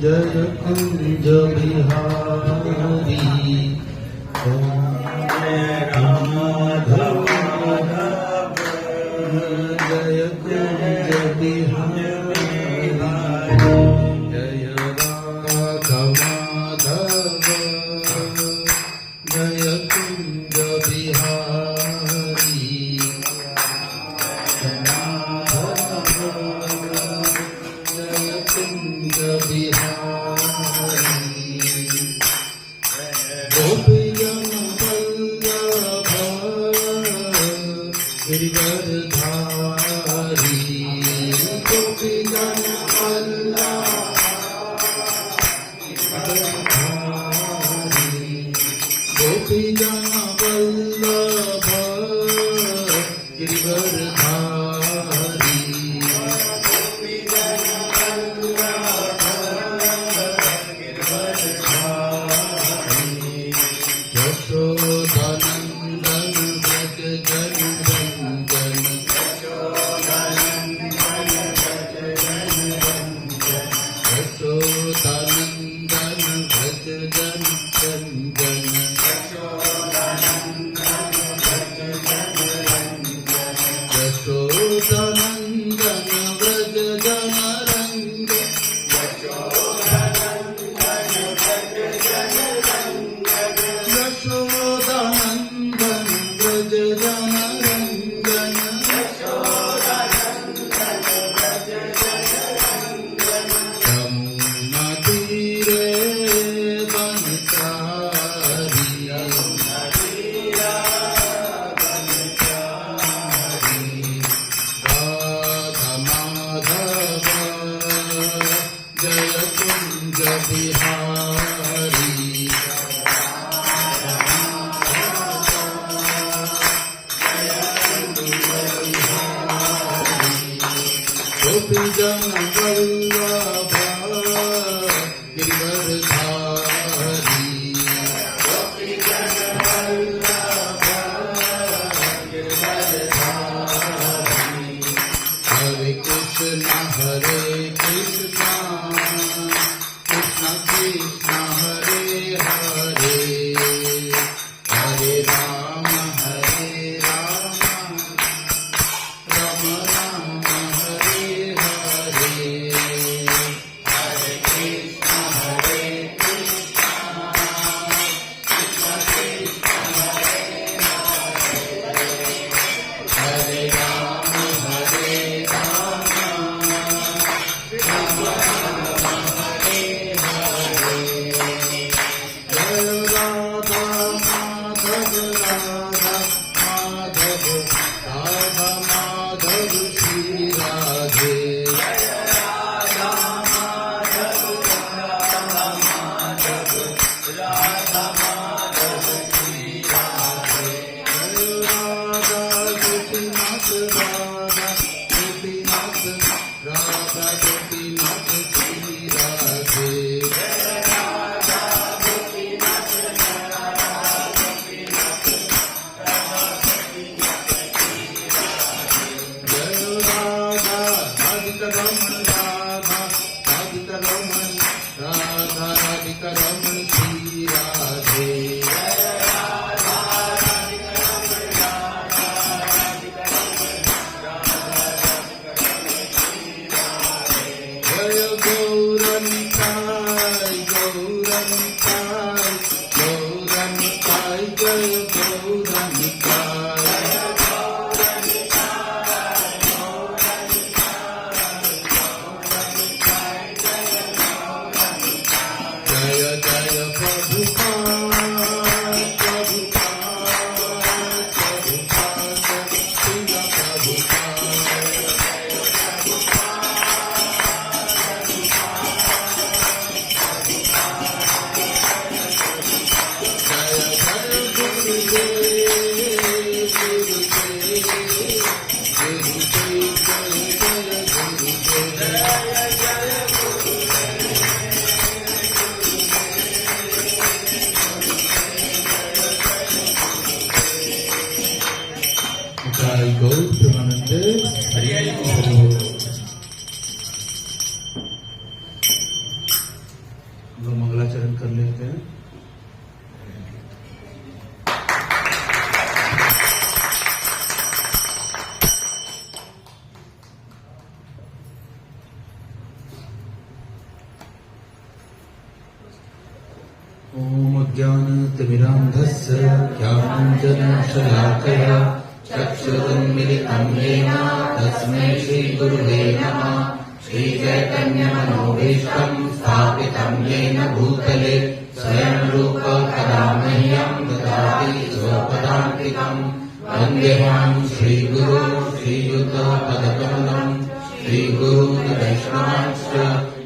जय कुंज बिहारी रामाधव जय कुंज बिहारी जय राघव माधव जय कुंज बिहारी जय कुंज बिहारी गोपीजन वल्लभ गिरिवरधारी गोपीजन गोपीजन वल्लभ गिरिवरधारी यशोदानंदन व्रज जन रंजन यशोदानंदन व्रज जन रंजन यशोदानंदन व्रज जन रंजन यशोदानंदन व्रज जन रंजन यमुना तीरे बनचारी राधा माधव जय कुंज बिहारी गोपीजन वल्लभ गिरिवरधारी हरे कृष्ण कृष्ण कृष्ण हरे हरे हरे राम राम राम हरे हरे हरे कृष्ण हरे राम जय राधा माधव राधा माधव राधा माधव श्री राधे जय राधा माधव राधा माधव राधा माधव श्री राधे जय राधा गोपीनाथ राधा गोपीनाथ राधा गोपीनाथ श्री राधे जय राधा राधिका रमण राधा राधिका रमण राधा राधिका रमण श्री राधे जय गौरनिताय गौरनिताय गौरनिताय जय गौरनिताय जय जय प्रभुपाद प्रभुपाद प्रभुपाद श्रील गौर प्रेमानंद हरि हरि बोल। मंगलाचरण कर लेते हैं। ओम अज्ञानतिमिरान्धस्य ज्ञानाञ्जनशलाकया चक्षुरुन्मिलितं येन तस्मै श्रीगुरुवे नमः। श्रीचैतन्यमनोभीष्टं स्थापितं येन भूतले स्वयं रूप कदा मह्यं ददाति स्वपदान्तिकम्। वन्देऽहं श्रीगुरो श्रीयुतपदकमलं श्रीगुरून् वैष्णवांश्च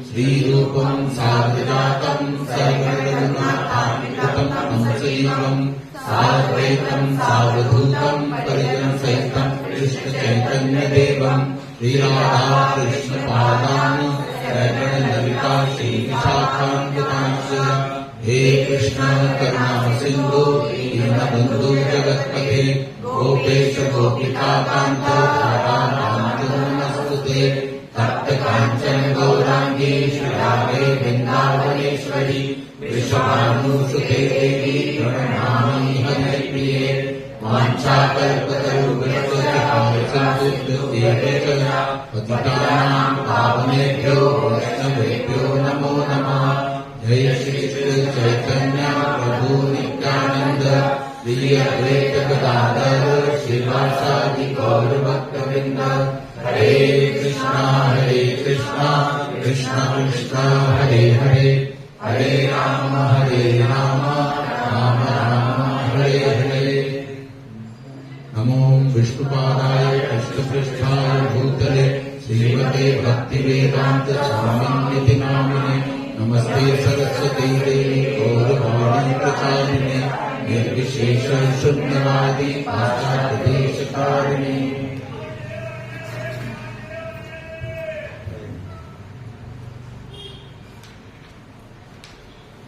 श्रीरूपं साग्रजातं सर्वगुणात्मिकं संजीवं साद्वैतं सावधूतं परिजनसहितं कृष्णचैतन्यदेवं श्रीराधा कृष्णपादान् ललिता श्रीविशाखान्वितांश्च। हे कृष्ण करुणा सिन्धु दीनबन्धु जगत्पते गोपेश गोपिकान्त राधाकान्त नमोस्तुते। तप्त कांचन गौरांगी श्रीराधे वृंदावनेश्वरी वृषभानुसुते देवी प्रणमामि हरिप्रिये। वाञ्छाकल्पतरुभ्यश्च पतितानां पावनेभ्यो वैष्णवेभ्यो नमो नमः। जय श्री कृष्ण चैतन्य प्रभु नित्यानंद श्री अद्वैत गदाधर श्रीवासादि गौर भक्तवृंद। हरे कृष्णा कृष्ण कृष्ण हरे हरे हरे राम राम हरे हरे। नमो विष्णुपादाय कृष्णपृष्ठाय भूतले श्रीमते भक्तिवेदांत स्वामिनिति नामिने। नमस्ते सरस्वती देवी गौरवाणी प्रचारिणे निर्विशेष शून्यवादी पाश्चात्यदेशकारिणे।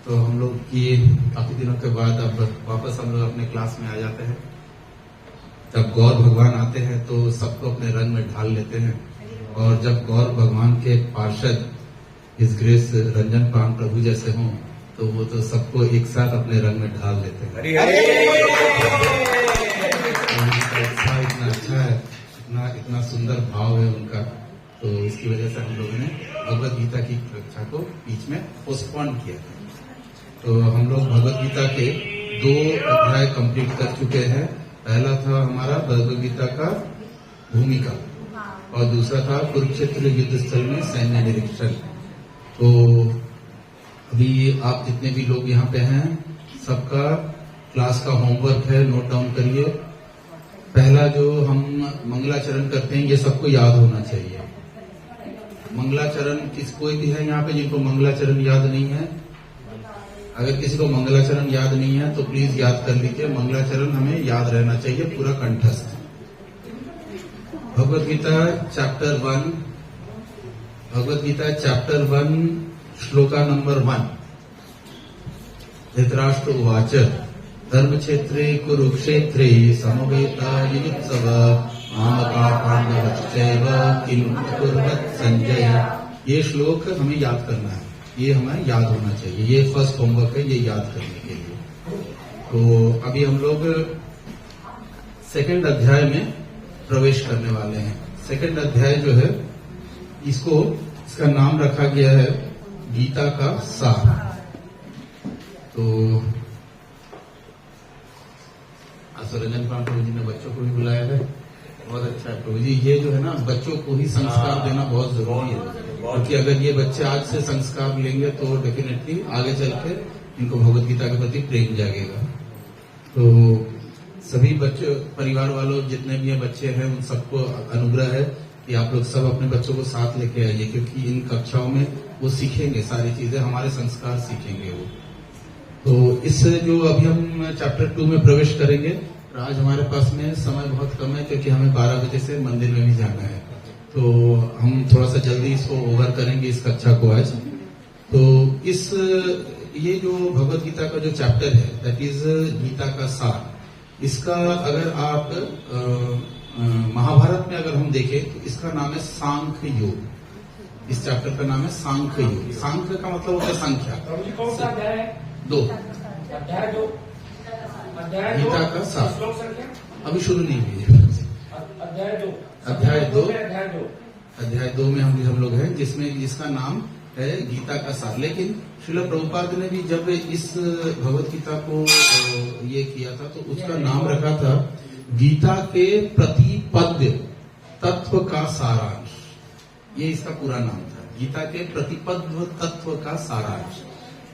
तो हम लोग ये काफी दिनों के बाद अब वापस हम लोग अपने क्लास में आ जाते हैं। जब गौर भगवान आते हैं तो सबको अपने रंग में ढाल लेते हैं, और जब गौर भगवान के पार्षद इस ग्रेस रंजन पान प्रभु जैसे हों तो वो तो सबको एक साथ अपने रंग में ढाल लेते हैं। उत्साह इतना अच्छा है, इतना सुंदर भाव है उनका। तो इसकी वजह से हम लोगों ने भगवद गीता की कक्षा को बीच में पोस्टपोन किया। तो हम लोग भगवद गीता के 2 अध्याय कंप्लीट कर चुके हैं। पहला था हमारा भगवद गीता का भूमिका, और दूसरा था कुरुक्षेत्र युद्ध स्थल में सैन्य निरीक्षण। तो अभी आप जितने भी लोग यहाँ पे हैं सबका क्लास का होमवर्क है, नोट डाउन करिए। पहला जो हम मंगलाचरण करते हैं ये सबको याद होना चाहिए। मंगलाचरण कोई भी है यहाँ पे जिनको मंगलाचरण याद नहीं है? अगर किसी को मंगलाचरण याद नहीं है तो प्लीज याद कर लीजिए। मंगलाचरण हमें याद रहना चाहिए पूरा कंठस्थ। Bhagavad Gita chapter 1 shloka number 1। धृतराष्ट्र उवाच धर्म क्षेत्रे कुरुक्षेत्रे समवेता युयुत्सव मामका पांडवश्चैव किम कुर्वत् संजय। ये श्लोक हमें याद करना है, ये हमें याद होना चाहिए। ये फर्स्ट होमवर्क है, ये याद करने के लिए। तो अभी हम लोग सेकंड अध्याय में प्रवेश करने वाले हैं। सेकंड अध्याय जो है इसका नाम रखा गया है गीता का सार। तो रंजन पान प्रभु जी ने बच्चों को भी बुलाया है, बहुत अच्छा है प्रभु जी। ये जो है ना बच्चों को ही संस्कार देना बहुत जरूरी है, क्योंकि अगर ये बच्चे आज से संस्कार लेंगे तो डेफिनेटली आगे चल के इनको भगवद गीता के प्रति प्रेम जागेगा। तो सभी बच्चे परिवार वालों जितने भी बच्चे हैं उन सबको अनुग्रह है कि आप लोग सब अपने बच्चों को साथ लेके आइए, क्योंकि इन कक्षाओं में वो सीखेंगे सारी चीजें, हमारे संस्कार सीखेंगे वो। तो इस जो अभी हम चैप्टर 2 में प्रवेश करेंगे। आज हमारे पास में समय बहुत कम है क्योंकि हमें 12 बजे से मंदिर में भी जाना है, तो हम थोड़ा सा जल्दी इसको ओवर करेंगे इस कक्षा को आज। तो ये जो भगवद गीता का जो चैप्टर है दैट इज गीता का सार, इसका अगर आप महाभारत में अगर हम देखें तो इसका नाम है सांख्य योग। इस चैप्टर का नाम है सांख्य योग। सांख्य का मतलब होता है संख्या। कौन सा अध्याय है? 2। अध्याय 2 गीता का 7। श्लोक संख्या अभी शुरू नहीं हुई है। अध्याय 2 अध्याय 2 में हम लोग हैं, जिसमें इसका नाम है गीता का सार। लेकिन श्रील प्रभुपाद ने भी जब इस भगवत गीता को ये किया था तो उसका नाम रखा था गीता के प्रतिपद्य तत्व का सारांश। ये इसका पूरा नाम था, गीता के प्रतिपद्य तत्व का सारांश।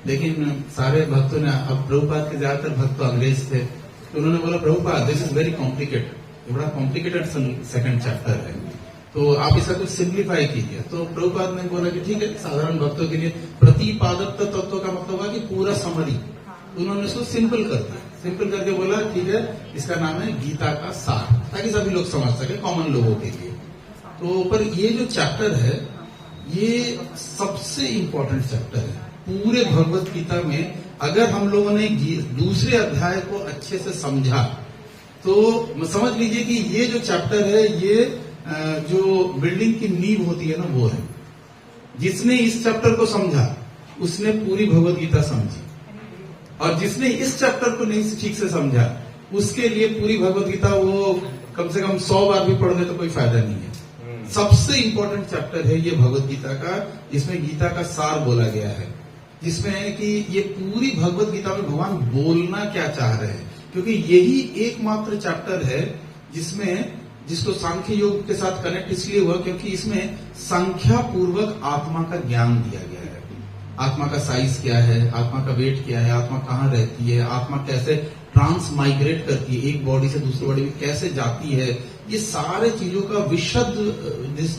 लेकिन सारे भक्तों ने, अब प्रभुपाद के ज्यादातर भक्त तो अंग्रेज थे, तो उन्होंने बोला Prabhupada this is very complicated, ये बड़ा कॉम्प्लिकेटेड सेकंड चैप्टर है, तो आप इसका कुछ सिंप्लीफाई कीजिए। तो प्रभुपाद ने बोला कि ठीक है, साधारण भक्तों के लिए प्रतिपादक तत्व का मतलब है कि पूरा समरी। उन्होंने इसको सिंपल कर दिया, सिंपल करके बोला ठीक है इसका नाम है गीता का सार, ताकि सभी लोग समझ सके, कॉमन लोगों के लिए। तो पर ये जो चैप्टर है ये सबसे इम्पोर्टेंट चैप्टर है पूरे भगवत गीता में। अगर हम लोगों ने दूसरे अध्याय को अच्छे से समझा तो समझ लीजिए कि ये जो चैप्टर है ये जो बिल्डिंग की नींव होती है ना वो है। जिसने इस चैप्टर को समझा उसने पूरी भगवत गीता समझी, और जिसने इस चैप्टर को नहीं ठीक से समझा उसके लिए पूरी भगवत गीता वो कम से कम 100 बार भी पढ़ दे तो कोई फायदा नहीं है। सबसे इंपॉर्टेंट चैप्टर है ये भगवत गीता का। इसमें गीता का सार बोला गया है, जिसमें है कि ये पूरी भगवत गीता में भगवान बोलना क्या चाह रहे हैं, क्योंकि यही एकमात्र चैप्टर है जिसको सांख्य योग के साथ कनेक्ट इसलिए हुआ क्योंकि इसमें संख्या पूर्वक आत्मा का ज्ञान दिया गया है। आत्मा का साइज क्या है, आत्मा का वेट क्या है, आत्मा कहाँ रहती है, आत्मा कैसे ट्रांस माइग्रेट करती है, एक बॉडी से दूसरी बॉडी में कैसे जाती है, ये सारे चीजों का विशद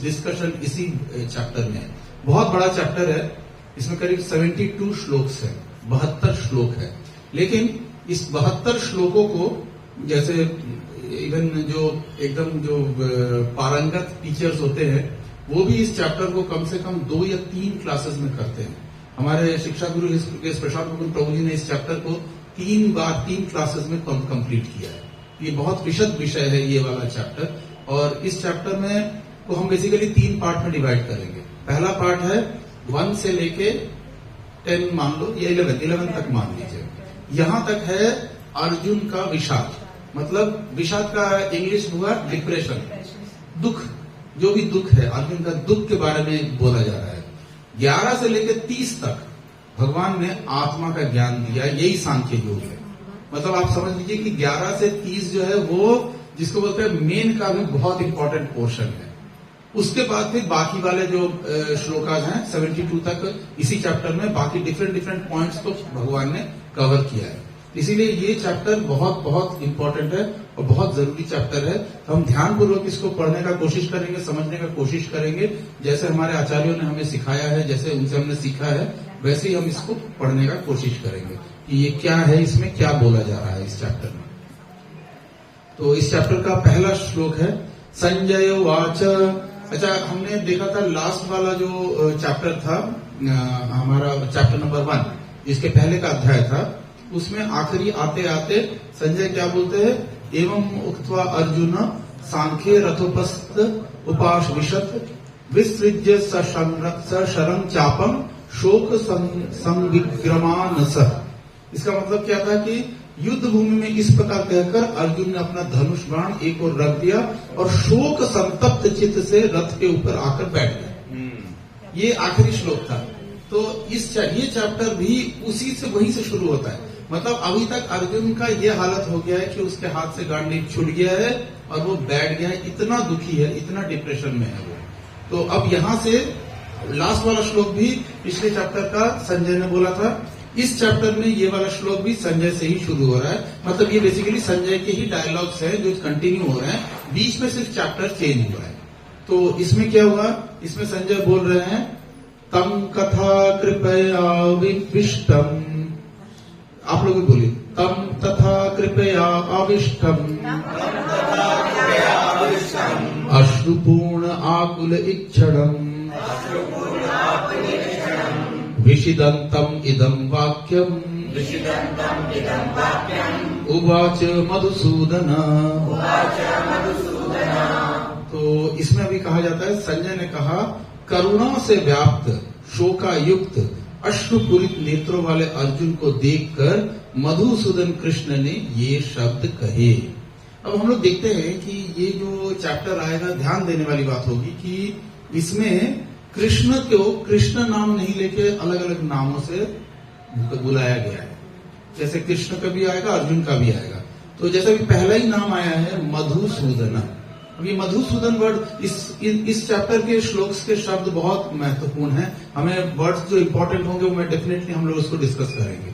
डिस्कशन इसी चैप्टर में है। बहुत बड़ा चैप्टर है, इसमें करीब 72 श्लोक्स है, 72 श्लोक है। लेकिन इस 72 श्लोकों को जैसे इवन जो एकदम जो पारंगत टीचर्स होते हैं वो भी इस चैप्टर को कम से कम 2 या 3 क्लासेस में करते हैं। हमारे शिक्षा गुरु प्रसाद मुकुंद प्रभु जी ने इस चैप्टर को 3 क्लासेस में कंप्लीट किया है। ये बहुत विशद विषय है ये वाला चैप्टर, और इस चैप्टर में को हम बेसिकली 3 पार्ट में डिवाइड करेंगे। पहला पार्ट है 1 से लेके 10 मान लो या 11 तक मान लीजिए। यहां तक है अर्जुन का विषाद, मतलब विषाद का इंग्लिश हुआ डिप्रेशन, दुख, जो भी दुख है अर्जुन का दुख के बारे में बोला जा रहा है। 11 से लेकर 30 तक भगवान ने आत्मा का ज्ञान दिया, यही सांख्य योग है। मतलब आप समझ लीजिए कि 11 से 30 जो है वो जिसको बोलते हैं मेन का भी बहुत इंपॉर्टेंट पोर्शन है। उसके बाद फिर बाकी वाले जो श्लोकाज हैं 72 तक इसी चैप्टर में बाकी डिफरेंट पॉइंट्स को भगवान ने कवर किया है। इसीलिए ये चैप्टर बहुत बहुत इंपॉर्टेंट है और बहुत जरूरी चैप्टर है। तो हम ध्यानपूर्वक इसको पढ़ने का कोशिश करेंगे, समझने का कोशिश करेंगे, जैसे हमारे आचार्यों ने हमें सिखाया है, जैसे उनसे हमने सीखा है, वैसे ही हम इसको पढ़ने का कोशिश करेंगे कि ये क्या है, इसमें क्या बोला जा रहा है इस चैप्टर में। तो इस चैप्टर का पहला श्लोक है संजय वाच। अच्छा, हमने देखा था लास्ट वाला जो चैप्टर था हमारा चैप्टर नंबर 1, इसके पहले का अध्याय था, उसमें आखिरी आते आते संजय क्या बोलते हैं, एवं उक्त्वा अर्जुन सांख्ये रथोपस्थ उपास विशत विसृज्य सशरं चापम शोक संविग्रमान सह। इसका मतलब क्या था कि युद्ध भूमि में इस प्रकार कहकर अर्जुन ने अपना धनुष बाण एक ओर रख दिया और शोक संतप्त चित्त से रथ के ऊपर आकर बैठ गया। ये आखिरी श्लोक था। तो ये चैप्टर भी उसी से वहीं से शुरू होता है। मतलब अभी तक अर्जुन का ये हालत हो गया है कि उसके हाथ से गांडीव छूट गया है और वो बैठ गया है, इतना दुखी है, इतना डिप्रेशन में है वो। तो अब यहाँ से लास्ट वाला श्लोक भी पिछले चैप्टर का संजय ने बोला था, इस चैप्टर में ये वाला श्लोक भी संजय से ही शुरू हो रहा है। मतलब ये बेसिकली संजय के ही डायलॉग्स हैं जो कंटिन्यू हो रहे हैं, बीच में सिर्फ चैप्टर चेंज हुआ है। तो इसमें क्या हुआ, इसमें संजय बोल रहे हैं तम कथा कृपया विविष्टम, आप लोग भी बोलिए, तम तथा कृपया आविष्टम अश्रुपूर्ण आकुल इच्छणम विषिदंतम इदं वाक्यम उवाच मधुसूदन। तो इसमें भी कहा जाता है, संजय ने कहा करुणा से व्याप्त शोकायुक्त अश्रुपूरित नेत्रों वाले अर्जुन को देखकर मधुसूदन कृष्ण ने ये शब्द कहे। अब हम लोग देखते हैं कि ये जो चैप्टर आएगा, ध्यान देने वाली बात होगी कि इसमें कृष्ण को कृष्ण नाम नहीं लेके अलग अलग नामों से बुलाया गया है। जैसे कृष्ण का भी आएगा, अर्जुन का भी आएगा। तो जैसे भी पहला ही नाम आया है मधुसूदन। अब ये मधुसूदन वर्ड इस चैप्टर के श्लोक्स के शब्द बहुत महत्वपूर्ण हैं। हमें वर्ड्स जो इंपॉर्टेंट होंगे वो मैं डेफिनेटली हम लोग उसको डिस्कस करेंगे।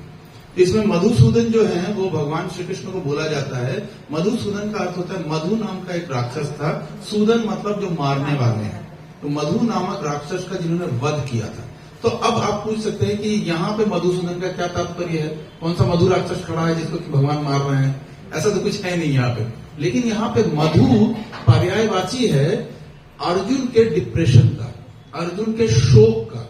इसमें मधुसूदन जो है वो भगवान श्री कृष्ण को बोला जाता है। मधुसूदन का अर्थ होता है, मधु नाम का एक राक्षस था, सूदन मतलब जो मारने वाले हैं, तो मधु नामक राक्षस का जिन्होंने वध किया था। तो अब आप पूछ सकते हैं कि यहाँ पे मधुसूदन का क्या तात्पर्य है, कौन सा मधु राक्षस खड़ा है जिसको कि भगवान मार रहे हैं? ऐसा तो कुछ है नहीं यहाँ पे। लेकिन यहाँ पे मधु पर्यायवाची है अर्जुन के डिप्रेशन का, अर्जुन के शोक का।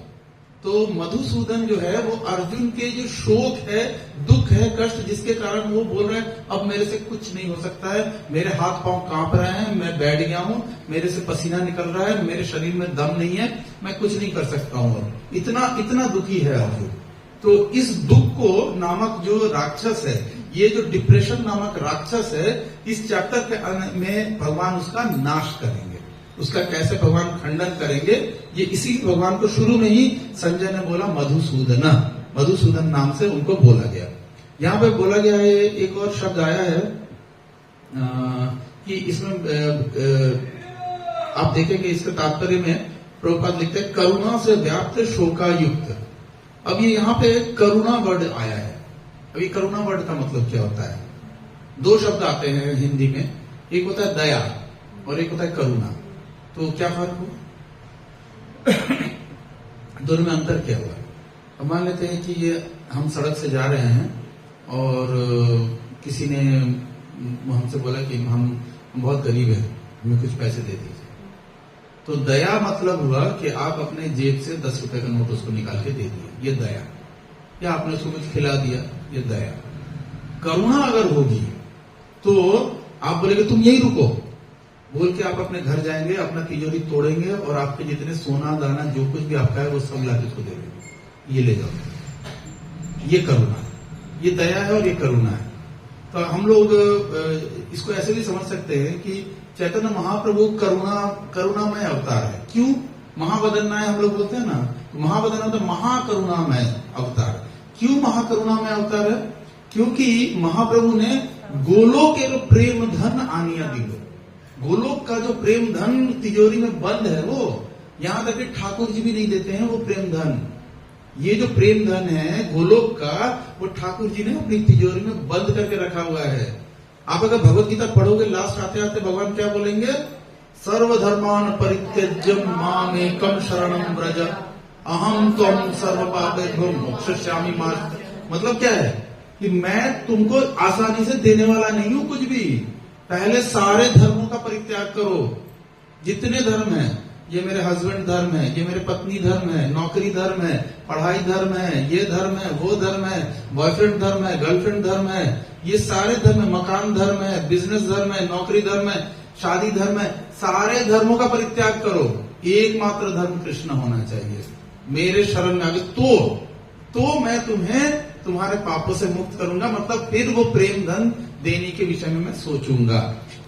तो मधुसूदन जो है वो अर्जुन के जो शोक है, दुख है, कष्ट, जिसके कारण वो बोल रहे हैं अब मेरे से कुछ नहीं हो सकता है, मेरे हाथ पांव कांप रहे हैं, मैं बैठ गया हूं, मेरे से पसीना निकल रहा है, मेरे शरीर में दम नहीं है, मैं कुछ नहीं कर सकता हूं। इतना दुखी है अर्जुन। तो इस दुख को नामक जो राक्षस है, ये जो डिप्रेशन नामक राक्षस है, इस चैप्टर के में भगवान उसका नाश करेंगे। उसका कैसे भगवान खंडन करेंगे, ये इसी भगवान को शुरू में ही संजय ने बोला मधुसूदन, मधुसूदन नाम से उनको बोला गया। यहाँ पे बोला गया है, एक और शब्द आया है कि इसमें आप देखेंगे इसके तात्पर्य में प्रभुपाद लिखते हैं करुणा से व्याप्त शोकायुक्त। अब ये यहाँ पे करुणा वर्ड आया है। अभी करुणा वर्ड का मतलब क्या होता है? दो शब्द आते हैं हिंदी में, एक होता है दया और एक होता है करुणा। तो क्या फर्क हुआ? दोनों में अंतर क्या हुआ? अब मान लेते हैं कि ये हम सड़क से जा रहे हैं और किसी ने हमसे बोला कि हम बहुत गरीब हैं, हमें कुछ पैसे दे दीजिए। तो दया मतलब हुआ कि आप अपने जेब से 10 रुपए का नोट उसको निकाल के दे दिए, ये दया। या आपने उसको कुछ खिला दिया, ये दया। करुणा अगर होगी तो आप बोलेंगे तुम यही रुको, बोल के आप अपने घर जाएंगे, अपना तिजोरी तोड़ेंगे और आपके जितने सोना दाना जो कुछ भी आपका है वो सब लाके उसको दे देंगे, ये ले जाओ। ये करुणा, ये दया है और ये करुणा है। तो हम लोग इसको ऐसे भी समझ सकते हैं कि चैतन्य महाप्रभु करुणामय अवतार है। क्यों महावदन्नाय हम लोग बोलते हैं ना, महावदन तो महाकरुणामय अवतार। क्यों महाकरुणामय अवतार है? क्योंकि महाप्रभु ने गोलोक के प्रेम धन आनिया दिलो, गोलोक का जो प्रेम धन तिजोरी में बंद है, वो यहां तक कि ठाकुर जी भी नहीं देते हैं वो प्रेम धन। ये जो प्रेम धन है गोलोक का, वो ठाकुर जी ने अपनी तिजोरी में बंद करके रखा हुआ है। आप अगर भगवत गीता पढ़ोगे, लास्ट आते आते भगवान क्या बोलेंगे? सर्वधर्मान परित्यज्य मामेकम शरणम व्रज अहम त्वं सर्व पापेभ्यो मोक्षयिष्यामि मा। मतलब क्या है कि मैं तुमको आसानी से देने वाला नहीं हूं कुछ भी। पहले सारे धर्मों का परित्याग करो, जितने धर्म है, ये मेरे हस्बैंड धर्म है, ये मेरे पत्नी धर्म है, नौकरी धर्म है, पढ़ाई धर्म है, ये धर्म है, वो धर्म है, बॉयफ्रेंड धर्म है, गर्लफ्रेंड धर्म है, ये सारे धर्म है, मकान धर्म है, बिजनेस धर्म है, नौकरी धर्म है, शादी धर्म है, सारे धर्मों का परित्याग करो। एकमात्र धर्म कृष्ण होना चाहिए। मेरे शरण में आगे तो मैं तुम्हें तुम्हारे पापों से मुक्त करूंगा। मतलब फिर वो प्रेम धन देने के विषय में मैं सोचूंगा।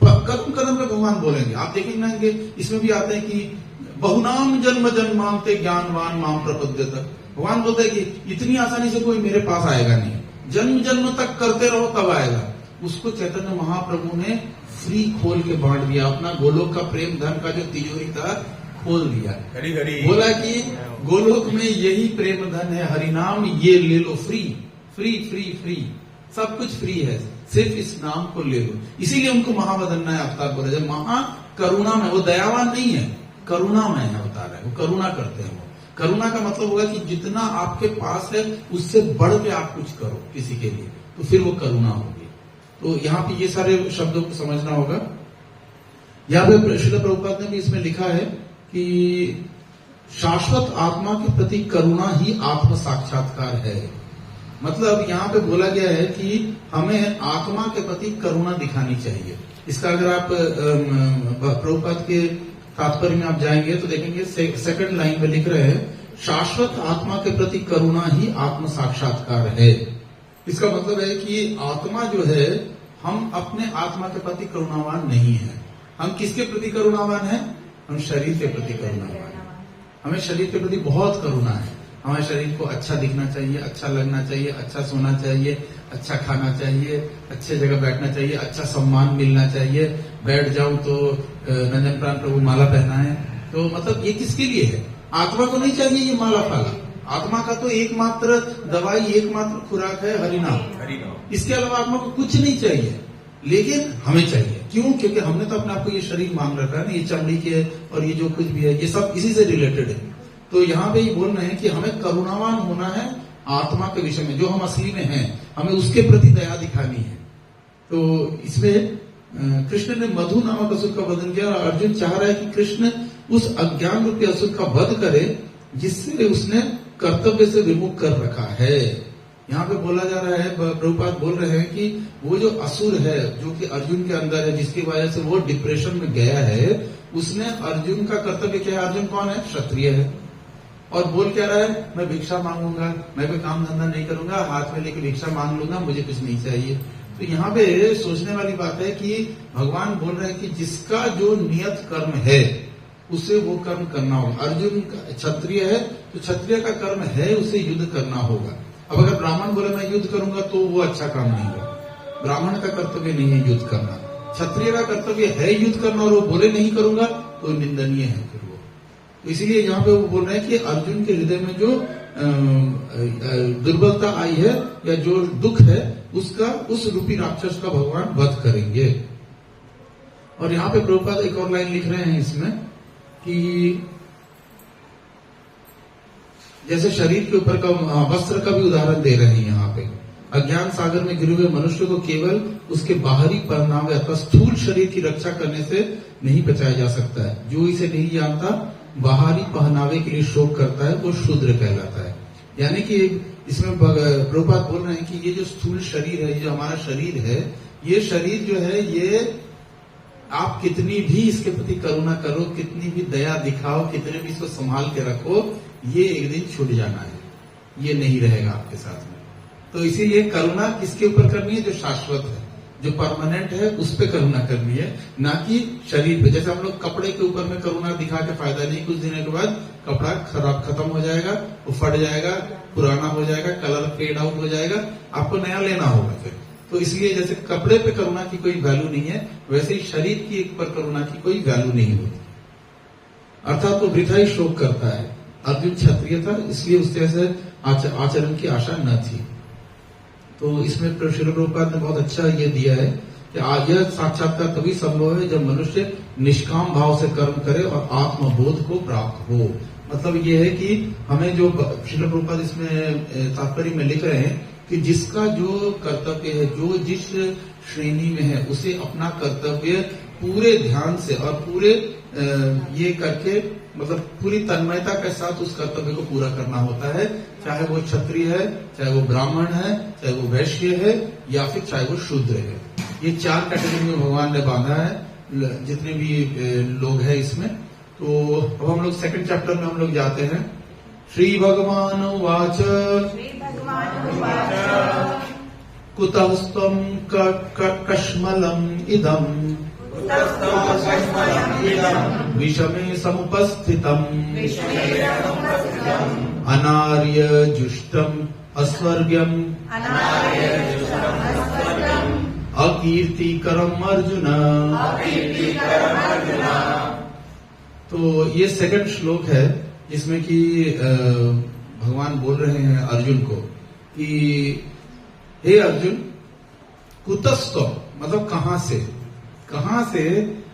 कदम कदम पे भगवान बोलेंगे। आप देखेंगे इसमें भी आते हैं कि बहुनाम जन्म जन्मांते ज्ञानवान माम प्रपद्यत। भगवान बोलते हैं कि इतनी आसानी से कोई मेरे पास आएगा नहीं, जन्म जन्म तक करते रहो तब आएगा। उसको चैतन्य महाप्रभु ने फ्री खोल के बांट दिया। अपना गोलोक का प्रेम धन का जो तिजोरी था खोल दिया। हरी हरी बोला कि गोलोक में यही प्रेम धन है, हरिनाम ये ले लो, फ्री फ्री फ्री फ्री, सब कुछ फ्री है, सिर्फ इस नाम को ले लो। इसीलिए उनको महावदन्नाय अवतार बोला जाए। महाकरुणा में, वो दयावान नहीं है, करुणा में अवतार है, वो करुणा करते हैं। वो करुणा का मतलब होगा कि जितना आपके पास है उससे बढ़ के आप कुछ करो किसी के लिए, तो फिर वो करुणा होगी। तो यहाँ पे ये सारे शब्दों को समझना होगा। यहाँ पे श्रील प्रभुपाद ने भी इसमें लिखा है कि शाश्वत आत्मा के प्रति करुणा ही आत्म साक्षात्कार है। मतलब यहाँ पे बोला गया है कि हमें आत्मा के प्रति करुणा दिखानी चाहिए। इसका अगर आप प्रभुपाद के तात्पर्य में आप जाएंगे तो देखेंगे सेकंड लाइन में लिख रहे हैं, शाश्वत आत्मा के प्रति करुणा ही आत्म साक्षात्कार है। इसका मतलब है कि आत्मा जो है, हम अपने आत्मा के प्रति करुणावान नहीं है। हम किसके प्रति करुणावान है? हम शरीर के प्रति करुणावान है। हमें शरीर के प्रति बहुत करुणा है। हमारे शरीर को अच्छा दिखना चाहिए, अच्छा लगना चाहिए, अच्छा सोना चाहिए, अच्छा खाना चाहिए, अच्छे जगह बैठना चाहिए, अच्छा सम्मान मिलना चाहिए। बैठ जाऊं तो नंदन प्राण प्रभु माला पहनाए, तो मतलब ये किसके लिए है? आत्मा को नहीं चाहिए ये माला फाला। आत्मा का तो एकमात्र दवाई, एकमात्र खुराक है हरिनाम। इसके अलावा आत्मा को कुछ नहीं चाहिए, लेकिन हमें चाहिए। क्यों? क्योंकि हमने तो अपने आप को ये शरीर मांग रखा है ना, ये चमड़ी के और ये जो कुछ भी है, ये सब इसी से रिलेटेड है। तो यहाँ पे ये बोल रहे हैं कि हमें करुणावान होना है आत्मा के विषय में, जो हम असली में हैं, हमें उसके प्रति दया दिखानी है। तो इसमें कृष्ण ने मधु नामक असुर का वध किया और अर्जुन चाह रहा है कि कृष्ण उस अज्ञान रूपी असुर का वध करे जिससे उसने कर्तव्य से विमुख कर रखा है। यहाँ पे बोला जा रहा है, प्रभुपाद बोल रहे हैं कि वो जो असुर है जो कि अर्जुन के अंदर है, जिसकी वजह से वो डिप्रेशन में गया है, उसने अर्जुन का कर्तव्य क्या है? अर्जुन कौन है? क्षत्रिय है। और बोल क्या रहा है? मैं भिक्षा मांगूंगा, मैं कोई काम धंधा नहीं करूंगा, हाथ में लेके भिक्षा मांग लूंगा, मुझे कुछ नहीं चाहिए। तो यहाँ पे सोचने वाली बात है कि भगवान बोल रहे हैं कि जिसका जो नियत कर्म है उसे वो कर्म करना होगा। अर्जुन क्षत्रिय है तो क्षत्रिय का कर्म है उसे युद्ध करना होगा। अब अगर ब्राह्मण बोले मैं युद्ध करूंगा तो वो अच्छा काम नहीं होगा। ब्राह्मण का कर्तव्य नहीं है युद्ध करना, क्षत्रिय का कर्तव्य है युद्ध करना, और वो बोले नहीं करूंगा तो निंदनीय है फिर वो। तो इसीलिए यहाँ पे वो बोल रहे हैं कि अर्जुन के हृदय में जो दुर्बलता आई है या जो दुख है, उसका उस रूपी राक्षस का भगवान वध करेंगे। और यहाँ पे प्रभुपाद एक और लाइन लिख रहे हैं इसमें कि जैसे शरीर के ऊपर का वस्त्र का भी उदाहरण दे रहे हैं यहाँ पे। अज्ञान सागर में गिरे हुए मनुष्य को केवल उसके बाहरी पहनावे अथवा स्थूल शरीर की रक्षा करने से नहीं बचाया जा सकता है। जो इसे नहीं जानता, बाहरी पहनावे के लिए शोक करता है, वो शूद्र कहलाता है। यानी कि इसमें प्रभुपाद बोल रहे हैं कि ये जो स्थूल शरीर है, जो हमारा शरीर है, ये शरीर जो है, ये आप कितनी भी इसके प्रति करुणा करो, कितनी भी दया दिखाओ, कितने भी इसको संभाल के रखो, ये एक दिन छूट जाना है, ये नहीं रहेगा आपके साथ में। तो इसीलिए करुणा किसके ऊपर करनी है? जो शाश्वत है, जो परमानेंट है, उस पे करुणा करनी है, ना कि शरीर पे। जैसे हम लोग कपड़े के ऊपर में करुणा दिखा के फायदा नहीं, कुछ दिनों के बाद कपड़ा खराब खत्म हो जाएगा, वो फट जाएगा, पुराना हो जाएगा, कलर फेड आउट हो जाएगा, आपको नया लेना होगा फिर। तो इसलिए जैसे कपड़े पे करुणा की कोई वैल्यू नहीं है, वैसे ही शरीर की एक पर करुणा की कोई वैल्यू नहीं होती, अर्थात वो वृथा ही शोक करता है। अर्जुन क्षत्रिय था, इसलिए उस तरह से आचरण की आशा न थी। तो इसमें श्रील प्रभुपाद ने बहुत अच्छा ये दिया है कि यह साक्षात्कार तभी संभव है जब मनुष्य निष्काम भाव से कर्म करे और आत्मबोध को प्राप्त हो। मतलब ये है कि हमें जो श्रील प्रभुपाद इसमें तात्पर्य में लिख रहे हैं कि जिसका जो कर्तव्य है, जो जिस श्रेणी में है, उसे अपना कर्तव्य पूरे ध्यान से और पूरे ये करके, मतलब पूरी तन्मयता के साथ उस कर्तव्य को पूरा करना होता है। चाहे वो क्षत्रिय है, चाहे वो ब्राह्मण है, चाहे वो वैश्य है, या फिर चाहे वो शूद्र है। ये चार कैटेगरी में भगवान ने बांधा है जितने भी लोग हैं इसमें। तो अब हम लोग सेकंड चैप्टर में हम लोग जाते हैं। श्री भगवान उवाच कुतस्त्वं कश्मलम् इदम् विषमे समुपस्थितम् अनार्य जुष्टम् अस्वर्ग्यम् अकीर्तिकरम् अर्जुन। तो ये सेकंड श्लोक है जिसमें कि भगवान बोल रहे हैं अर्जुन को कि हे अर्जुन, कुतस्त्वं मतलब कहां से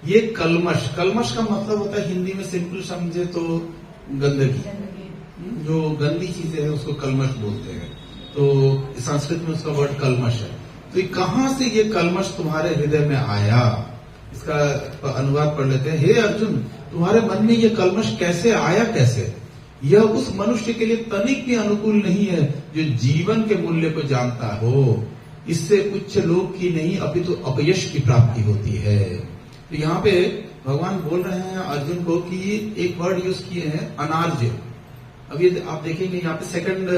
ये कलमश का मतलब होता है हिंदी में सिंपल समझे तो गंदगी, जो गंदी चीजें हैं उसको कलमश बोलते हैं। तो संस्कृत में उसका वर्ड कलमश है। तो कहां से ये कलमश तुम्हारे हृदय में आया, इसका अनुवाद पढ़ लेते हैं। हे अर्जुन, तुम्हारे मन में ये कलमश कैसे आया? कैसे? यह उस मनुष्य के लिए तनिक भी अनुकूल नहीं है जो जीवन के मूल्य को जानता हो। इससे उच्च लोक की नहीं अपितु अपयश की प्राप्ति होती है। तो यहाँ पे भगवान बोल रहे हैं अर्जुन को कि एक वर्ड यूज किए हैं अनार्य। अब ये आप देखेंगे यहाँ पे सेकंड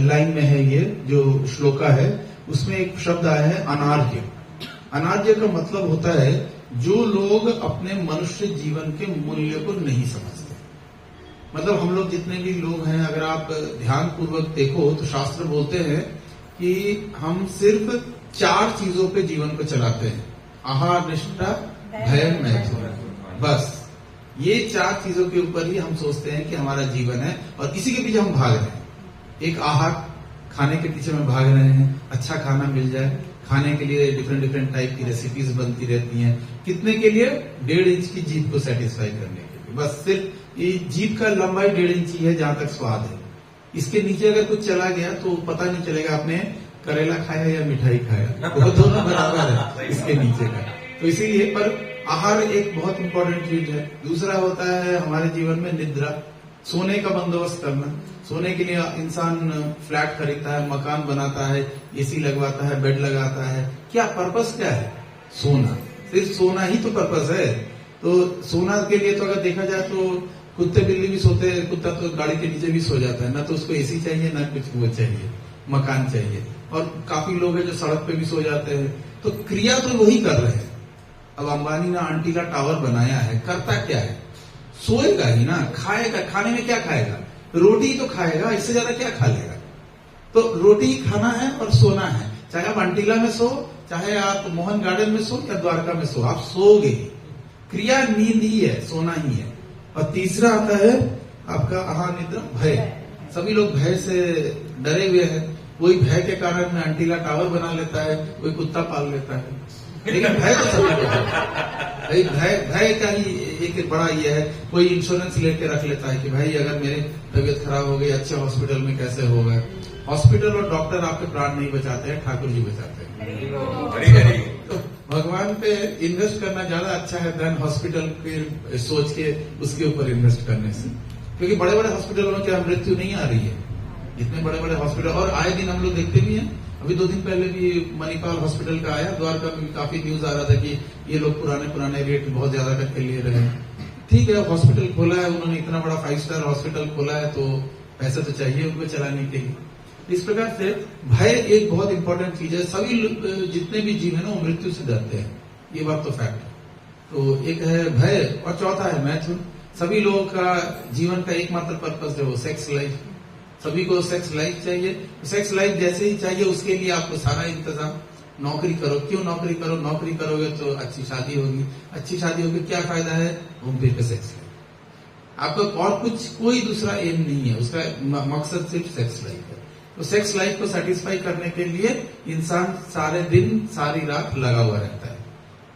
लाइन में है, ये जो श्लोका है उसमें एक शब्द आया है अनार्य। अनार्य का मतलब होता है जो लोग अपने मनुष्य जीवन के मूल्य को नहीं समझते। मतलब हम लोग जितने भी लोग हैं, अगर आप ध्यान पूर्वक देखो तो शास्त्र बोलते हैं कि हम सिर्फ 4 चीजों पे जीवन को चलाते हैं, आहार, निष्ठा, भय, मैथुन। बस ये 4 चीजों के ऊपर ही हम सोचते हैं कि हमारा जीवन है और इसी के पीछे हम भाग रहे हैं। एक आहार, खाने के पीछे में भाग रहे हैं, अच्छा खाना मिल जाए, खाने के लिए डिफरेंट टाइप की रेसिपीज बनती रहती हैं। कितने के लिए? 1.5 इंच की जीभ को सेटिस्फाई करने के लिए। बस सिर्फ ये जीभ का लंबाई 1.5 इंच ही है जहां तक स्वाद है। इसके नीचे अगर कुछ चला गया तो पता नहीं चलेगा आपने करेला खाया या मिठाई खाया, वो दोनों बराबर है इसके नीचे का। तो इसीलिए पर आहार एक बहुत इंपॉर्टेंट चीज है। दूसरा होता है हमारे जीवन में निद्रा, सोने का बंदोबस्त करना। सोने के लिए इंसान फ्लैट खरीदता है, मकान बनाता है, एसी लगवाता है, बेड लगाता है। क्या पर्पस क्या है? सोना। सिर्फ सोना ही तो पर्पस है। तो सोना के लिए तो अगर देखा जाए तो कुत्ते बिल्ली भी सोते हैं। कुत्ता तो गाड़ी के नीचे भी सो जाता है, ना तो उसको एसी चाहिए ना कुछ वो चाहिए, मकान चाहिए। और काफी लोग हैं जो सड़क पे भी सो जाते हैं। तो क्रिया तो वही कर रहे हैं। अब अंबानी ने आंटीला टावर बनाया है, करता क्या है? सोएगा ही ना, खाएगा। खाने में क्या खाएगा? रोटी तो खाएगा, इससे ज्यादा क्या खा लेगा? तो रोटी ही खाना है और सोना है। चाहे आप अंटीला में सो, चाहे आप मोहन गार्डन में सो या द्वारका में सो, आप सोओगे ही। क्रिया नींद ही है, सोना ही है। और तीसरा आता है आपका आहार, निद्रा, भय। सभी लोग भय से डरे हुए हैं। कोई भय के कारण अंटीला टावर बना लेता है, कोई कुत्ता पाल लेता है, लेकिन भय तो सभी को है। भय का ही एक बड़ा ये है। कोई इंश्योरेंस लेके रख लेता है कि भाई अगर मेरी तबीयत खराब हो गई, अच्छे हॉस्पिटल में कैसे होगा। हॉस्पिटल और डॉक्टर आपके प्राण नहीं बचाते हैं, ठाकुर जी बचाते हैं। तो भगवान पे इन्वेस्ट करना ज्यादा अच्छा है देन हॉस्पिटल के सोच के उसके ऊपर इन्वेस्ट करने से। क्योंकि बड़े बड़े हॉस्पिटलों में क्या मृत्यु नहीं आ रही है? इतने बड़े बड़े हॉस्पिटल, और आए दिन हम लोग देखते भी हैं। अभी 2 दिन पहले भी मणिपाल हॉस्पिटल का आया, द्वारका में भी काफी न्यूज आ रहा था कि ये लोग पुराने रेट बहुत ज्यादा करके ले रहे हैं। ठीक है, हॉस्पिटल खोला है उन्होंने, इतना बड़ा 5 स्टार हॉस्पिटल खोला है तो पैसे तो चाहिए उनको चलाने के लिए। इस प्रकार से भय एक बहुत इंपॉर्टेंट चीज है। सभी जितने भी जीव है ना वो मृत्यु से डरते हैं, ये बात तो फैक्ट है। तो एक है भय और चौथा है मैथुन। सभी लोगों का जीवन का एकमात्र पर्पस है वो सेक्स लाइफ। सभी को सेक्स लाइफ चाहिए। सेक्स लाइफ जैसे ही चाहिए उसके लिए आपको सारा इंतजाम। नौकरी करो। क्यों नौकरी करो? नौकरी करोगे तो अच्छी शादी होगी, अच्छी शादी होगी क्या फायदा है? घूम फिर के सेक्स लाइफ। आपको और कुछ कोई दूसरा एम नहीं है, उसका मकसद सिर्फ सेक्स लाइफ है। तो सेक्स लाइफ को सेटिस्फाई करने के लिए इंसान सारे दिन सारी रात लगा हुआ रहता है।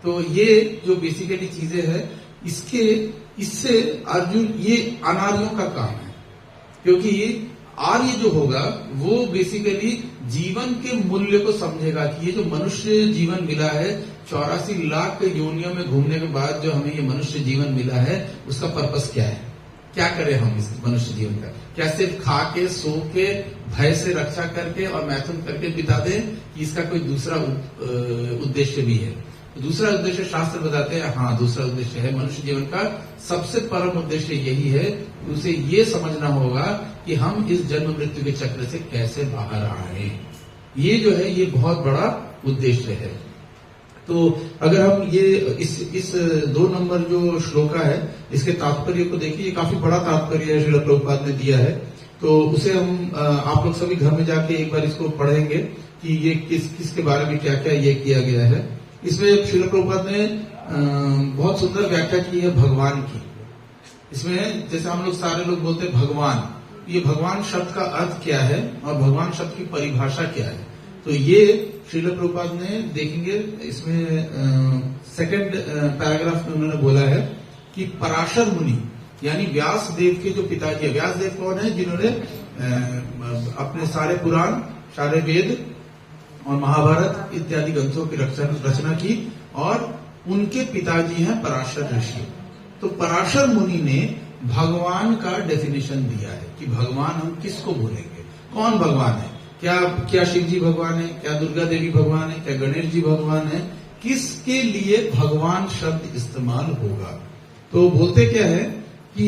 तो ये जो बेसिकली चीजें हैं, इससे अर्जुन, ये अनार्यों का काम है। क्योंकि आर्य जो होगा वो बेसिकली जीवन के मूल्य को समझेगा कि ये जो मनुष्य जीवन मिला है, 84 लाख योनियों में घूमने के बाद जो हमें ये मनुष्य जीवन मिला है, उसका पर्पस क्या है? क्या करें हम इस मनुष्य जीवन का? क्या सिर्फ खा के, सो के, भय से रक्षा करके और मैथुन करके बिता दें कि इसका कोई दूसरा उद्देश्य भी है? तो दूसरा उद्देश्य शास्त्र बताते हैं, हाँ दूसरा उद्देश्य है। मनुष्य जीवन का सबसे परम उद्देश्य यही है, उसे ये समझना होगा कि हम इस जन्म मृत्यु के चक्र से कैसे बाहर आए। ये जो है ये बहुत बड़ा उद्देश्य है। तो अगर हम ये इस 2 नंबर जो श्लोका है इसके तात्पर्य को देखिए, ये काफी बड़ा तात्पर्य है श्रील प्रभुपाद ने दिया है। तो उसे हम आप लोग सभी घर में जाके एक बार इसको पढ़ेंगे कि ये किसके बारे में क्या क्या ये किया गया है। इसमें श्रील प्रभुपाद ने बहुत सुंदर व्याख्या की है भगवान की। इसमें जैसे हम लोग सारे लोग बोलते हैं भगवान, ये भगवान शब्द का अर्थ क्या है और भगवान शब्द की परिभाषा क्या है। तो ये श्रील प्रभुपाद ने देखेंगे इसमें सेकंड पैराग्राफ में उन्होंने बोला है कि पराशर मुनि यानी व्यास देव के जो पिताजी है। व्यास देव कौन है? जिन्होंने अपने सारे पुराण, सारे वेद और महाभारत इत्यादि ग्रंथों की रचना की, और उनके पिताजी हैं पराशर ऋषि। तो पराशर मुनि ने भगवान का डेफिनेशन दिया है कि भगवान हम किसको बोलेंगे, कौन भगवान है। क्या शिव जी भगवान है? क्या दुर्गा देवी भगवान है? क्या गणेश जी भगवान है? किसके लिए भगवान शब्द इस्तेमाल होगा। तो बोलते क्या है कि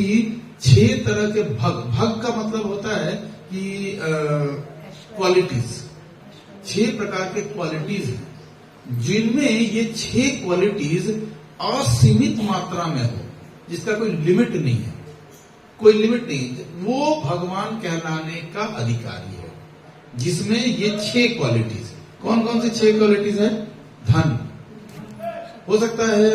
6 तरह के भग का मतलब होता है कि क्वालिटीज, 6 प्रकार के क्वालिटीज हैं जिनमें ये 6 क्वालिटीज असीमित मात्रा में हो, जिसका कोई लिमिट नहीं है, कोई लिमिट नहीं, वो भगवान कहलाने का अधिकारी है, जिसमें ये 6 क्वालिटीज। कौन कौन सी 6 क्वालिटीज है? धन हो सकता है,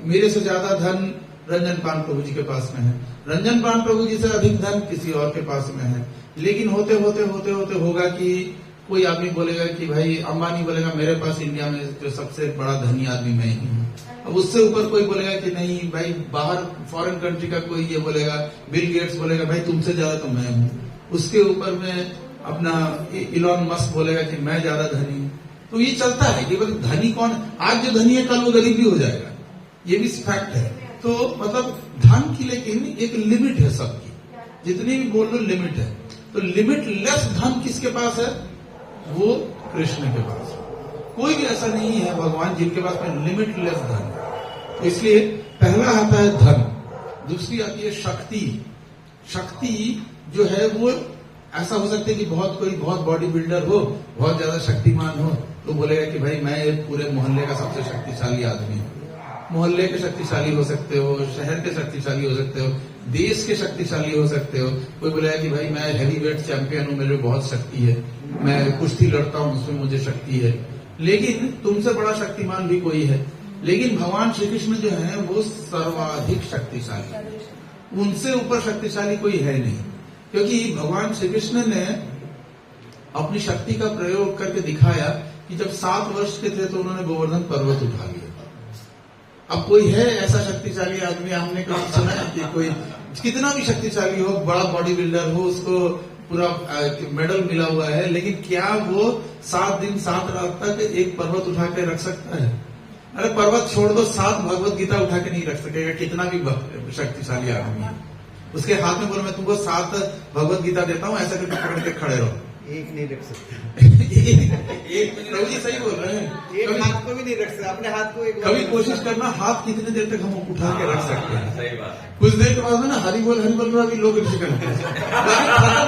मेरे से ज्यादा धन रंजन पान प्रभु जी के पास में है, रंजन पान प्रभु जी से अधिक धन किसी और के पास में है, लेकिन होते होते होते होते होगा कि कोई आदमी बोलेगा कि भाई अंबानी बोलेगा मेरे पास इंडिया में जो सबसे बड़ा धनी आदमी मैं ही हूँ। अब उससे ऊपर कोई बोलेगा कि नहीं भाई, बाहर फॉरेन कंट्री का कोई ये बोलेगा, बिल गेट्स बोलेगा भाई तुमसे ज्यादा तो मैं हूँ। उसके ऊपर में अपना इलॉन मस्क बोलेगा कि मैं ज्यादा धनी हूँ। तो ये चलता है कि धनी कौन, आज जो धनी है कल वो गरीब भी हो जाएगा, ये भी फैक्ट है। तो मतलब धन की लेकिन एक लिमिट है सबकी, जितनी भी बोल लो लिमिट है। तो लिमिटलेस धन किसके पास है? वो कृष्ण के पास। कोई भी ऐसा नहीं है भगवान जिनके पास में लिमिटलेस धन है। तो इसलिए पहला आता है धन, दूसरी आती है शक्ति। शक्ति जो है वो ऐसा हो सकता है कि कोई बहुत बॉडी बिल्डर हो, बहुत ज्यादा शक्तिमान हो, तो बोलेगा कि भाई मैं पूरे मोहल्ले का सबसे शक्तिशाली आदमी हूँ। मोहल्ले के शक्तिशाली हो सकते हो, शहर के शक्तिशाली हो सकते हो, देश के शक्तिशाली हो सकते हो। कोई बोलेगा कि भाई मैं हैवी वेट चैंपियन हूँ, मेरे बहुत शक्ति है, मैं कुश्ती लड़ता हूँ उसमें मुझे शक्ति है। लेकिन तुमसे बड़ा शक्तिमान भी कोई है, लेकिन भगवान श्री कृष्ण जो है वो सर्वाधिक शक्तिशाली है, उनसे ऊपर शक्तिशाली कोई है नहीं। क्योंकि भगवान श्री कृष्ण ने अपनी शक्ति का प्रयोग करके दिखाया कि जब 7 वर्ष के थे तो उन्होंने गोवर्धन पर्वत उठा लिया। अब कोई है ऐसा शक्तिशाली आदमी, हमने कभी सुना है कि कोई कितना भी शक्तिशाली हो, बड़ा बॉडी बिल्डर हो, उसको पूरा मेडल मिला हुआ है, लेकिन क्या वो 7 दिन 7 रात तक एक पर्वत उठा के रख सकता है? अरे पर्वत छोड़ दो, 7 भगवत गीता उठा के नहीं रख सकेगा, कितना भी शक्तिशाली आदमी है। उसके हाथ में बोलो मैं तुमको 7 भगवत गीता देता हूँ, ऐसा करके पकड़ के खड़े रहो, एक नहीं रख सकते। एक प्रभु जी सही बोल रहे हैं, एक हाथ को भी नहीं रख सकते, अपने हाथ को एक कभी कोशिश करना हाथ कितने देर तक हम उठा के रख सकते हैं। सही बात। कुछ देर के बाद ना हरि बोल अभी लोग ऋषि करते हैं,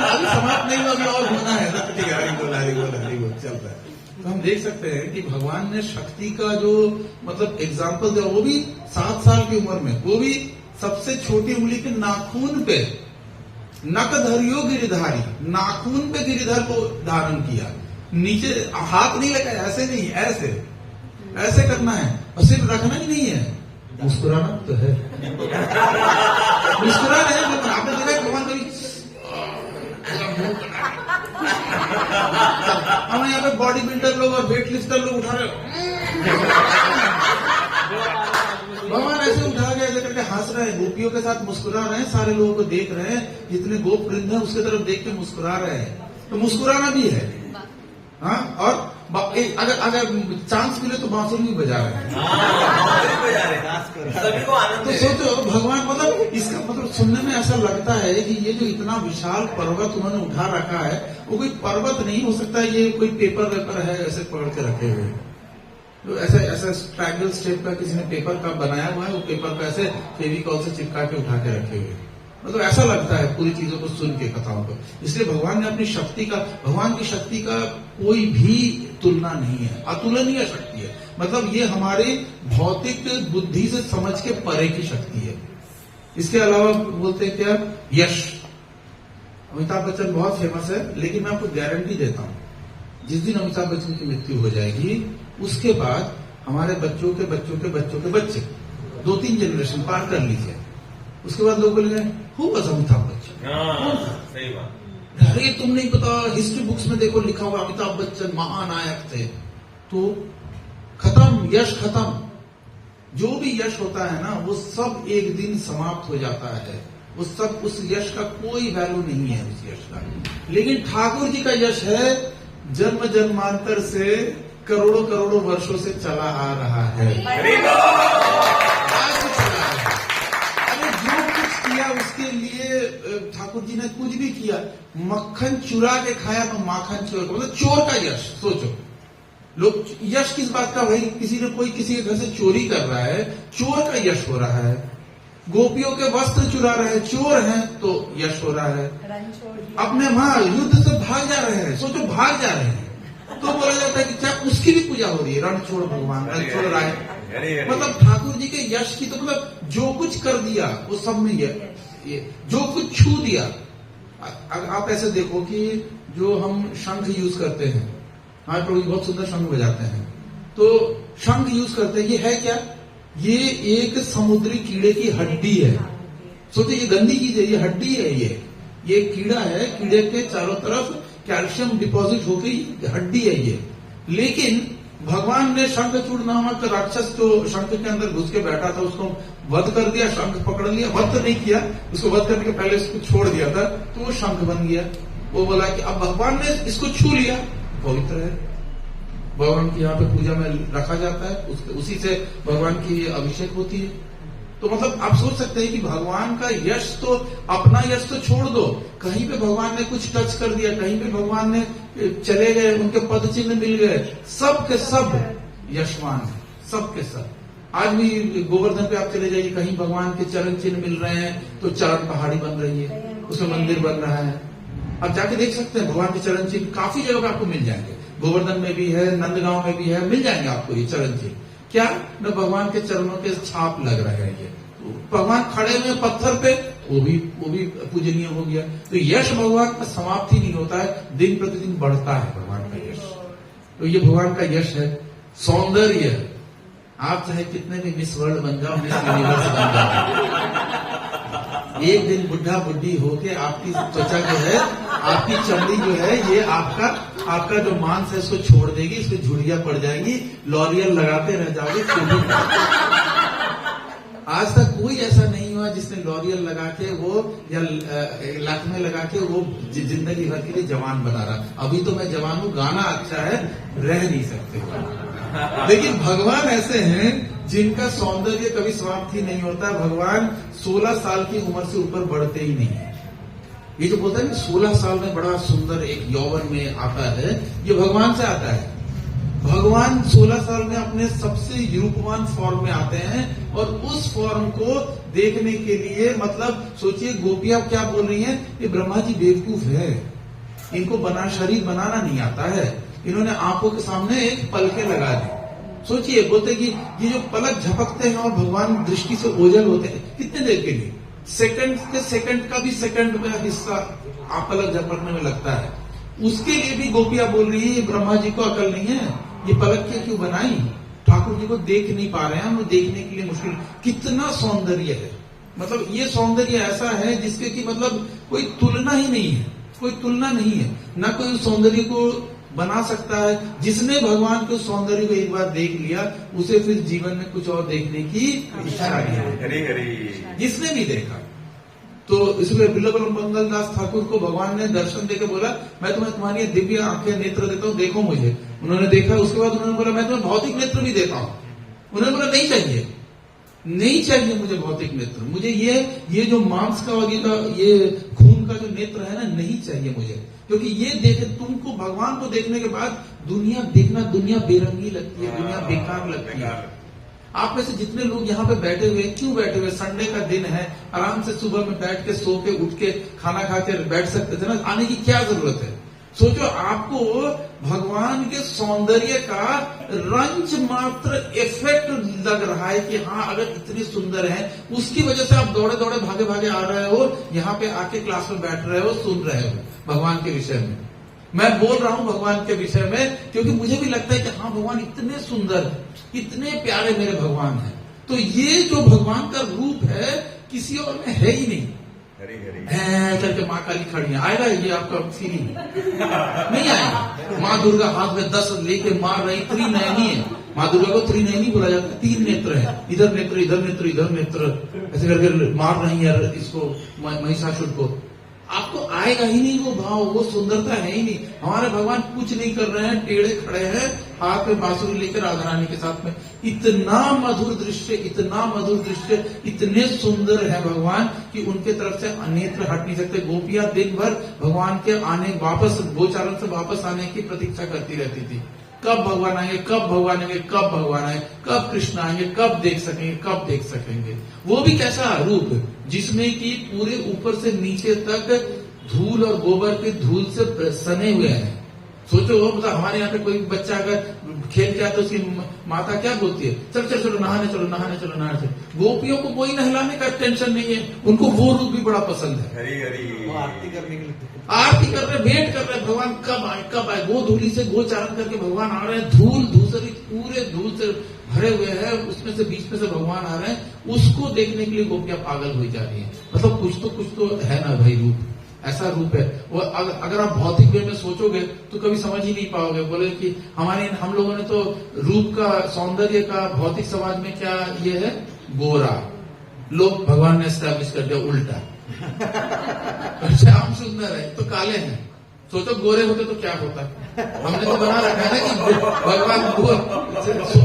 अभी समाप्त नहीं हुआ, अभी और होना है ना, ठीक है हरि बोल चलता है। तो हम देख सकते हैं कि भगवान ने शक्ति का जो मतलब एग्जाम्पल दिया, वो भी 7 साल की उम्र में, वो भी सबसे छोटी उंगली के नाखून पे, नक धरियो गिरिधारी, नाखून पे गिरिधर को धारण किया, नीचे हाथ नहीं लगाया, ऐसे नहीं, ऐसे करना है, और सिर्फ रखना ही नहीं है, मुस्कुराना तो है। मुस्कुरा रहे हैं, आपने देखा भगवान कभी हम यहाँ पे बॉडी बिल्डर लोग और वेट लिफ्टर लोग उठा रहे भगवान ऐसे उठा के ऐसे करके हंस रहे हैं, गोपियों के साथ मुस्कुरा रहे हैं, सारे लोगों को देख रहे हैं, जितने गोप वृंद है उसके तरफ देख के मुस्कुरा रहे हैं। तो मुस्कुराना भी है, हाँ। और अगर चांस मिले तो बांसुरी भी बजा रहे हैं, सभी को आनंद तो सोचो भगवान, मतलब इसका मतलब सुनने में ऐसा लगता है कि ये जो इतना विशाल पर्वत उन्होंने उठा रखा है, वो कोई पर्वत नहीं हो सकता, ये कोई पेपर वेपर है ऐसे पकड़ के रखे हुए। तो ऐसा ट्रायंगल शेप का किसी ने पेपर का बनाया हुआ है, वो पेपर को ऐसे फेविकॉल से चिपका के उठा के रखे हुए। मतलब ऐसा लगता है पूरी चीजों को सुन के, कथाओं को। इसलिए भगवान ने अपनी शक्ति का, भगवान की शक्ति का कोई भी तुलना नहीं है, अतुलनीय शक्ति है। मतलब ये हमारे भौतिक बुद्धि से समझ के परे की शक्ति है। इसके अलावा बोलते हैं क्या, यश। अमिताभ बच्चन बहुत फेमस है, लेकिन मैं आपको गारंटी देता हूं, जिस दिन अमिताभ बच्चन की मृत्यु हो जाएगी, उसके बाद हमारे बच्चों के बच्चों के बच्चों के बच्चे 2-3 जनरेशन पार कर लीजिए, उसके बाद लोग बोलेंगे हु वाज अमिताभ बच्चन। सही बात। अरे तुम नहीं पता, हिस्ट्री बुक्स में देखो लिखा हुआ अमिताभ बच्चन महानायक थे। तो खत्म, यश खत्म। जो भी यश होता है ना, वो सब एक दिन समाप्त हो जाता है, वो सब, उस यश का कोई वैल्यू नहीं है उस यश का। लेकिन ठाकुर जी का यश है, जन्म जन्मांतर से करोड़ों करोड़ों वर्षों से चला आ रहा है। अरे जो कुछ किया उसके लिए ठाकुर जी ने कुछ भी किया, मक्खन चुरा के खाया तो माखन चोर का, मतलब चोर का यश। सोचो, लोग यश किस बात का? भाई किसी ने कोई किसी के घर से चोरी कर रहा है, चोर का यश हो रहा है। गोपियों के वस्त्र चुरा रहे हैं, चोर हैं तो यश हो रहा है। अपने वहां युद्ध से भाग जा रहे हैं, सोचो भाग जा रहे हैं तो बोला जाता है कि क्या उसकी भी पूजा हो रही है? रणछोड़ भगवान, रणछोड़ राय। मतलब ठाकुर जी के यश की तो मतलब जो कुछ कर दिया वो सब में ये जो कुछ छू दिया। आप ऐसे देखो कि जो हम शंख यूज करते हैं, हमारे प्रभु बहुत सुंदर शंख बजाते हैं, तो शंख यूज करते हैं, ये है क्या? ये एक समुद्री कीड़े की हड्डी है। सोचिए ये गंदी चीज है, ये हड्डी है, ये कीड़ा है, कीड़े के चारों तरफ कैल्शियम डिपॉजिट हो गई हड्डी है ये। लेकिन भगवान ने शंखचूड़ नामक राक्षस जो शंख के अंदर घुस के बैठा था उसको वध कर दिया, शंख पकड़ लिया, वध तो नहीं किया, उसको वध करने के पहले उसको छोड़ दिया था तो वो शंख बन गया। वो बोला कि अब भगवान ने इसको छू लिया, पवित्र है, भगवान की यहाँ पे पूजा में रखा जाता है, उसी से भगवान की अभिषेक होती है। तो मतलब आप सोच सकते हैं कि भगवान का यश तो, अपना यश तो छोड़ दो, कहीं पे भगवान ने कुछ टच कर दिया, कहीं पे भगवान ने चले गए, उनके पद चिन्ह मिल गए, सब के सब यशवान है, सब के सब। आज भी गोवर्धन पे आप चले जाइए, कहीं भगवान के चरण चिन्ह मिल रहे हैं तो चरण पहाड़ी बन रही है, उसमें मंदिर बन रहा है। आप जाके देख सकते हैं भगवान के चरण चिन्ह काफी जगह पे आपको मिल जाएंगे, गोवर्धन में भी है, नंदगांव में भी है, मिल जाएंगे आपको ये चरण चिन्ह। क्या न भगवान के चरणों के छाप लग रहे हैं, ये भगवान खड़े हुए पत्थर पे, वो भी पूजनीय हो गया। तो यश भगवान का समाप्ति नहीं होता है, दिन प्रतिदिन बढ़ता है भगवान का यश। तो ये भगवान का यश है। सौंदर्य, आप चाहे कितने भी मिस वर्ल्ड बन जाओ, मिस यूनिवर्स बन जाओ, एक दिन बुढ़ा बुढ़ी होके आपकी त्वचा जो है, आपकी चमड़ी जो है, ये आपका जो मांस है इसको छोड़ देगी, इसमें झुर्रियां पड़ जाएगी, लॉरियल लगाते रह जाओगे। आज तक कोई ऐसा नहीं हुआ जिसने लॉरियल लगा के वो या लक्ष्य में लगा के वो जिंदगी भर के लिए जवान बना रहा। अभी तो मैं जवान हूं, गाना अच्छा है, रह नहीं सकते। लेकिन भगवान ऐसे हैं जिनका सौंदर्य कभी समाप्त ही नहीं होता। भगवान 16 साल की उम्र से ऊपर बढ़ते ही नहीं है। ये जो बोलता है कि 16 साल में बड़ा सुंदर एक यौवन में आता है, ये भगवान से आता है। भगवान 16 साल में अपने सबसे रूपवान फॉर्म में आते हैं और उस फॉर्म को देखने के लिए, मतलब सोचिए गोपियां क्या बोल रही हैं, ये ब्रह्मा जी बेवकूफ है, इनको शरीर बनाना नहीं आता है, इन्होंने आंखों के सामने एक पलके लगा दी। सोचिए, बोलते कि ये जो पलक झपकते हैं और भगवान दृष्टि से ओझल होते हैं, कितने देर के लिए? सेकंड का भी सेकंड में हिस्सा आप पलक झपकने में लगता है। उसके लिए भी गोपियां बोल रही है ब्रह्मा जी को अकल नहीं है, ये पलक क्यों बनाई? ठाकुर जी को देख नहीं पा रहे हैं, हम देखने के लिए मुश्किल। कितना सौंदर्य है, मतलब ये सौंदर्य ऐसा है जिसके की मतलब कोई तुलना ही नहीं है, कोई तुलना नहीं है, ना कोई सौंदर्य को बना सकता है। जिसने भगवान के सौंदर्य को एक बार देख लिया, उसे फिर जीवन में कुछ और देखने की इच्छा नहीं है, जिसने भी देखा। तो इसलिए बिल्कुल मंगल दास ठाकुर को भगवान ने दर्शन देके बोला, मैं तुम्हें तुम्हारी दिव्य आंखें नेत्र देता हूँ, देखो मुझे। उन्होंने देखा, उसके बाद उन्होंने बोला मैं तुम्हें भौतिक नेत्र भी देता हूँ। उन्होंने बोला नहीं चाहिए, नहीं चाहिए मुझे भौतिक नेत्र, मुझे ये जो मांस का और ये खून का जो नेत्र है ना, नहीं चाहिए मुझे। क्योंकि ये देखे, तुमको भगवान को देखने के बाद दुनिया देखना, दुनिया बेरंगी लगती है, दुनिया बेकार लगती है। आप में से जितने लोग यहाँ पे बैठे हुए, क्यों बैठे हुए? संडे का दिन है, आराम से सुबह में बैठ के, सो के, उठ के, खाना खा के बैठ सकते थे ना, आने की क्या जरूरत है? सोचो, आपको भगवान के सौंदर्य का रंज मात्र इफेक्ट लग रहा है कि हाँ, अगर इतने सुंदर हैं, उसकी वजह से आप दौड़े दौड़े भागे भागे आ रहे हो, यहाँ पे आके क्लास में बैठ रहे हो, सुन रहे हो भगवान के विषय में। मैं बोल रहा हूं भगवान के विषय में क्योंकि मुझे भी लगता है कि हाँ, भगवान इतने सुंदर, इतने प्यारे मेरे भगवान हैं। तो ये जो भगवान का रूप है, किसी और में है ही नहीं। है करके माँ काली खड़ी है, आएगा ये आपका फीलिंग? नहीं आएगा। माँ दुर्गा हाथ में 10 लेके मार रही, त्रिनयनी है। माँ दुर्गा को त्रिनयनी बोला जाता है, 3 नेत्र है, इधर नेत्र, इधर नेत्र, इधर नेत्र, ऐसे करके मार रही है इसको, महिषासुर को। आपको आएगा ही नहीं वो भाव, वो सुंदरता है ही नहीं। हमारे भगवान कुछ नहीं कर रहे हैं, टेढ़े खड़े हैं, हाथ में बांसुरी लेकर राधा रानी के साथ में। इतना मधुर दृश्य, इतना मधुर दृश्य, इतने सुंदर है भगवान कि उनके तरफ से नेत्र हट नहीं सकते। गोपियां दिन भर भगवान के आने, वापस गोचारण से वापस आने की प्रतीक्षा करती रहती थी। कब भगवान आएंगे, कब भगवान आएंगे, कब भगवान आएंगे, कब कृष्ण आएंगे, कब देख सकेंगे, कब देख सकेंगे। वो भी कैसा रूप जिसमें कि पूरे ऊपर से नीचे तक धूल और गोबर की धूल से सने हुए हैं। सोचो वो मतलब हमारे यहाँ पे कोई बच्चा अगर खेल के आता तो उसकी माता क्या बोलती है, चलो चलो चलो नहाने चलो, नहाने चलो, नहाने चलो। गोपियों को कोई नहलाने का टेंशन नहीं है, उनको वो रूप भी बड़ा पसंद है। हरी हरी वो आरती करने के लिए आरती कर रहे, वेट कर रहे, भगवान कब आए कब आए। गो धूली से गोचारण करके भगवान आ रहे हैं, धूल धूसरी पूरे धूल से भरे हुए हैं, उसमें से बीच में से भगवान आ रहे हैं, उसको देखने के लिए गोपियां पागल हुई जा रही है। मतलब कुछ तो है ना भाई रूप, ऐसा रूप है वो। अगर आप भौतिक वे में सोचोगे तो कभी समझ ही नहीं पाओगे। बोले कि हम लोगों ने तो रूप का, सौंदर्य का भौतिक समाज में क्या ये है, गोरा। लोग भगवान ने एस्टैब्लिश कर दिया उल्टा। श्याम सुंदर है तो काले हैं, सोचो गोरे होते तो क्या होता। हमने तो बना रखा है ना कि भगवान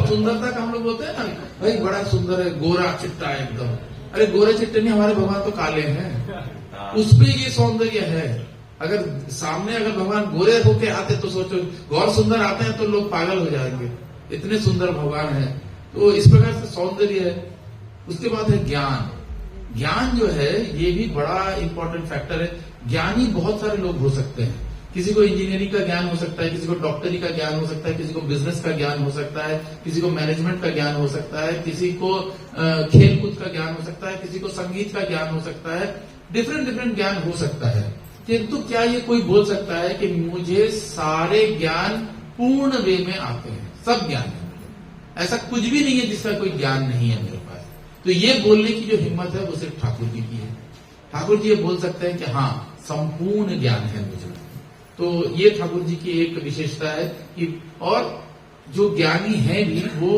सुंदरता का हम लोग बोलते हैं ना, भाई बड़ा सुंदर है, गोरा चिट्टा एकदम। अरे गोरे चिट्टे नहीं, हमारे भगवान तो काले हैं, उस पे ये सौंदर्य है। अगर सामने अगर भगवान गोरे होके आते तो सोचो, गौर सुंदर आते हैं तो लोग पागल हो जाएंगे, इतने सुंदर भगवान है। तो इस प्रकार से सौंदर्य है। उसके बाद है ज्ञान। ज्ञान जो है ये भी बड़ा इंपॉर्टेंट फैक्टर है। ज्ञानी बहुत सारे लोग हो सकते हैं, किसी को इंजीनियरिंग का ज्ञान हो सकता है, किसी को डॉक्टरी का ज्ञान हो सकता है, किसी को बिजनेस का ज्ञान हो सकता है, किसी को मैनेजमेंट का ज्ञान हो सकता है, किसी को खेल कूद का ज्ञान हो सकता है, किसी को संगीत का ज्ञान हो सकता है, डिफरेंट ज्ञान हो सकता है। किंतु क्या ये कोई बोल सकता है कि मुझे सारे ज्ञान पूर्ण वे में आते हैं, सब ज्ञान है? ऐसा कुछ भी नहीं है जिसका कोई ज्ञान नहीं है मेरे पास। तो ये बोलने की जो हिम्मत है वो सिर्फ ठाकुर जी की है। ठाकुर जी ये बोल सकते हैं कि हाँ संपूर्ण ज्ञान है मुझे। तो ये ठाकुर जी की एक विशेषता है कि, और जो ज्ञानी है भी वो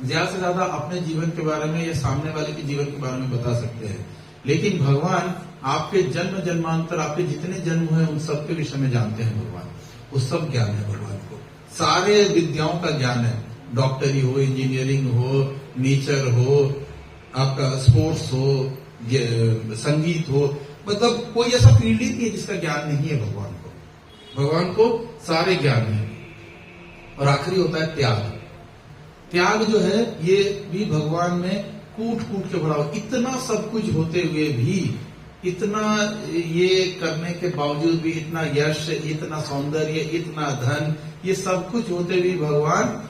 ज्यादा से ज्यादा अपने जीवन के बारे में या सामने वाले के जीवन के बारे में बता सकते हैं, लेकिन भगवान आपके जन्म जन्मांतर, आपके जितने जन्म हुए उन सब के विषय में जानते हैं भगवान। वो सब ज्ञान है भगवान को, सारे विद्याओं का ज्ञान है। डॉक्टरी हो, इंजीनियरिंग हो, नेचर हो, आपका स्पोर्ट्स हो, संगीत हो, मतलब कोई ऐसा फील्ड ही नहीं है जिसका ज्ञान नहीं है भगवान को। भगवान को सारे ज्ञान है। और आखिरी होता है त्याग। त्याग जो है ये भी भगवान में कूट के भरा हुआ। इतना सब कुछ होते हुए भी, इतना ये करने के बावजूद भी, इतना यश, इतना सौंदर्य, इतना धन, ये सब कुछ होते हुए भगवान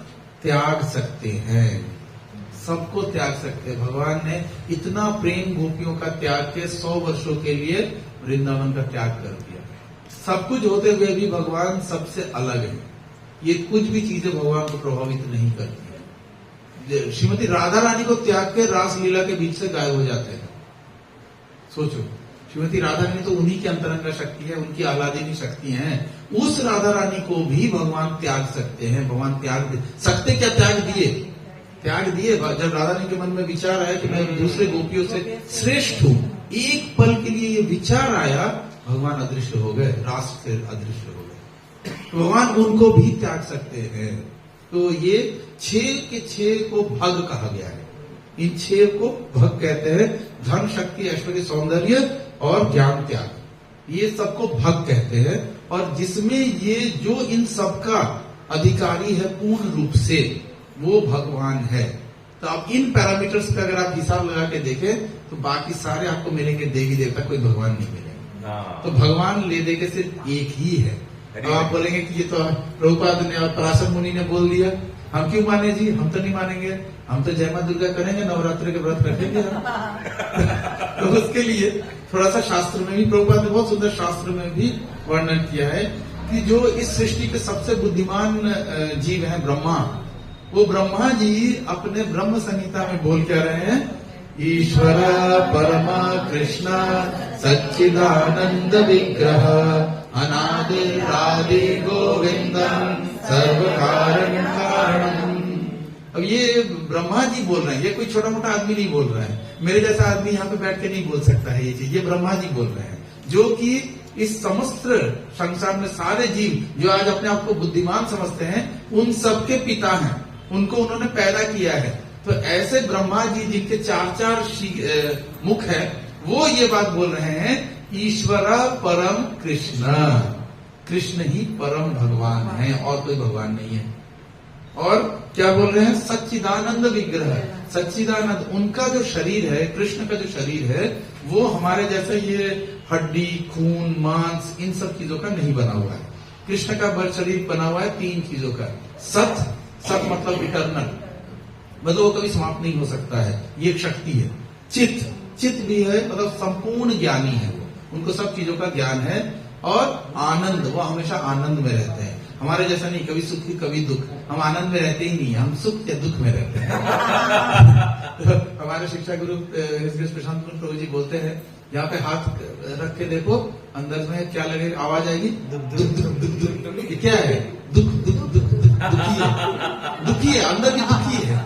त्याग सकते हैं, सबको त्याग सकते हैं। भगवान ने इतना प्रेम गोपियों का त्याग के 100 वर्षों के लिए वृंदावन का त्याग कर दिया। सब कुछ होते हुए भी भगवान सबसे अलग है। ये कुछ भी चीजें भगवान को प्रभावित नहीं करती है। श्रीमती राधा रानी को त्याग के रासलीला के बीच से गायब हो जाते हैं। सोचो, श्रीमती राधा रानी तो उन्हीं की अंतरंग शक्ति है, उनकी आह्लादिनी शक्ति है। उस राधा रानी को भी भगवान त्याग सकते हैं। भगवान त्याग सकते, क्या त्याग दिए? त्याग दिए। जब राधा रानी के मन में विचार आया कि मैं दूसरे गोपियों से श्रेष्ठ हूं, एक पल के लिए ये विचार आया, भगवान अदृश्य हो गए, रास से अदृश्य हो गए। भगवान उनको भी त्याग सकते हैं। तो ये 6 के 6 को भग कहा गया है। इन 6 को भग कहते हैं, धन, शक्ति, ऐश्वर्य, सौंदर्य और ज्ञान त्याग, ये सबको भग कहते हैं। और जिसमें ये जो इन सबका अधिकारी है पूर्ण रूप से, वो भगवान है। तो अब इन पैरामीटर्स पे अगर आप हिसाब लगा के देखें तो बाकी सारे आपको मिलेंगे, देवी देवता, कोई भगवान नहीं मिलेंगे। तो भगवान ले दे के सिर्फ एक ही है। अब आप बोलेंगे कि ये तो प्रभुपाद ने और पराशर मुनि ने बोल दिया, हम क्यों माने जी? हम तो नहीं मानेंगे, हम तो जय मां दुर्गा करेंगे, नवरात्रि के व्रत रखेंगे। तो उसके लिए थोड़ा सा शास्त्र में भी, प्रभुपाद ने बहुत सुंदर शास्त्र में भी वर्णन किया है कि जो इस सृष्टि के सबसे बुद्धिमान जीव हैं ब्रह्मा, वो ब्रह्मा जी अपने ब्रह्म संहिता में बोल क्या रहे हैं, ईश्वर परमा कृष्ण सच्चिदानंद विग्रह अनादि आदि गोविंदम सर्व कारण कारणम। अब ये ब्रह्मा जी बोल रहे हैं, ये कोई छोटा मोटा आदमी नहीं बोल रहा है। मेरे जैसा आदमी यहाँ पे बैठ के नहीं बोल सकता है ये चीज, ये ब्रह्मा जी बोल रहे हैं, जो कि इस समस्त संसार में सारे जीव जो आज अपने आप को बुद्धिमान समझते हैं, उन सबके पिता हैं, उनको उन्होंने पैदा किया है। तो ऐसे ब्रह्मा जी जिनके 4 मुख है, वो ये बात बोल रहे हैं, ईश्वर परम कृष्ण। कृष्ण ही परम भगवान है और कोई भगवान नहीं है। और क्या बोल रहे हैं? सच्चिदानंद विग्रह, सच्चिदानंद उनका जो शरीर है, कृष्ण का जो शरीर है, वो हमारे जैसे ये हड्डी, खून, मांस, इन सब चीजों का नहीं बना हुआ है। कृष्ण का शरीर बना हुआ है 3 चीजों का। सत, सत मतलब इटर्नल, मतलब वो कभी समाप्त नहीं हो सकता है, ये एक शक्ति है। चित्त, चित्त भी है, मतलब संपूर्ण ज्ञानी है वो, उनको सब चीजों का ज्ञान है। और आनंद, वो हमेशा आनंद में रहते हैं, हमारे जैसा नहीं कभी सुख कभी दुख, हम आनंद में रहते ही नहीं, हम सुख या दुख में रहते हैं। तो हमारे शिक्षा गुरु प्रशांत प्रभु जी बोलते हैं, यहाँ पे हाथ रख के देखो, अंदर में क्या लगेगा, आवाज आएगी, दुख दुख दुख दुख दुख। ये क्या है? दुख दुख दुख दुख, दुखी है, दुखी है, अंदर भी दुखी है।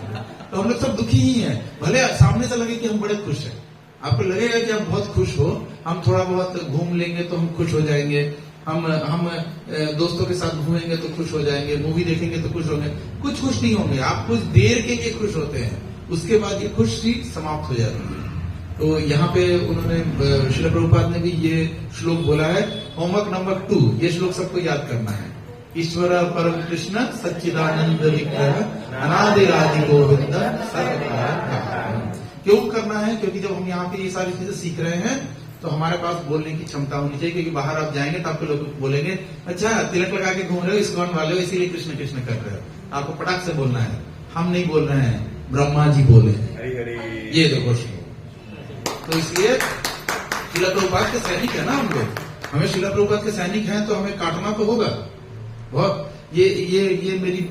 तो हम लोग सब दुखी ही हैं, भले सामने से लगे कि हम बड़े खुश हैं। आपको लगेगा कि आप बहुत खुश हो, हम थोड़ा बहुत घूम लेंगे तो हम खुश हो जाएंगे, हम दोस्तों के साथ घूमेंगे तो खुश हो जाएंगे, मूवी देखेंगे तो खुश होंगे। कुछ खुश नहीं होंगे आप, कुछ देर के लिए खुश होते हैं, उसके बाद ये खुशी समाप्त हो जाती है। तो यहाँ पे उन्होंने श्रील प्रभुपाद ने भी ये श्लोक बोला है, होमवर्क नंबर 2, ये श्लोक सबको याद करना है। ईश्वर परम कृष्ण सच्चिदानंद विग्रह अनादिरादि गोविंद सर्वकारण। क्यों करना है? क्योंकि जब हम यहाँ पे ये सारी चीजें सीख रहे हैं तो हमारे पास बोलने की क्षमता होनी चाहिए, क्योंकि बाहर आप जाएंगे तो आपको लोग बोलेंगे, अच्छा तिलक लगा के घूम रहे हो, इस्कॉन वाले हो, इसीलिए कृष्ण कृष्ण कर रहे हो। आपको पटाख से बोलना है, हम नहीं बोल रहे हैं, ब्रह्मा जी बोले हैं। ये देखो तो इसलिए श्रील प्रभुपाद के सैनिक है ना हम लोग, हमें श्रील प्रभुपाद के सैनिक हैं तो हमें काटना तो होगा बहुत। ये मेरी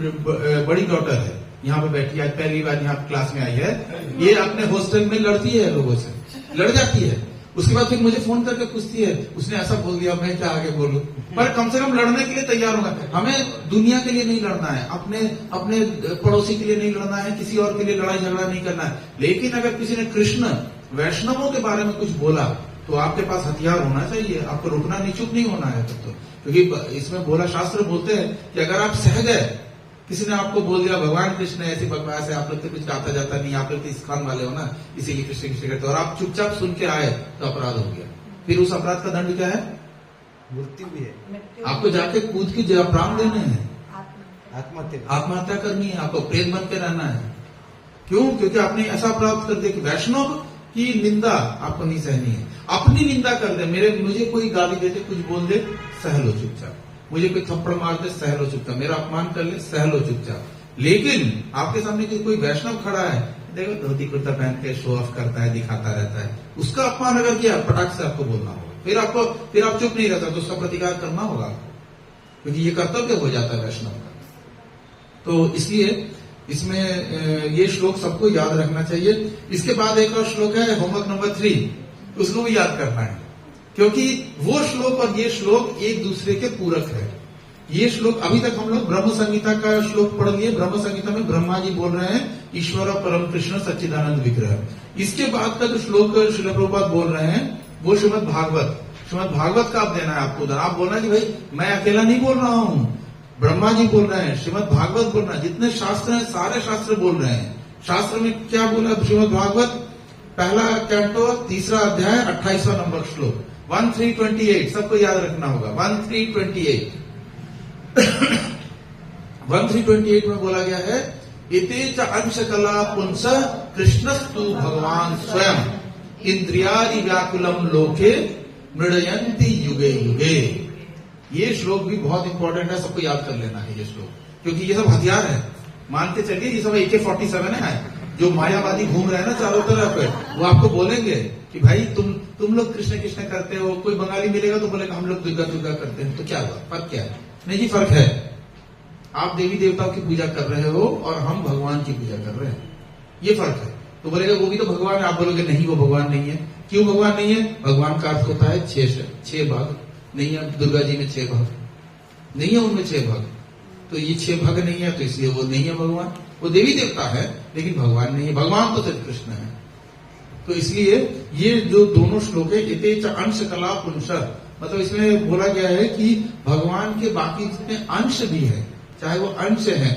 बड़ी डॉटर है, यहाँ पे बैठी, आज पहली बार यहाँ क्लास में आई है। ये अपने हॉस्टल में लड़ती है, लोगों से लड़ जाती है, उसके बाद फिर मुझे फोन करके पूछती है, उसने ऐसा बोल दिया, मैं क्या आगे बोलूं। पर कम से कम लड़ने के लिए तैयार होगा। हमें दुनिया के लिए नहीं लड़ना है, अपने पड़ोसी के लिए नहीं लड़ना है, किसी और के लिए लड़ाई झगड़ा नहीं करना है। लेकिन अगर किसी ने कृष्ण वैष्णवों के बारे में कुछ बोला तो आपके पास हथियार होना चाहिए, आपको रुकना नहीं, चुप नहीं होना है तब तो। क्योंकि इसमें बोला, शास्त्र बोलते हैं कि अगर आप सह गए, किसी ने आपको बोल दिया भगवान कृष्ण ऐसी बकवास है, आप लोग तो कुछ आता जाता नहीं, आप लोग तो इस्कॉन वाले हो ना, इसीलिए कृष्ण कृष्ण करते, और आप चुपचाप सुन के आए तो अपराध हो गया। फिर उस अपराध का दंड क्या है? मृत्यु भी है। आपको जाके कूद के प्राण देने हैं, आत्महत्या करनी है, आपको प्रेत बन के रहना है। क्यों? क्योंकि आपने ऐसा अपराध कर दिया कि वैष्णव की निंदा आपको नहीं सहनी है। अपनी निंदा कर दे, मुझे कोई गाली देते, कुछ बोल दे, सह लो चुपचाप, मुझे कोई थप्पड़ मार दे, सह लो चुपचाप, मेरा अपमान कर ले, सह लो चुपचाप। लेकिन आपके सामने कोई वैष्णव खड़ा है, देखो धोती कुर्ता पहन के शो ऑफ करता है, दिखाता रहता है, उसका अपमान अगर किया, पटाख से आपको बोलना होगा। फिर आप चुप नहीं रहता तो उसका प्रतिकार करना होगा, क्योंकि ये कर्तव्य हो जाता है वैष्णव का। तो इसलिए इसमें ये श्लोक सबको याद रखना चाहिए। इसके बाद एक और श्लोक है, होमवर्क नंबर 3, उसको भी याद करना है, क्योंकि वो श्लोक और ये श्लोक एक दूसरे के पूरक है। ये श्लोक अभी तक हम लोग ब्रह्म संहिता का श्लोक पढ़ लिए। ब्रह्म संहिता में ब्रह्मा जी बोल रहे हैं, ईश्वर परम कृष्ण सच्चिदानंद विग्रह। इसके बाद का जो श्लोक श्रील प्रभुपाद बोल रहे हैं वो श्रीमद् भागवत, श्रीमद् भागवत का आप देना है आपको उधर। आप बोलना कि भाई मैं अकेला नहीं बोल रहा हूं, ब्रह्मा जी बोल रहे हैं, श्रीमद् भागवत बोल रहे हैं, जितने शास्त्र हैं सारे शास्त्र बोल रहे हैं। शास्त्र में क्या बोला? श्रीमद् भागवत पहला कैंटो 3रा अध्याय 28वां नंबर श्लोक 1328, सबको याद रखना होगा। 1328 1328 में बोला गया है, इते च अंश कला पुंस कृष्णस्तु भगवान स्वयं इंद्रियादि व्याकुलम लोके मृडयंती युगे युगे। ये श्लोक भी बहुत इंपॉर्टेंट है, सबको याद कर लेना है ये श्लोक, क्योंकि ये सब हथियार है। मान के चलिए ये सब AK-47 है, जो मायावादी घूम रहे हैं ना चारों तरफ, वो आपको बोलेंगे कि भाई तुम लोग कृष्ण कृष्ण करते हो। कोई बंगाली मिलेगा तो बोलेगा हम लोग दुर्गा दुर्गा करते हैं। तो क्या हुआ? फर्क क्या है? नहीं जी फर्क है, आप देवी देवताओं की पूजा कर रहे हो और हम भगवान की पूजा कर रहे हैं, ये फर्क है। तो बोलेगा वो भी तो भगवान है, आप बोलोगे नहीं वो भगवान नहीं है। क्यों भगवान नहीं है? भगवान का अर्थ होता है 6 भाग, नहीं है दुर्गा जी में 6 भाग नहीं है, उनमें 6 भाग, तो ये 6 भाग नहीं है, तो इसलिए वो नहीं है भगवान। वो देवी देवता है लेकिन भगवान नहीं है, भगवान तो सिर्फ कृष्ण है। तो इसलिए ये जो दोनों श्लोक है, इते च अंश कला पुंस, मतलब इसमें बोला गया है कि भगवान के बाकी जितने अंश भी है, चाहे वो अंश है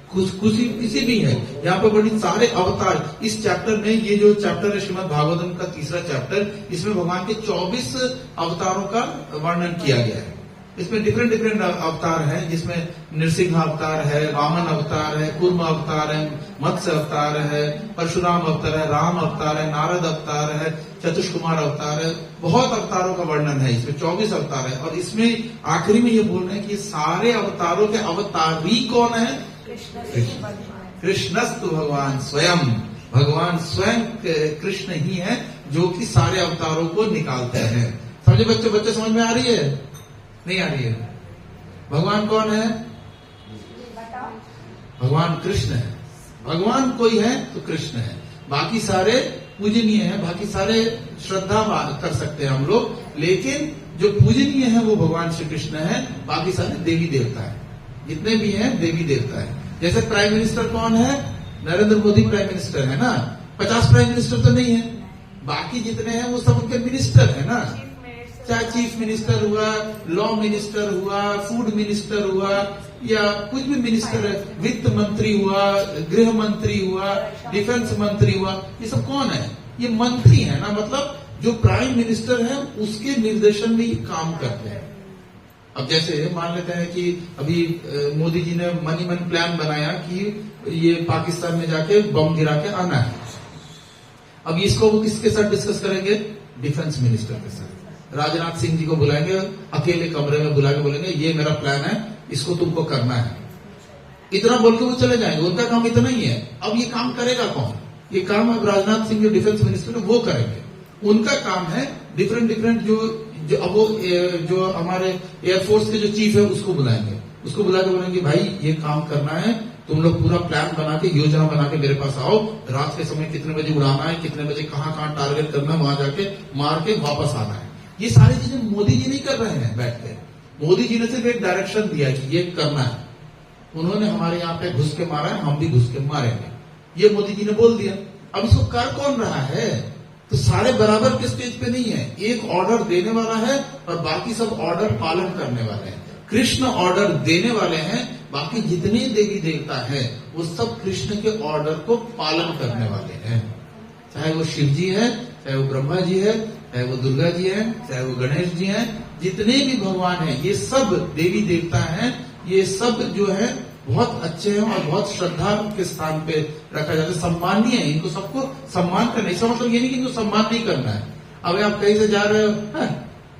किसी भी है, यहाँ पर बड़ी सारे अवतार इस चैप्टर में, ये जो चैप्टर है श्रीमद् भागवतम का 3रा चैप्टर, इसमें भगवान के 24 अवतारों का वर्णन किया गया है। इसमें डिफरेंट डिफरेंट अवतार हैं, जिसमें नृसिंह अवतार है, वामन अवतार है, कूर्म अवतार है, मत्स्य अवतार है, परशुराम अवतार है, राम अवतार है, नारद अवतार है, चतुष्कुमार अवतार है। बहुत अवतारों का वर्णन है इसमें, 24 अवतार है। और इसमें आखिरी में ये बोल रहे हैं कि सारे अवतारों के अवतारी कौन है? कृष्णस्तु भगवान स्वयं, भगवान स्वयं कृष्ण ही है जो कि सारे अवतारों को निकालते हैं। समझे बच्चे? बच्चे समझ में आ रही है? नहीं आ रही है? भगवान कौन है? भगवान कृष्ण है। भगवान कोई है तो कृष्ण है, बाकी सारे पूजनीय है, बाकी सारे श्रद्धा कर सकते हैं हम लोग, लेकिन जो पूजनीय है वो भगवान श्री कृष्ण है, बाकी सारे देवी देवता है। जितने भी हैं देवी देवता है। जैसे प्राइम मिनिस्टर कौन है? नरेंद्र मोदी प्राइम मिनिस्टर है ना। 50 प्राइम मिनिस्टर तो नहीं है, बाकी जितने हैं वो सब उनके मिनिस्टर है ना। चाहे चीफ मिनिस्टर हुआ, लॉ मिनिस्टर हुआ, फूड मिनिस्टर हुआ, या कुछ भी मिनिस्टर है, वित्त मंत्री हुआ, गृह मंत्री हुआ, डिफेंस मंत्री हुआ, ये सब कौन है? ये मंत्री है ना। मतलब जो प्राइम मिनिस्टर है उसके निर्देशन में ये काम करते हैं। अब जैसे मान लेते हैं कि अभी मोदी जी ने मनी मन प्लान बनाया कि ये पाकिस्तान में जाके बम गिरा के आना है। अब इसको वो किसके साथ डिस्कस करेंगे? डिफेंस मिनिस्टर के साथ। राजनाथ सिंह जी को बुलाएंगे, अकेले कमरे में बुला के बोलेंगे ये मेरा प्लान है, इसको तुमको करना है। इतना बोल के वो चले जाएंगे, उनका काम इतना ही है। अब ये काम करेगा कौन? ये काम अब राजनाथ सिंह जो डिफेंस मिनिस्टर है वो करेंगे। उनका काम है डिफरेंट डिफरेंट जो अब वो जो हमारे एयरफोर्स के जो चीफ है उसको बुलाएंगे, उसको बुला के बोलेंगे भाई ये काम करना है, तुम लोग पूरा प्लान बना के, योजना बना के मेरे पास आओ, रात के समय कितने बजे उड़ाना है, कितने बजे कहाँ कहाँ टारगेट करना है, वहां जाके मार के वापस आना है। ये सारी चीजें मोदी जी नहीं कर रहे हैं बैठ के। मोदी जी ने सिर्फ एक डायरेक्शन दिया कि ये करना है। उन्होंने हमारे यहाँ पे घुस के मारा है, हम भी घुस के मारेंगे, ये मोदी जी ने बोल दिया। अब इसको कर कौन रहा है? तो सारे बराबर के स्टेज पे नहीं है। एक ऑर्डर देने वाला है और बाकी सब ऑर्डर पालन करने वाले हैं। कृष्ण ऑर्डर देने वाले हैं, बाकी जितने देवी देवता हैं वो सब कृष्ण के ऑर्डर को पालन करने वाले हैं। चाहे वो शिव जी है, चाहे वो ब्रह्मा जी है, चाहे वो दुर्गा जी है, चाहे वो गणेश जी हैं, जितने भी भगवान हैं ये सब देवी देवता हैं। ये सब जो है बहुत अच्छे हैं और बहुत श्रद्धा के स्थान पे रखा जाता है, सम्मानीय है। इनको सबको सम्मान करना, इसका मतलब ये नहीं कि इनको सम्मान नहीं करना है। अब आप कहीं से जा रहे हो,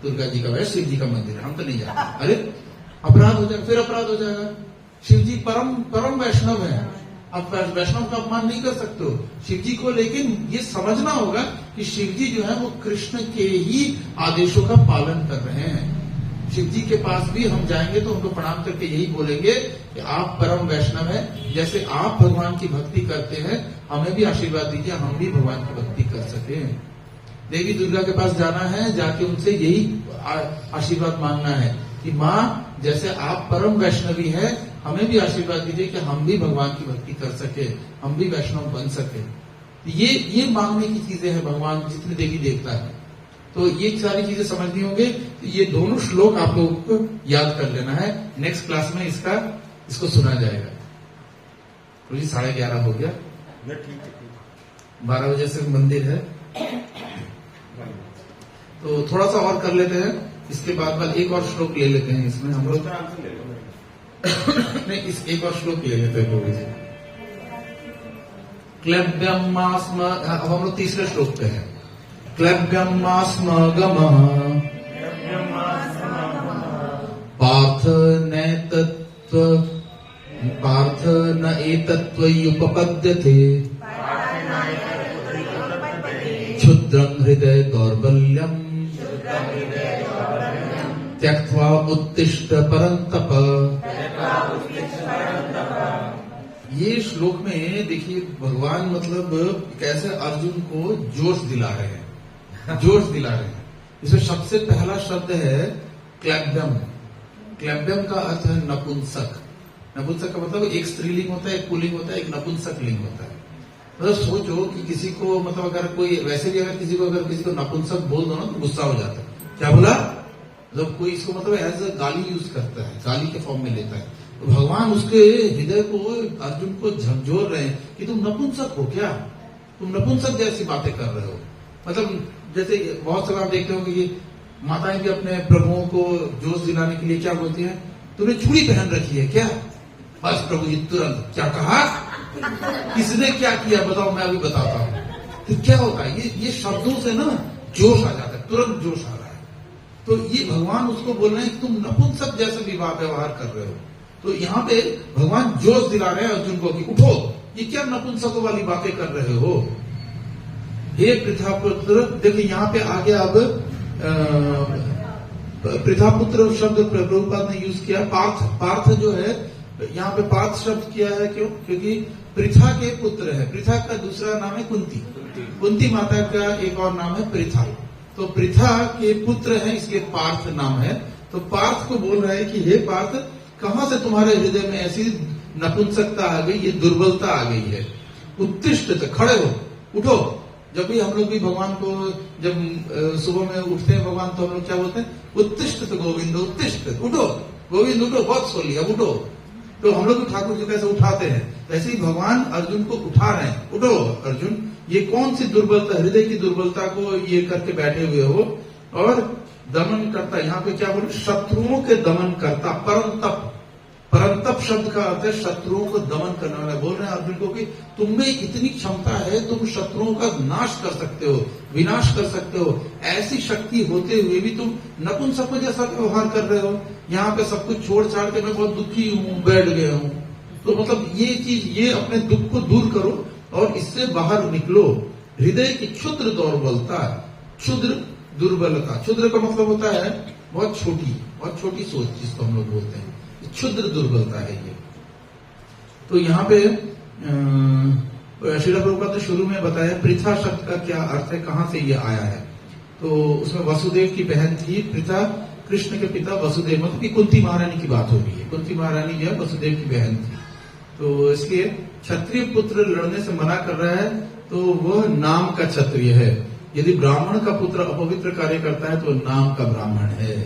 दुर्गा जी का है, शिव जी का मंदिर है, हम तो नहीं जाते, अरे अपराध हो जाएगा, फिर अपराध हो जाएगा। शिव जी परम वैष्णव है, आप वैष्णव का अपमान नहीं कर सकते हो शिव जी को। लेकिन ये समझना होगा कि शिव जी जो है वो कृष्ण के ही आदेशों का पालन कर रहे हैं। शिव जी के पास भी हम जाएंगे तो उनको प्रणाम करके यही बोलेंगे कि आप परम वैष्णव हैं, जैसे आप भगवान की भक्ति करते हैं हमें भी आशीर्वाद दीजिए, हम भी भगवान की भक्ति कर सके। देवी दुर्गा के पास जाना है, जाके उनसे यही आशीर्वाद मांगना है कि माँ जैसे आप परम वैष्णवी हैं, हमें भी आशीर्वाद दीजिए कि हम भी भगवान की भक्ति कर सके, हम भी वैष्णव बन सके। ये मांगने की चीजें हैं भगवान जितने देवी देवता है। तो ये सारी चीजें समझनी होंगे। ये दोनों श्लोक आप लोगों को याद कर लेना है। नेक्स्ट क्लास में इसको सुना जाएगा। तो जी 11:30 हो गया, 12 बजे से मंदिर है, तो थोड़ा सा और कर लेते हैं। इसके बाद एक और श्लोक ले लेते हैं इसमें हम लोग नहीं, इस एक और श्लोक ले लेते हैं थोड़ी सी। क्लब्यम मास्म, अब हम लोग तीसरे श्लोक पे हैं। क्लब्यम मास्म गमः पार्थ न एतत्त्वयुपपद्यते क्षुद्रं हृदय दौर्बल्यम त्यक्त्वा उत्तिष्ठ परन्तप। ये श्लोक में देखिए भगवान मतलब कैसे अर्जुन को जोश दिला रहे हैं, जोश दिला रहे हैं। इसमें सबसे पहला शब्द है क्लैब्यम। क्लैब्यम का अर्थ है नपुंसक। नपुंसक का मतलब एक स्त्रीलिंग होता है, एक पुल्लिंग होता है, एक नपुंसक लिंग होता है। मतलब सोचो कि किसी को मतलब अगर कोई वैसे भी अगर किसी को नपुंसक बोल दो ना तो गुस्सा हो जाता है। क्या बोला? जब कोई इसको मतलब एज अ गाली यूज करता है, गाली के फॉर्म में लेता है। तो भगवान उसके हृदय को, अर्जुन को झकझोर रहे हैं कि तुम नपुंसक हो क्या, तुम नपुंसक जैसी बातें कर रहे हो। मतलब जैसे बहुत समय आप देखते हो कि माताएं भी अपने प्रभुओं को जोश दिलाने के लिए क्या बोलती हैं, तूने चूड़ी पहन रखी है क्या? बस प्रभु जी तुरंत क्या कहा, किसने क्या किया बताओ, मैं अभी बताता हूं। तो क्या होता है, ये शब्दों से ना जोश आ जाता है, तुरंत जोश आ रहा है। तो ये भगवान उसको बोल रहे हैं कि तुम नपुंसक जैसे विवाह व्यवहार कर रहे हो। तो यहाँ पे भगवान जोश दिला रहे हैं अर्जुन को कि उठो, ये क्या नपुंसकों वाली बातें कर रहे हो। हे पृथापुत्र, देखिए यहाँ पे आगे अब पृथापुत्र शब्द प्रभुपाद ने यूज किया। पार्थ जो है यहाँ पे पार्थ शब्द किया है, क्यों? क्योंकि पृथा के पुत्र है। पृथा का दूसरा नाम है कुंती माता का एक और नाम है पृथा। तो पृथा के पुत्र है, इसलिए पार्थ नाम है। तो पार्थ को बोल रहे हैं कि हे पार्थ, कहां से तुम्हारे हृदय में ऐसी नपुंसकता आ गई, ये दुर्बलता आ गई है। उत्तिष्ठ, खड़े हो, उठो। जब भी हम लोग भी भगवान को जब सुबह में उठते हैं भगवान, तो हम लोग क्या बोलते हैं, उत्तिष्ठ गोविंद, उत्तिष्ठ, उठो गोविंद, उठो, बहुत सो लिया, उठो। तो हम लोग भी ठाकुर जी कैसे उठाते हैं, ऐसे ही भगवान अर्जुन को उठा रहे हैं, उठो अर्जुन, ये कौन सी दुर्बलता, हृदय की दुर्बलता को ये करके बैठे हुए हो। और दमन करता, यहाँ पे क्या बोले, शत्रुओं के दमन करता, परंतप। परंतप शब्द का अर्थ है शत्रुओं को दमन करने वाला। बोल रहे हैं अर्जुन को कि तुम में इतनी क्षमता है, तुम शत्रुओं का नाश कर सकते हो, विनाश कर सकते हो। ऐसी शक्ति होते हुए भी तुम नपुंसकों जैसा व्यवहार कर रहे हो। यहाँ पे सब कुछ छोड़ छाड़ के मैं बहुत दुखी हूँ, बैठ गया हूँ। तो मतलब ये चीज, ये अपने दुख को दूर करो और इससे बाहर निकलो। हृदय की क्षुद्र दुर्बलता, क्षुद्र दुर्बलता, क्षुद्र का मतलब होता है बहुत छोटी सोच, जिसको हम लोग बोलते हैं, क्षुद्र दुर्बलता है ये। तो यहाँ पे श्रील प्रभुपाद ने शुरू में बताया पृथा शब्द का क्या अर्थ है, कहां से ये आया है। तो उसमें वसुदेव की बहन थी पृथा, कृष्ण के पिता वसुदेव, मतलब कि कुंती महारानी की बात हो रही है। कुंती महारानी जो है वसुदेव की बहन थी। तो इसलिए क्षत्रिय पुत्र लड़ने से मना कर रहा है, तो वह नाम का क्षत्रिय है। यदि ब्राह्मण का पुत्र अपवित्र कार्य करता है तो नाम का ब्राह्मण है।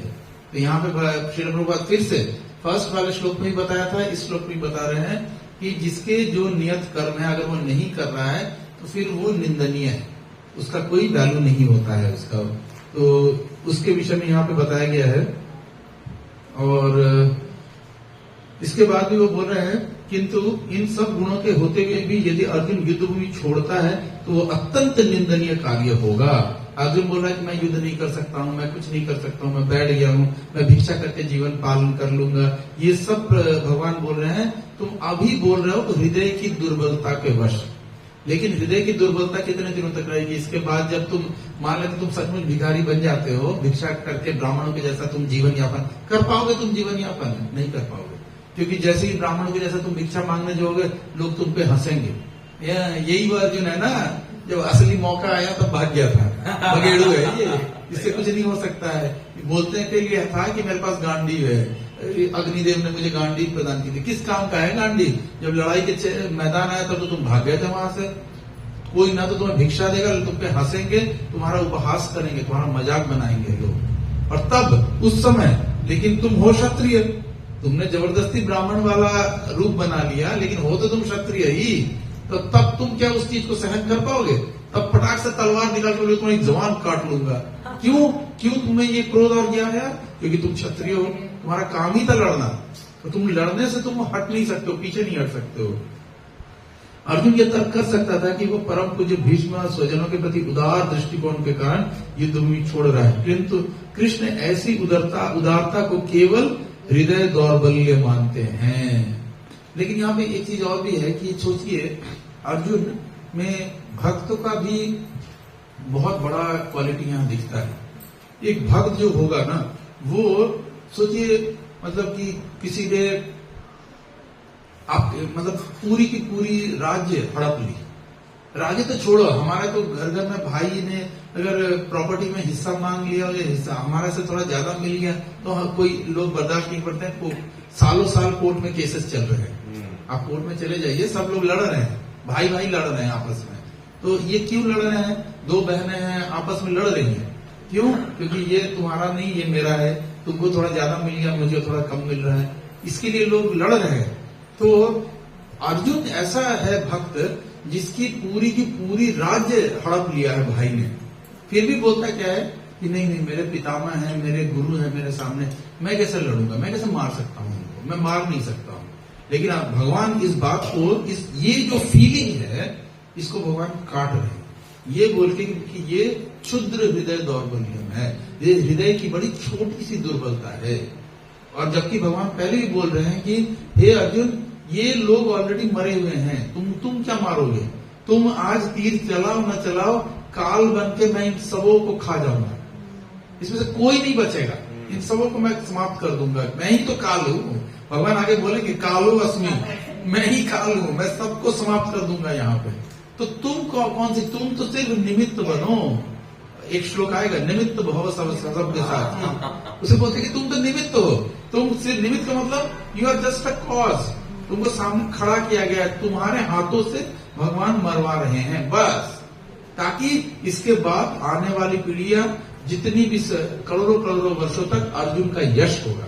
तो यहाँ पे श्रील प्रभुपाद फिर से फर्स्ट वाले श्लोक में ही बताया था, इस श्लोक में बता रहे हैं कि जिसके जो नियत कर्म है, अगर वो नहीं कर रहा है तो फिर वो निंदनीय है, उसका कोई वैल्यू नहीं होता है उसका। तो उसके विषय में यहाँ पे बताया गया है। और इसके बाद भी वो बोल रहे हैं, किंतु इन सब गुणों के होते हुए भी यदि अर्जुन युद्ध भूमि छोड़ता है तो वो अत्यंत निंदनीय कार्य होगा। अर्जुन बोल रहा है कि मैं युद्ध नहीं कर सकता हूँ, मैं कुछ नहीं कर सकता हूँ, मैं बैठ गया हूँ, मैं भिक्षा करके जीवन पालन कर लूंगा। ये सब भगवान बोल रहे हैं। तुम अभी बोल रहे हो हृदय की दुर्बलता के वश, लेकिन हृदय की दुर्बलता कितने दिनों तक रहेगी? इसके बाद जब तुम मान लेते तुम सचमुच भिखारी बन जाते हो, भिक्षा करके ब्राह्मणों के जैसा तुम जीवन यापन कर पाओगे? तुम जीवन यापन नहीं कर पाओगे, क्योंकि जैसे ही ब्राह्मणों के जैसा तुम भिक्षा मांगने जाओगे, लोग तुम पे हंसेंगे। यही वो अर्जुन है ना, जब असली मौका आया तब भाग गया था, बगेड़ू है ये, इससे कुछ नहीं हो सकता है। बोलते के लिए था कि मेरे पास गांडीव है, अग्निदेव ने मुझे गांडीव प्रदान की थी। किस काम का है गांडीव? जब लड़ाई के मैदान आया तब तो तुम भाग गए थे वहां से। कोई ना तो तुम्हें भिक्षा देगा, तुम पे हंसेंगे, तुम्हारा उपहास करेंगे, तुम्हारा मजाक बनाएंगे लोग। और तब उस समय, लेकिन तुम हो क्षत्रिय, तुमने जबरदस्ती ब्राह्मण वाला रूप बना लिया, लेकिन हो तो तुम क्षत्रिय ही। तो तब तुम क्या उस चीज को सहन कर पाओगे? तब फटाक से तलवार निकाल कर तुम्हारी जवान काट लूंगा। क्यों तुम्हें ये क्रोध और गया है? क्योंकि तुम क्षत्रिय हो, तुम्हारा काम ही था लड़ना। तो तुम लड़ने से तुम हट नहीं सकते हो, पीछे नहीं हट सकते हो। अर्जुन ये तर्क कर सकता था कि वो परम पूज्य भीष्म स्वजनों के प्रति उदार दृष्टिकोण के कारण युद्ध भूमि छोड़ रहा है, किंतु कृष्ण ऐसी उदारता को केवल हृदय दौर्बल्य मानते हैं। लेकिन यहाँ पे एक चीज और भी है कि सोचिए, अर्जुन में भक्त का भी बहुत बड़ा क्वालिटी यहाँ दिखता है। एक भक्त जो होगा ना, वो सोचिए मतलब कि किसी ने आप मतलब पूरी की पूरी राज्य हड़प ली। राज्य तो छोड़ो, हमारे तो घर घर में भाई ने अगर प्रॉपर्टी में हिस्सा मांग लिया और ये हिस्सा हमारे से थोड़ा ज्यादा मिल गया तो कोई लोग बर्दाश्त नहीं करते हैं। सालों साल कोर्ट में केसेस चल रहे हैं। आप कोर्ट में चले जाइए, सब लोग लड़ रहे हैं, भाई भाई लड़ रहे हैं आपस में। तो ये क्यों लड़ रहे हैं? दो बहनें हैं आपस में लड़ रही हैं, क्यों? क्योंकि ये तुम्हारा नहीं, ये मेरा है, तुमको थोड़ा ज्यादा मिल गया, मुझे थोड़ा कम मिल रहा है, इसके लिए लोग लड़ रहे हैं। तो अर्जुन ऐसा है भक्त जिसकी पूरी की पूरी राज्य हड़प लिया है भाई ने, फिर भी बोलता क्या है कि नहीं नहीं मेरे पितामह हैं, मेरे गुरु हैं मेरे सामने, मैं कैसे लड़ूंगा, मैं कैसे मार सकता हूँ उनको, मैं मार नहीं सकता हूँ। लेकिन अब भगवान इस बात को, ये जो फीलिंग है इसको भगवान काट रहे हैं, ये बोल के कि ये क्षुद्र हृदय दौर्बल्यम है, ये हृदय की बड़ी छोटी सी दुर्बलता है। और जबकि भगवान पहले ही बोल रहे हैं कि हे अर्जुन, ये लोग ऑलरेडी मरे हुए हैं, तुम क्या मारोगे, तुम आज तीर चलाओ न चलाओ, काल बन के मैं इन सबों को खा जाऊंगा, इसमें से कोई नहीं बचेगा, इन सबों को मैं समाप्त कर दूंगा, मैं ही तो काल हूं। भगवान आगे बोले कि कालो अस्मि, मैं ही काल हूं, मैं सबको समाप्त कर दूंगा यहाँ पे। तो तुम कौन सी, तुम तो सिर्फ निमित्त बनो। एक श्लोक आएगा, निमित्त भव सबके साथ, उसे बोलते कि तुम तो निमित्त हो, तुम सिर्फ निमित्त का मतलब you are just a cause, तुमको सामने खड़ा किया गया है, तुम्हारे हाथों से भगवान मरवा रहे हैं बस, ताकि इसके बाद आने वाली पीढ़ियां जितनी भी करोड़ों करोड़ों वर्षों तक अर्जुन का यश होगा।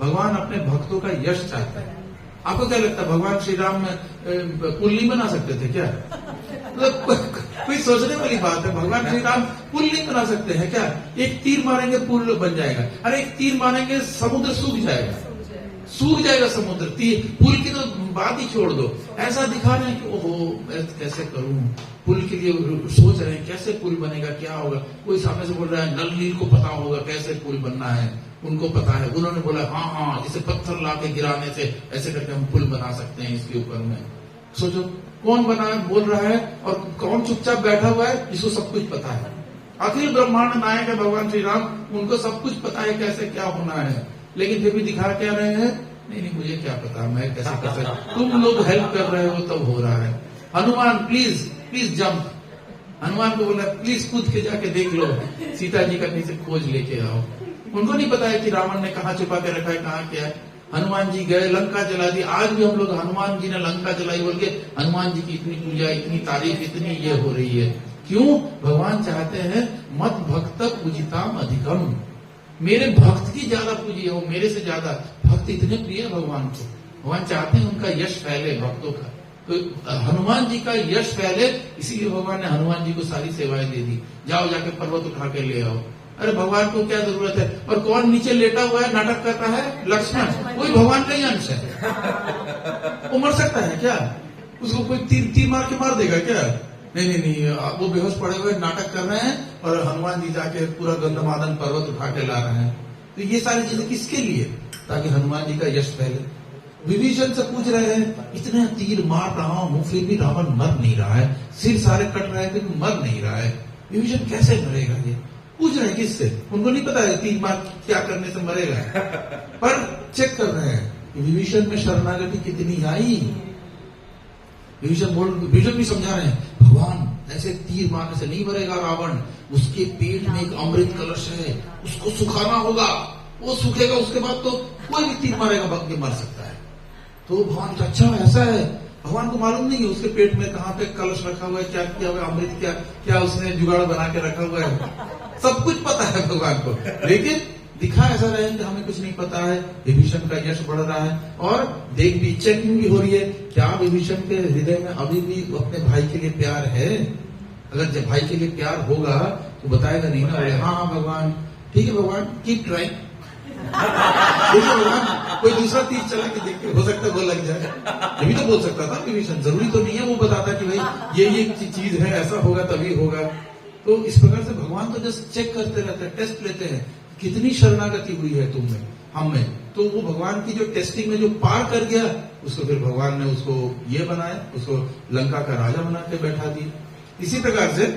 भगवान अपने भक्तों का यश चाहता है। आपको क्या लगता है भगवान श्री राम पुल नहीं बना सकते थे क्या? मतलब कोई सोचने वाली बात है, भगवान श्री राम पुल नहीं बना सकते हैं क्या? एक तीर मारेंगे पुल बन जाएगा, अरे एक तीर मारेंगे समुद्र सूख जाएगा समुद्र, पुल की तो बात ही छोड़ दो। ऐसा दिखा रहे हैं कि ओहो मैं कैसे करूं, पुल के लिए सोच रहे हैं कैसे पुल बनेगा, क्या होगा। कोई सामने से बोल रहा है नल नील को पता होगा कैसे पुल बनना है, उनको पता है, उन्होंने बोला हाँ इसे पत्थर ला के गिराने से ऐसे करके हम पुल बना सकते हैं इसके ऊपर में। सोचो कौन बोल रहा है और कौन चुपचाप बैठा हुआ है जिसको सब कुछ पता है। अखिल ब्रह्मांड नायक है भगवान श्री राम, उनको सब कुछ पता है कैसे क्या होना है, लेकिन फिर भी दिखा क्या रहे हैं, नहीं मुझे क्या पता, मैं कैसे कर सकता, तुम लोग हेल्प कर रहे हो तब हो रहा है। हनुमान प्लीज जंप, हनुमान को बोला प्लीज कूद के जाके देख लो, सीता जी का नीचे खोज लेके आओ। उनको नहीं पता है कि रावण ने कहाँ छुपा के रखा है, कहाँ क्या है। हनुमान जी गए, लंका जला दी। आज भी हम लोग हनुमान जी ने लंका जलाई बोल के हनुमान जी की इतनी पूजा, इतनी तारीफ, इतनी ये हो रही है। क्यों? भगवान चाहते हैं मत भक्त पूजिताम अधिकम, मेरे भक्त की ज्यादा पूजी हो, मेरे से ज्यादा भक्त इतने प्रिय है भगवान को। भगवान चाहते हैं उनका यश फैले, भक्तों का। तो हनुमान जी का यश फैले, इसीलिए भगवान ने हनुमान जी को सारी सेवाएं दे दी, जाओ जाके पर्वत उठा के ले आओ। अरे भगवान को क्या जरूरत है? और कौन नीचे लेटा हुआ है नाटक कर रहा है? लक्ष्मण, कोई भगवान का ही अंश है, वो मर सकता है क्या? उसको कोई तीर मार के मार देगा क्या? नहीं, वो बेहोश पड़े हुए नाटक कर रहे हैं और हनुमान जी जाके पूरा गंधमादन पर्वत उठा के ला रहे हैं। तो ये सारी चीजें किसके लिए? ताकि हनुमान जी का यश फैले। विभीषण से पूछ रहे हैं, इतने तीर मार रहा हूं फिर भी रावण मर नहीं रहा है, सिर सारे कट रहे हैं फिर मर नहीं रहा है, विभीषण कैसे मरेगा? ये पूछ रहे हैं किससे? उनको नहीं पता है तीर मार क्या करने से मरेगा, पर चेक कर रहे हैं विभीषण में शरणागति कितनी आई। विभीषण भी समझा रहे हैं भगवान ऐसे तीर मारने से नहीं मरेगा रावण, उसके पेट में एक अमृत कलश है, उसको सुखाना होगा, वो सूखेगा, उसके बाद तो कोई भी तीर मारेगा भक्त मर सकता है। तो भगवान तो अच्छा ऐसा है, भगवान को मालूम नहीं है उसके पेट में कहाँ पे कलश रखा हुआ है, क्या किया हुआ है, अमृत क्या उसने जुगाड़ बना के रखा हुआ है, सब कुछ पता है भगवान को। लेकिन दिखा ऐसा रहे कि हमें कुछ नहीं पता है। विभीषण का यश बढ़ रहा है और देख भी चेकिंग भी हो रही है, क्या विभीषण के हृदय में अभी भी अपने भाई के लिए प्यार है? अगर जब भाई के लिए प्यार होगा तो बताएगा नहीं ना, हाँ भगवान ठीक है, भगवान कीप ट्राइंग, देखिए भगवान कोई दूसरा तीर चला के देखते, हो सकता है वो लग जाए। ये भी तो बोल सकता था विभीषण, जरूरी तो नहीं है वो बताता कि भाई ये चीज है, ऐसा होगा तभी होगा। तो इस प्रकार से भगवान तो जस्ट चेक करते रहते हैं, टेस्ट लेते हैं कितनी शरणागति हुई है तुम में, हम में। तो वो भगवान की जो टेस्टिंग में जो पार कर गया, उसको फिर भगवान ने उसको ये बनाया, उसको लंका का राजा बना के बैठा दिया। इसी प्रकार से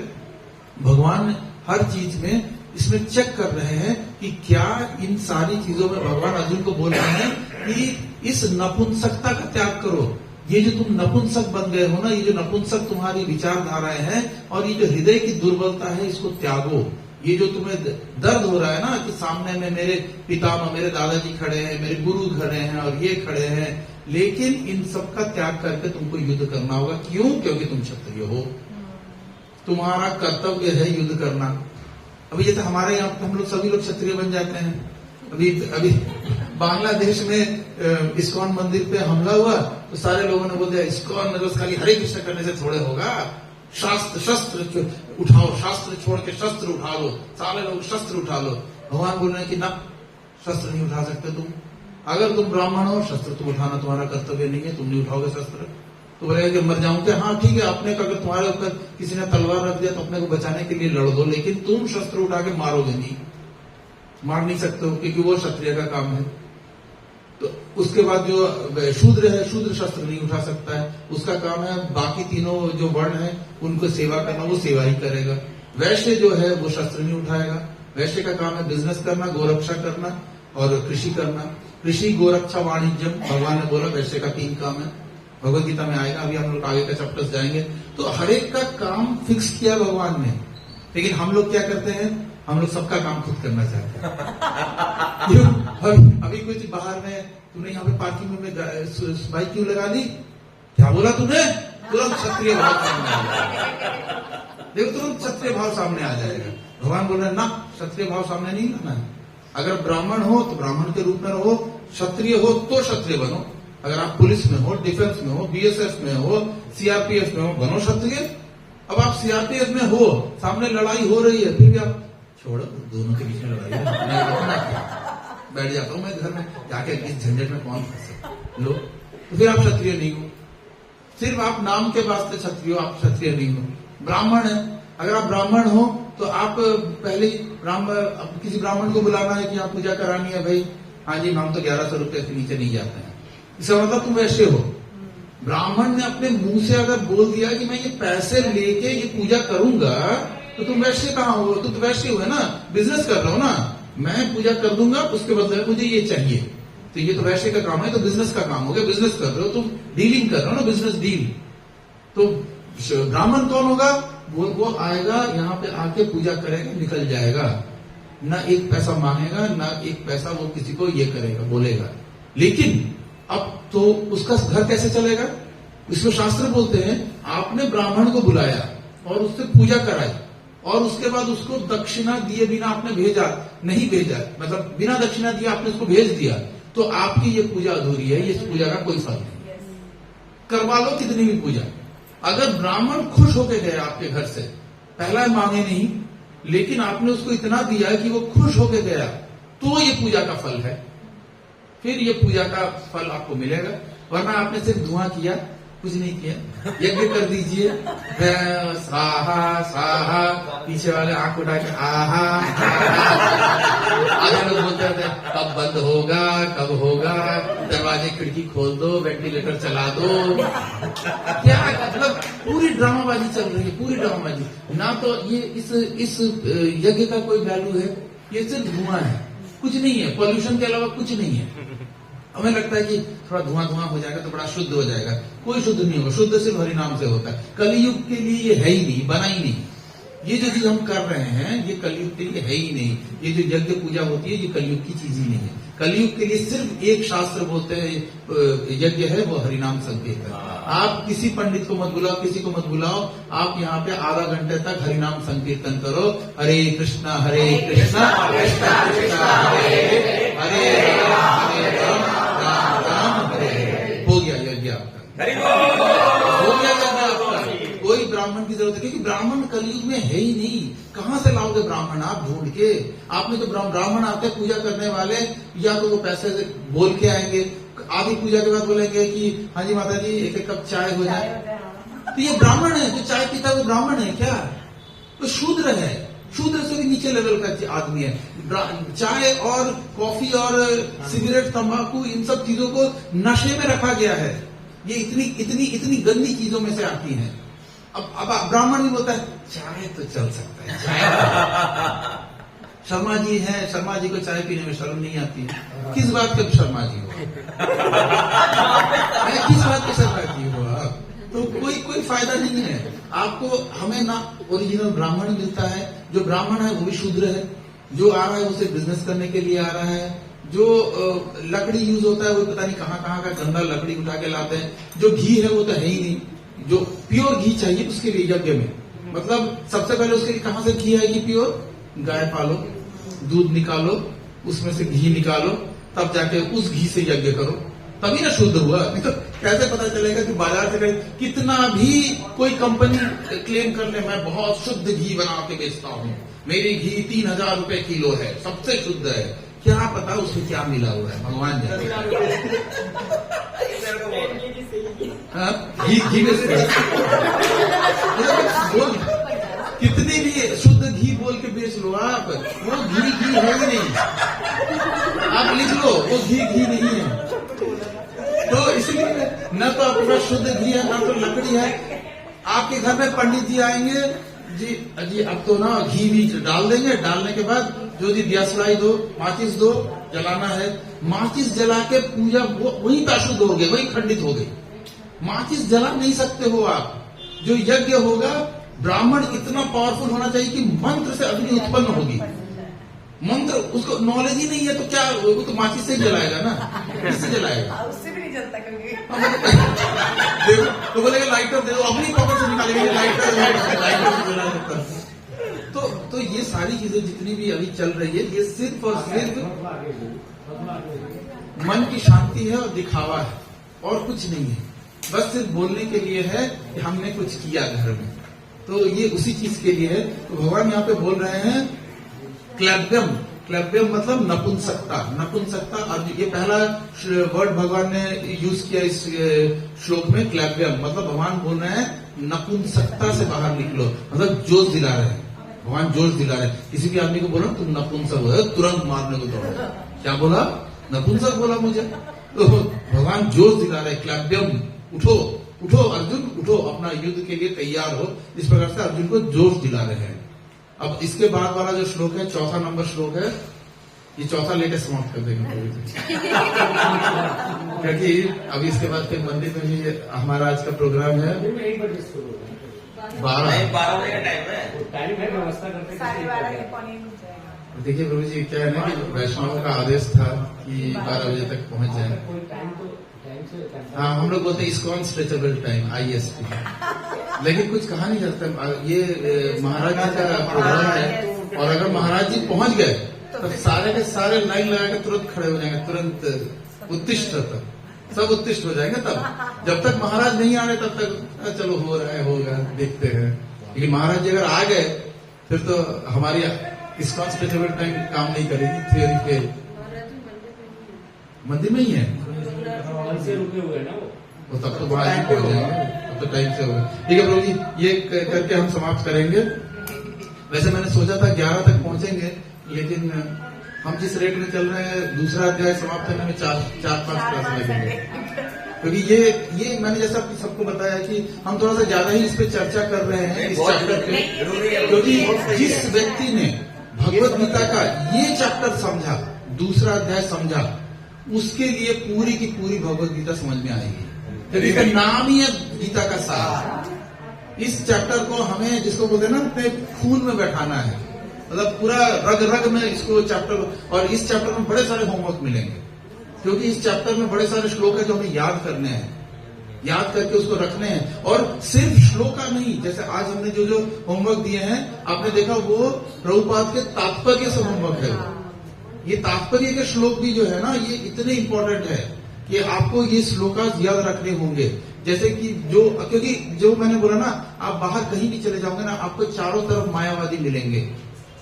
भगवान हर चीज में इसमें चेक कर रहे हैं कि क्या इन सारी चीजों में भगवान अर्जुन को बोल रहे हैं कि इस नपुंसकता का त्याग करो। ये जो तुम नपुंसक बन गए हो ना, ये जो नपुंसक तुम्हारी विचारधाराएं हैं और ये जो हृदय की दुर्बलता है, इसको त्यागो। ये जो तुम्हें दर्द हो रहा है ना कि सामने में मेरे पितामह, मेरे दादाजी खड़े हैं, मेरे गुरु खड़े हैं और ये खड़े हैं, लेकिन इन सब का त्याग करके तुमको युद्ध करना होगा। क्यों? क्योंकि तुम क्षत्रिय हो, तुम्हारा कर्तव्य है युद्ध करना। अभी जैसे हमारे यहाँ हम लोग सभी लोग क्षत्रिय बन जाते हैं। अभी बांग्लादेश में इस्कॉन मंदिर पे हमला हुआ तो सारे लोगों ने बोल दिया इस्कॉन में तो खाली हरे कृष्ण करने से थोड़े होगा, शस्त्र उठाओ, शास्त्र छोड़ के शस्त्र उठा लो, सारे लोग शस्त्र उठा लो। भगवान बोल रहे हैं कि ना, शस्त्र नहीं उठा सकते तुम। अगर तुम ब्राह्मण हो, शस्त्र तुम उठाना तुम्हारा कर्तव्य नहीं है, तुम नहीं उठाओगे शस्त्र। तो बोलेगा कि मर जाऊं क्या? हाँ ठीक है, अपने का अगर तुम्हारे ऊपर किसी ने तलवार रख दिया तो अपने को बचाने के लिए लड़ दो, लेकिन तुम शस्त्र उठा के मारोगे नहीं, मार नहीं सकते हो, क्योंकि वो क्षत्रिय का काम है। तो उसके बाद जो शूद्र है, शूद्र शस्त्र नहीं उठा सकता है, उसका काम है बाकी तीनों जो वर्ण है उनको सेवा करना, वो सेवा ही करेगा। वैश्य जो है वो शस्त्र नहीं उठाएगा, वैश्य का काम है बिजनेस करना, गोरक्षा करना और कृषि करना। कृषि, गोरक्षा, वाणिज्य, भगवान ने बोला वैश्य का 3 काम है, भगवत गीता में आएगा, अभी हम लोग आगे का चैप्टर्स जाएंगे। तो हर एक का काम फिक्स किया भगवान ने, लेकिन हम लोग क्या करते हैं, हम लोग सबका काम खुद करना चाहते हैं। क्यों? अभी कुछ बाहर में तूने यहाँ पे पार्किंग में बाइक क्यों लगा दी? क्या बोला तूने? तुरंत क्षत्रिय भाव सामने आ जाएगा। देखो, तुरंत क्षत्रिय भाव सामने आ जाएगा। भगवान बोल रहे हैं ना, क्षत्रिय भाव सामने नहीं लाना है। अगर ब्राह्मण हो तो ब्राह्मण के रूप में रहो, क्षत्रिय हो तो क्षत्रिय बनो। अगर आप पुलिस में हो, डिफेंस में हो, बीएसएफ में हो, सीआरपीएफ में हो, बनो क्षत्रिय। अब आप सीआरपीएफ में हो, सामने लड़ाई हो रही है, फिर भी आप छोड़ो, दोनों के बीच में लड़ाई है, मैं रखना क्या, बैठ जाता हूं मैं घर में, जाके इस झंझट में कौन फंसे लो। तो फिर आप क्षत्रिय नहीं हो, सिर्फ आप नाम के वास्ते क्षत्रिय हो, आप क्षत्रिय नहीं हो। ब्राह्मण है, अगर आप ब्राह्मण हो तो आप पहले किसी ब्राह्मण को बुलाना है कि आप पूजा करानी है, भाई हाँ जी, हम तो 1100 रुपए से नीचे नहीं जाते हैं, इसका मतलब तुम वैश्य हो। ब्राह्मण ने अपने मुंह से अगर बोल दिया कि मैं ये पैसे लेके ये पूजा करूंगा, तो तुम वैश्य कहाँ हो? तुम तो वैश्य हो, है ना, बिजनेस कर रहे हो ना, मैं पूजा कर दूंगा, उसके बदले में मुझे ये चाहिए, तो ये तो वैश्य का काम है, तो बिजनेस का काम हो गया, बिजनेस कर रहे हो तुम, डीलिंग कर रहे हो ना, बिजनेस डील। तो ब्राह्मण कौन होगा? वो आएगा यहाँ पे, आके पूजा करेगा, निकल जाएगा, ना एक पैसा मांगेगा, ना एक पैसा वो किसी को ये करेगा, बोलेगा। लेकिन अब तो उसका घर कैसे चलेगा? इसमें शास्त्र बोलते हैं, आपने ब्राह्मण को बुलाया और उससे पूजा कराई, और उसके बाद उसको दक्षिणा दिए बिना आपने भेजा, नहीं भेजा, मतलब बिना दक्षिणा दिए आपने उसको भेज दिया, तो आपकी ये पूजा अधूरी है, इस पूजा का कोई फल नहीं। करवा लो कितनी भी पूजा। अगर ब्राह्मण खुश होकर गए आपके घर से, पहला मांगे नहीं, लेकिन आपने उसको इतना दिया कि वो खुश होकर गया, तो ये पूजा का फल है, फिर ये पूजा का फल आपको मिलेगा। वरना आपने सिर्फ धुआं किया, कुछ नहीं किया, यज्ञ कर दीजिए, स्वाहा स्वाहा, पीछे वाले आंख उठा के आहा, आधे लोग बोलते रहते हैं कब बंद होगा, कब होगा, दरवाजे खिड़की खोल दो, वेंटिलेटर चला दो। क्या मतलब पूरी ड्रामाबाजी चल रही है, पूरी ड्रामाबाजी। ना तो ये इस यज्ञ का कोई वैल्यू है, ये सिर्फ धुआं है, कुछ नहीं है, पॉल्यूशन के अलावा कुछ नहीं है। हमें लगता है कि थोड़ा धुआं धुआं हो जाएगा तो बड़ा शुद्ध हो जाएगा, कोई शुद्ध नहीं होगा, शुद्ध सिर्फ हरि नाम से होता है। कलयुग के लिए ये है ही नहीं, बना ही नहीं। ये जो चीज हम कर रहे हैं ये कलयुग के लिए है ही नहीं। ये जो यज्ञ पूजा होती है ये कलयुग की चीज ही नहीं है। कलयुग के लिए सिर्फ एक शास्त्र बोलते हैं यज्ञ है, वो हरिनाम संकीर्तन। आप किसी पंडित को मत बुलाओ, किसी को मत बुलाओ, आप यहाँ पे आधा घंटे तक हरिनाम संकीर्तन करो, हरे कृष्णा कृष्णा कृष्णा हरे हरे राम राम हरे। हो गया यज्ञ आपका, हो गया यज्ञ आपका। कोई ब्राह्मण की जरूरत है, क्योंकि ब्राह्मण कलयुग में है ही नहीं। कहां से लाओगे ब्राह्मण आप ढूंढ के? आपने तो ब्राह्मण आते पूजा करने वाले, या तो वो पैसे बोल के आएंगे, आधी पूजा के बाद बोलेंगे कि हाँ जी माता जी एक एक कप चाय हो जाए। तो ये ब्राह्मण है, जो चाय पीता है वो ब्राह्मण है क्या? तो शूद्र है, शूद्र से भी नीचे लेवल का आदमी है। चाय और कॉफी और सिगरेट, तंबाकू, इन सब चीजों को नशे में रखा गया है। ये इतनी गंदी चीजों में से आती हैं। अब ब्राह्मण भी बोलता है चाय तो चल सकता है, चाय शर्मा जी है, शर्मा जी को चाय पीने में शर्म नहीं आती। किस बात के शर्मा जी हो? किस बात के शर्मा जी हो आप? तो कोई फायदा नहीं है आपको। हमें ना ओरिजिनल ब्राह्मण मिलता है, जो ब्राह्मण है वो भी शूद्र है, जो आ रहा है उसे बिजनेस करने के लिए आ रहा है, जो लकड़ी यूज होता है वो पता नहीं कहाँ कहाँ का गंदा लकड़ी उठा के लाते हैं, जो घी है वो तो है ही नहीं। जो प्योर घी चाहिए उसके लिए यज्ञ में, मतलब सबसे पहले उसके लिए कहां से घी आएगी प्योर? गाय पालो, दूध निकालो, उसमें से घी निकालो, तब जाके उस घी से यज्ञ करो, तभी ना शुद्ध हुआ। नहीं तो कैसे पता चलेगा कि बाजार से कहीं कितना भी कोई कंपनी क्लेम कर ले मैं बहुत शुद्ध घी बना के बेचता हूँ, मेरी घी 3000 रुपए किलो है, सबसे शुद्ध है, क्या पता उसमें क्या मिला हुआ है, भगवान जाने। घी में से कितनी भी शुद्ध घी बोल के बेच लो आप, वो घी है ही नहीं, आप लिख लो वो घी नहीं है। तो इसलिए न तो आपका शुद्ध घी है न तो लकड़ी है। आपके घर में पंडित जी आएंगे, जी अब तो ना घी भी डाल देंगे, डालने के बाद जो जी दिया सलाई दो, माचिस दो, जलाना है, माचिस जला के पूजा वही अशुद्ध हो गई, वही खंडित हो गई। माचिस जला नहीं सकते हो आप। जो यज्ञ होगा ब्राह्मण इतना पावरफुल होना चाहिए कि मंत्र से अग्नि उत्पन्न होगी। मंत्र उसको नॉलेज ही नहीं है तो क्या, वो तो माचिस से ही जलाएगा ना, किससे जलाएगा? उससे भी नहीं जलता क्योंकि देखो तो बोलेगा लाइटर दे दो, अपनी पॉकेट से निकालेंगे लाइटर। तो ये सारी चीजें जितनी भी अभी चल रही है ये सिर्फ और सिर्फ मन की शांति है और दिखावा है और कुछ नहीं है। बस सिर्फ बोलने के लिए है कि हमने कुछ किया घर में, तो ये उसी चीज के लिए है। तो भगवान यहाँ पे बोल रहे हैं क्लैब्यम। क्लैब्यम मतलब नपुंसकता। नपुंसकता, और ये पहला वर्ड भगवान ने यूज किया इस श्लोक में, क्लैब्यम मतलब भगवान बोल रहे हैं नपुंसकता से बाहर निकलो, मतलब जोश दिला रहे हैं भगवान, जोश दिला रहे हैं। किसी भी आदमी को बोलो तुम नपुंसक हो, तुरंत मारने को दौड़ो, क्या बोला? नपुंसक बोला मुझे। तो भगवान जोश दिला रहे, क्लैब्यम, उठो उठो अर्जुन उठो, अपना युद्ध के लिए तैयार हो। इस प्रकार से अर्जुन को जोश दिला रहे हैं। अब इसके बाद वाला जो श्लोक है, चौथा नंबर श्लोक है, ये चौथा लेकर समाप्त कर देंगे क्योंकि अभी इसके बाद फिर मंदिर में भी हमारा आज का प्रोग्राम है 12 बजे का टाइम है, व्यवस्था करते 12:30 के पौने हो जाएगा। देखिए प्रभु जी, क्या है ना कि वैष्णव का आदेश था कि 12 बजे तक पहुंच जाए। कोई टाइम तो टाइम से हाँ, हम लोग बोलते हैं इस्कॉन स्ट्रेचेबल टाइम, IST, लेकिन कुछ कहा नहीं जाता। ये महाराज जी का प्रोग्राम है और अगर महाराज जी पहुंच गए तो सारे के सारे लाइन लगा के तुरंत खड़े हो जाएंगे, तुरंत उत्तिष्ठ, सब उत्तिष्ठ हो जाएंगे। तब जब तक महाराज नहीं आ रहे तब तक चलो हो रहा है, होगा, देखते हैं। लेकिन महाराज जी अगर आ गए फिर तो हमारी इस्कॉन स्ट्रेचेबल टाइम काम नहीं करेगी, थियोरी फेल। मंदिर में ही है से रुके हुए ना वो, तब तो बड़ा ही पहुंच जाएंगे, तब तो टाइम से होगा। ठीक है प्रभु जी, ये करके हम समाप्त करेंगे। वैसे मैंने सोचा था 11 तक पहुंचेंगे, लेकिन हम जिस रेट में चल रहे हैं दूसरा अध्याय समाप्त करने में 4-5 क्लास लगेंगे, क्योंकि ये मैंने जैसा सबको बताया कि हम थोड़ा सा ज्यादा ही इस पे चर्चा कर रहे हैं इस चैप्टर पे, क्योंकि जिस व्यक्ति ने भगवत गीता का ये चैप्टर समझा, दूसरा अध्याय समझा, उसके लिए पूरी की पूरी भगवत गीता समझ में आएगी। क्योंकि इसका नाम ही है गीता का सार। इस चैप्टर को हमें, जिसको बोलते हैं ना, अपने खून में बैठाना है, मतलब पूरा रग रग में इसको चैप्टर। और इस चैप्टर में बड़े सारे होमवर्क मिलेंगे, क्योंकि इस चैप्टर में बड़े सारे श्लोक है जो हमें याद करने हैं, याद करके उसको रखने हैं। और सिर्फ श्लोका नहीं, जैसे आज हमने जो जो होमवर्क दिए हैं आपने देखा, वो प्रभुपाद के तात्पर्य से होमवर्क है। ये तात्पर्य के श्लोक भी जो है ना, ये इतने इंपॉर्टेंट है कि आपको ये श्लोका याद रखने होंगे। जैसे कि क्योंकि जो मैंने बोला ना, आप बाहर कहीं भी चले जाओगे ना, आपको चारों तरफ मायावादी मिलेंगे।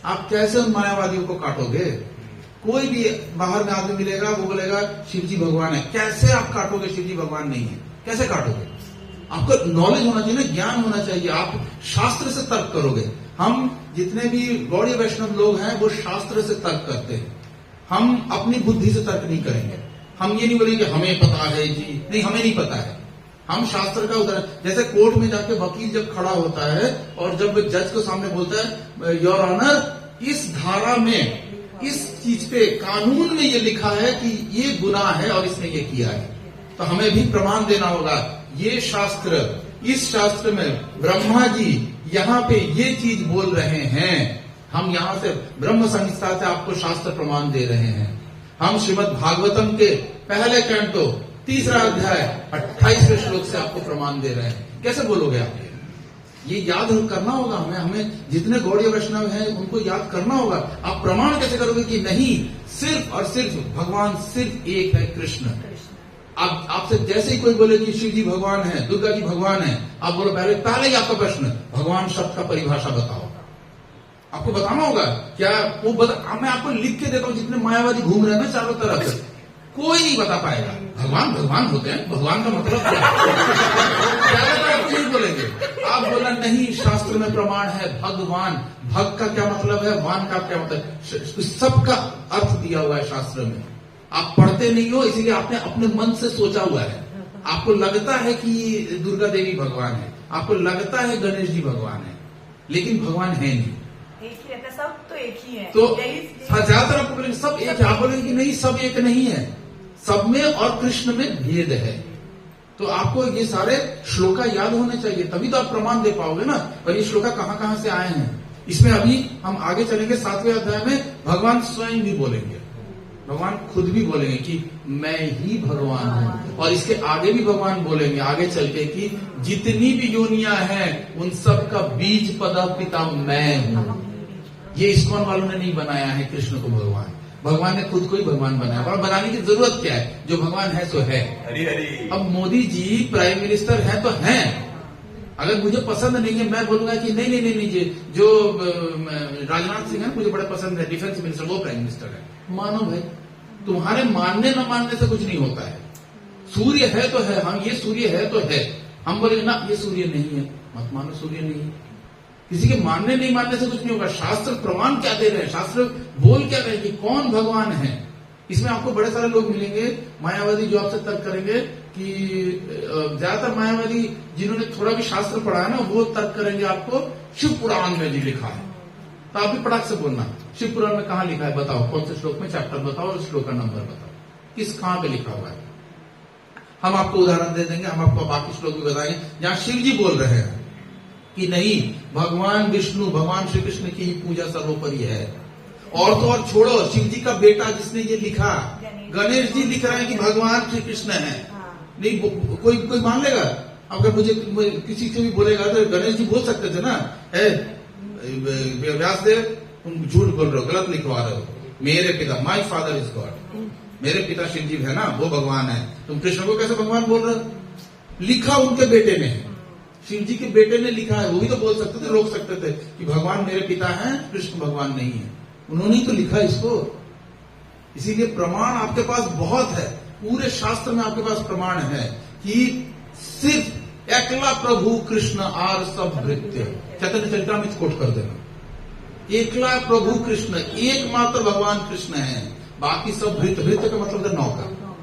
आप कैसे उन मायावादियों को काटोगे? कोई भी बाहर में आदमी मिलेगा, वो बोलेगा शिव जी भगवान है, कैसे आप काटोगे? शिव जी भगवान नहीं है, कैसे काटोगे? आपको नॉलेज होना चाहिए ना, ज्ञान होना चाहिए। आप शास्त्र से तर्क करोगे। हम जितने भी गौड़ीय वैष्णव लोग हैं वो शास्त्र से तर्क करते हैं, हम अपनी बुद्धि से तर्क नहीं करेंगे। हम ये नहीं बोलेंगे हमें पता है जी, नहीं, हमें नहीं पता है। हम शास्त्र का उदाहरण, जैसे कोर्ट में जाके वकील जब खड़ा होता है और जब जज को सामने बोलता है, योर ऑनर, इस धारा में, इस चीज पे, कानून में ये लिखा है कि ये गुनाह है और इसने ये किया है, तो हमें भी प्रमाण देना होगा। ये शास्त्र, इस शास्त्र में ब्रह्मा जी यहाँ पे ये चीज बोल रहे हैं, हम यहाँ से ब्रह्म संहिता से आपको शास्त्र प्रमाण दे रहे हैं। हम श्रीमद् भागवतम के पहले कैंटो 3रा अध्याय 28वें श्लोक से आपको प्रमाण दे रहे हैं। कैसे बोलोगे आप? ये याद करना होगा हमें जितने गौड़ीय वैष्णव हैं उनको याद करना होगा। आप प्रमाण कैसे करोगे कि नहीं, सिर्फ और सिर्फ भगवान सिर्फ एक है, कृष्ण। आप आपसे जैसे ही कोई बोले कि शिव जी भगवान है, दुर्गा जी भगवान है, आप बोलो पहले ही आपका प्रश्न, भगवान शब्द का परिभाषा बताओ। आपको बताना होगा क्या वो मैं आपको लिख के देता हूं, जितने मायावादी घूम रहे हैं ना चारों तरफ, कोई नहीं बता पाएगा। भगवान भगवान होते हैं, भगवान का मतलब क्या है? ज्यादातर आप नहीं बोलेंगे। आप बोला नहीं, शास्त्र में प्रमाण है भगवान, भग का क्या मतलब है, वान का क्या मतलब, सबका अर्थ दिया हुआ है शास्त्र में। आप पढ़ते नहीं हो, इसीलिए आपने अपने मन से सोचा हुआ है। आपको लगता है कि दुर्गा देवी भगवान है, आपको लगता है गणेश जी भगवान है, लेकिन भगवान है नहीं। एक ही रहता है, सब तो एक ही है। तो यही- ज्यादातर आपको बोलेंगे सब एक है, आप बोलेंगे कि नहीं सब एक नहीं है, सब में और कृष्ण में भेद है। तो आपको ये सारे श्लोका याद होने चाहिए, तभी तो आप प्रमाण दे पाओगे ना। पर ये श्लोका कहां से आए हैं, इसमें अभी हम आगे चलेंगे 7वें अध्याय में भगवान स्वयं भी बोलेंगे, भगवान खुद भी बोलेंगे कि मैं ही भगवान हूं। और इसके आगे भी भगवान बोलेंगे आगे चल के कि जितनी भी योनियां हैं उन सब का बीज पदा पिता मैं हूं। ये इस्कॉन वालों ने नहीं बनाया है कृष्ण को भगवान, भगवान ने खुद को ही भगवान बनाया। और बनाने की जरूरत क्या है, जो भगवान है सो है। हरी हरी। अब मोदी जी प्राइम मिनिस्टर है तो हैं, अगर मुझे पसंद नहीं है मैं बोलूंगा कि नहीं जी जो राजनाथ सिंह है मुझे बड़ा पसंद है, डिफेंस मिनिस्टर, वो प्राइम मिनिस्टर है। मानो भाई, तुम्हारे मानने न मानने से कुछ नहीं होता है। सूर्य है तो है, हम ये सूर्य है तो है, हम बोलेंगे ना ये सूर्य नहीं है, मत मानो सूर्य नहीं है। किसी के मानने नहीं मानने से कुछ नहीं होगा। शास्त्र प्रमाण क्या दे रहे हैं, शास्त्र बोल क्या रहे हैं कि कौन भगवान है। इसमें आपको बड़े सारे लोग मिलेंगे मायावादी जो आपसे तर्क करेंगे कि ज्यादातर मायावादी जिन्होंने थोड़ा भी शास्त्र पढ़ा है ना, वो तर्क करेंगे आपको शिव पुराण में जी लिखा है। तो आप भी पटाख से बोलना, शिव पुराण में कहाँ लिखा है बताओ, कौन से श्लोक में, चैप्टर बताओ और श्लोक का नंबर बताओ, किस कहां पे लिखा हुआ है। हम आपको उदाहरण दे देंगे, हम आपको बाकी श्लोक भी बताएंगे जहां शिव जी बोल रहे हैं कि नहीं, भगवान विष्णु भगवान श्री कृष्ण की ही पूजा सर्वोपरि है। और तो और छोड़ो, शिव जी का बेटा जिसने ये लिखा, गणेश जी लिख रहे हैं कि भगवान श्री कृष्ण है। नहीं कोई मान लेगा? अगर मुझे किसी से भी बोलेगा तो गणेश जी बोल सकते थे ना, व्यासदेव तुम झूठ बोल रहे हो, गलत लिखवा रहे हो, मेरे पिता माई फादर इज गॉड, मेरे पिता शिव जी है ना, वो भगवान है, तुम कृष्ण को कैसे भगवान बोल रहे हो? लिखा उनके बेटे ने, शिव जी के बेटे ने लिखा है, वो भी तो बोल सकते थे, रोक सकते थे कि भगवान मेरे पिता हैं, कृष्ण भगवान नहीं है। उन्होंने ही तो लिखा इसको। इसीलिए प्रमाण आपके पास बहुत है, पूरे शास्त्र में आपके पास प्रमाण है कि सिर्फ एकला प्रभु कृष्ण आर सब भृत्य, चैतन्य चरितामृत कोट कर देना, एकला प्रभु कृष्ण, एकमात्र भगवान कृष्ण है, बाकी सब भृत्य, भृत्य का मतलब है नौकर,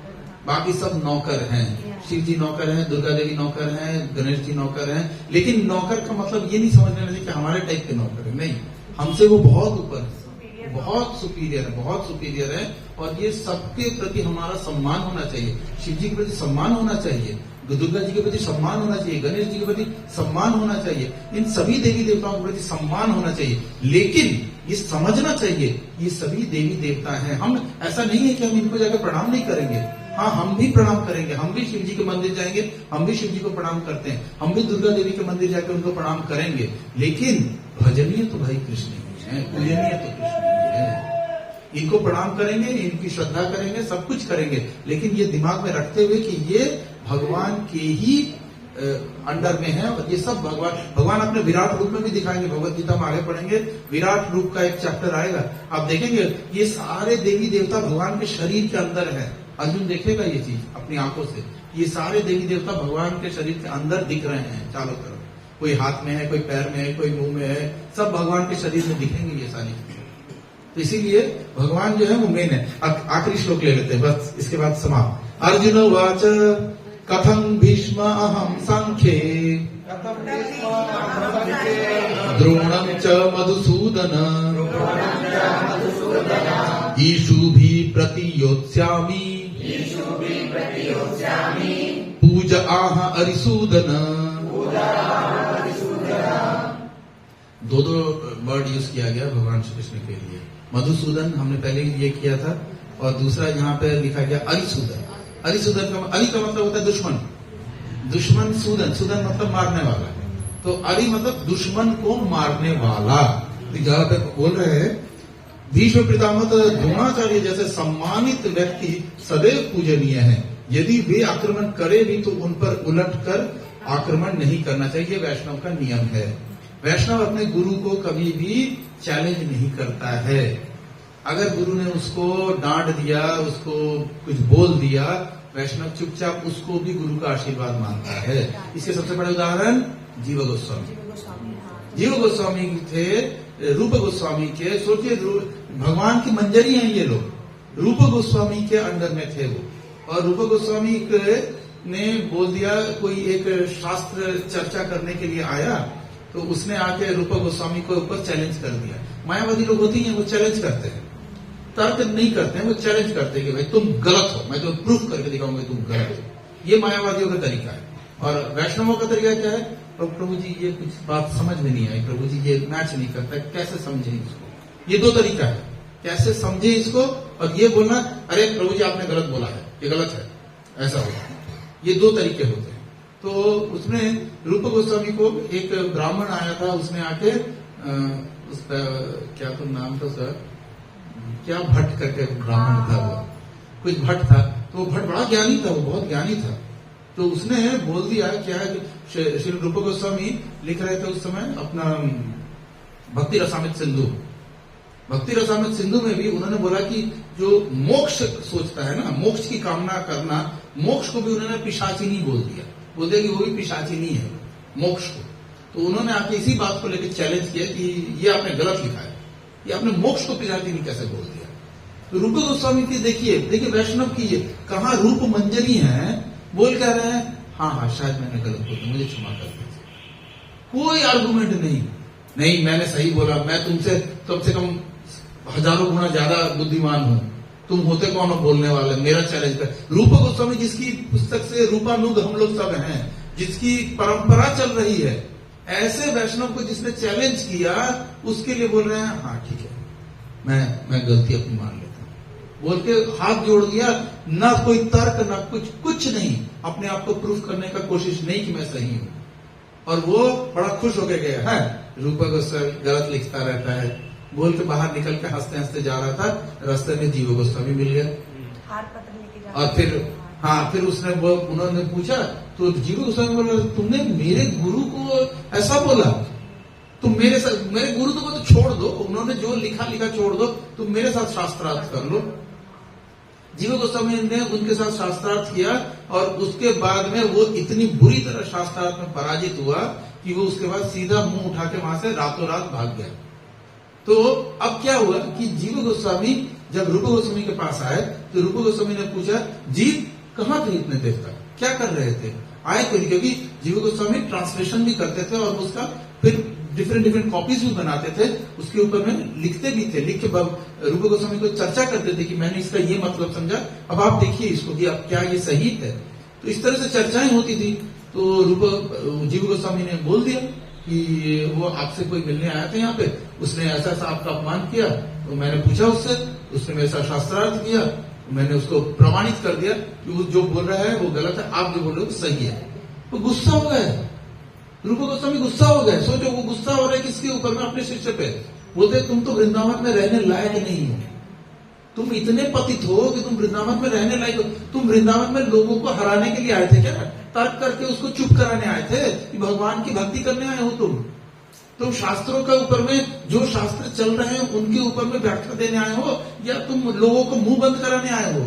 बाकी सब नौकर हैं। शिव जी नौकर हैं, दुर्गा देवी नौकर हैं, गणेश जी नौकर हैं। लेकिन नौकर का मतलब ये नहीं समझने लगे कि हमारे टाइप के नौकर है, नहीं, हमसे वो बहुत ऊपर है, बहुत सुपीरियर है, बहुत सुपीरियर है। और ये सबके प्रति हमारा सम्मान होना चाहिए। शिव जी के प्रति सम्मान होना चाहिए, दुर्गा जी के प्रति सम्मान होना चाहिए, गणेश जी के प्रति सम्मान होना चाहिए, इन सभी देवी देवताओं के प्रति सम्मान होना चाहिए। लेकिन ये समझना चाहिए ये सभी देवी देवता हैं। हम ऐसा नहीं है कि हम इनको जाकर प्रणाम नहीं करेंगे, हाँ हम भी प्रणाम करेंगे, हम भी शिव जी के मंदिर जाएंगे, हम भी शिव जी को प्रणाम करते हैं, हम भी दुर्गा देवी के मंदिर जाकर उनको प्रणाम करेंगे। लेकिन भजनीय तो भाई कृष्ण ही है, पूजनीय तो कृष्ण ही है। इनको प्रणाम करेंगे, इनकी श्रद्धा करेंगे, सब कुछ करेंगे, लेकिन ये दिमाग में रखते हुए कि ये भगवान के ही अंडर में है। और ये सब भगवान अपने विराट रूप में भी दिखाएंगे। भगवत गीता में आगे पढ़ेंगे, विराट रूप का एक चैप्टर आएगा, आप देखेंगे ये सारे देवी देवता भगवान के शरीर के अंदर है। अर्जुन देखेगा ये चीज अपनी आंखों से, ये सारे देवी देवता भगवान के शरीर के अंदर दिख रहे हैं चारों तरफ। कोई हाथ में है, कोई पैर में है, कोई मुंह में है, सब भगवान के शरीर में दिखेंगे ये सारी चीजें। तो इसीलिए भगवान जो है वो मेन है। आखिरी श्लोक ले लेते हैं बस, इसके बाद समाप्त। अर्जुन उवाच कथं भीष्म अहं संख्ये द्रोणं च मधुसूदन ईशुभिः प्रतियोत्स्यामि पूज आह अरिसूदन। दो वर्ड यूज किया गया भगवान श्री कृष्ण के लिए। मधुसूदन हमने पहले ये किया था, और दूसरा यहाँ पे लिखा गया अरिसूदन। अरिसूदन का अरि का मतलब होता है दुश्मन, दुश्मन सूदन, सूदन मतलब मारने वाला। तो अरि मतलब दुश्मन को मारने वाला। तो जहां तक बोल रहे हैं भीष्म पितामह द्रोणाचार्य जैसे सम्मानित व्यक्ति सदैव पूजनीय है। यदि वे आक्रमण करे भी तो उन पर उलट कर आक्रमण नहीं करना चाहिए। वैष्णव का नियम है। वैष्णव अपने गुरु को कभी भी चैलेंज नहीं करता है। अगर गुरु ने उसको डांट दिया, उसको कुछ बोल दिया, वैष्णव चुपचाप उसको भी गुरु का आशीर्वाद मानता है। इसके सबसे बड़े उदाहरण जीव गोस्वामी। जीव गोस्वामी थे रूप गोस्वामी के, सोचिए भगवान की मंजरी हैं ये लोग, रूप गोस्वामी के अंडर में थे वो। और रूप गोस्वामी ने बोल दिया, कोई एक शास्त्र चर्चा करने के लिए आया तो उसने आके रूप गोस्वामी को ऊपर चैलेंज कर दिया। मायावादी लोग होती हैं, वो चैलेंज करते हैं, तर्क नहीं करते हैं, वो चैलेंज करते हैं कि भाई तुम गलत हो, मैं तो प्रूफ करके दिखाऊंगा तुम गलत हो। ये मायावादियों का तरीका है। और वैष्णवों का तरीका क्या है? प्रभु जी ये कुछ बात समझ में नहीं आई, प्रभु जी ये मैच नहीं करता, कैसे समझे इसको। ये दो तरीका है, कैसे समझे इसको, और ये बोलना अरे प्रभु जी आपने गलत बोला है, ये गलत है, ऐसा होता है। ये दो तरीके होते हैं। तो उसमें रूप गोस्वामी को एक ब्राह्मण आया था, उसने आके उसका क्या तो नाम था सर, क्या भट्ट करके ब्राह्मण था वो, कुछ भट्ट था। तो भट्ट बड़ा ज्ञानी था, वो बहुत ज्ञानी था। तो उसने बोल दिया क्या है कि श्री रूप गोस्वामी लिख रहे थे उस समय अपना भक्ति रसामृत सिंधु। भक्ति रसामृत सिंधु में भी उन्होंने बोला कि जो मोक्ष सोचता है ना, मोक्ष की कामना करना, मोक्ष को भी उन्होंने पिशाचिनी बोल दिया, बोलते कि वो भी पिशाचिनी है मोक्ष को। तो उन्होंने आके इसी बात को लेकर चैलेंज किया कि ये आपने गलत लिखा है, ये आपने मोक्ष को पिशाचिनी कैसे बोल दिया। तो रूप गोस्वामी की देखिए वैष्णव की ये कहाँ रूप मंजरी है, बोल कह रहे हैं हाँ शायद मैंने गलत बोला, मुझे क्षमा कर दीजिए। कोई आर्गुमेंट नहीं मैंने सही बोला, मैं तुमसे कम से कम हजारों गुना ज्यादा बुद्धिमान हूं, तुम होते कौन हो बोलने वाले, मेरा चैलेंज कर। रूप गोस्वामी जिसकी पुस्तक से रूपानुग हम लोग सब हैं, जिसकी परंपरा चल रही है, ऐसे वैष्णव को जिसने चैलेंज किया उसके लिए बोल रहे हैं हाँ ठीक है मैं गलती अपनी मान लेता हूं, बोल के हाथ जोड़ दिया। ना कोई तर्क ना कुछ नहीं, अपने आप को प्रूफ करने का कोशिश नहीं कि मैं सही हूं। और वो बड़ा खुश होकर गया है, रूप गोस्वामी गलत लिखता रहता है बोल के बाहर निकल के हंसते हंसते जा रहा था, रास्ते में जीव गोस्वामी मिल गया। हार पत्र लेके जा, और फिर उसने उन्होंने पूछा तो जीव गोस्वामी बोला तुमने मेरे गुरु को ऐसा बोला, तुम मेरे गुरु को तो छोड़ दो, उन्होंने जो लिखा छोड़ दो, तुम मेरे साथ शास्त्रार्थ कर लो। जीव गोस्वामी ने उनके साथ शास्त्रार्थ किया और उसके बाद में वो इतनी बुरी तरह शास्त्रार्थ में पराजित हुआ कि वो उसके बाद सीधा मुंह उठा के वहां से रातों रात भाग गया। तो अब क्या हुआ कि जीव गोस्वामी जब रूप गोस्वामी के पास आए तो रूप गोस्वामी ने पूछा जीव कहाँ थे इतने देर तक, क्या कर रहे थे, आए क्यों नहीं? क्योंकि जीव गोस्वामी ट्रांसलेशन भी करते थे और उसका फिर डिफरेंट कॉपीज भी बनाते थे, उसके ऊपर में लिखते भी थे, लिख के रूप गोस्वामी को चर्चा करते थे कि मैंने इसका ये मतलब समझा, अब आप देखिए इसको कि अब क्या ये सही है। तो इस तरह से चर्चाएं होती थी। तो जीव गोस्वामी ने बोल दिया कि वो आपसे कोई मिलने आया था यहाँ पे, उसने ऐसा ऐसा आपका अपमान किया, तो मैंने पूछा उससे, उसने मेरे साथ शास्त्रार्थ किया, मैंने उसको प्रमाणित कर दिया कि वो जो बोल रहा है वो गलत है, आप जो बोल रहे हो सही है। तो गुस्सा हो गए, रूप गोस्वामी गुस्सा हो गए। सोचो वो गुस्सा हो रहा है किसके ऊपर में, अपने शिष्य पे। बोलते तुम तो वृंदावन में रहने लायक नहीं हो, तुम इतने पतित हो कि तुम वृंदावन में रहने लायक हो। तुम वृंदावन में लोगों को हराने के लिए आए थे क्या, तर्क करके उसको चुप कराने आए थे कि भगवान की भक्ति करने आए हो तुम शास्त्रों के ऊपर में जो शास्त्र चल रहे हैं उनके ऊपर में व्याख्या देने आए हो, या तुम लोगों को मुंह बंद कराने आए हो?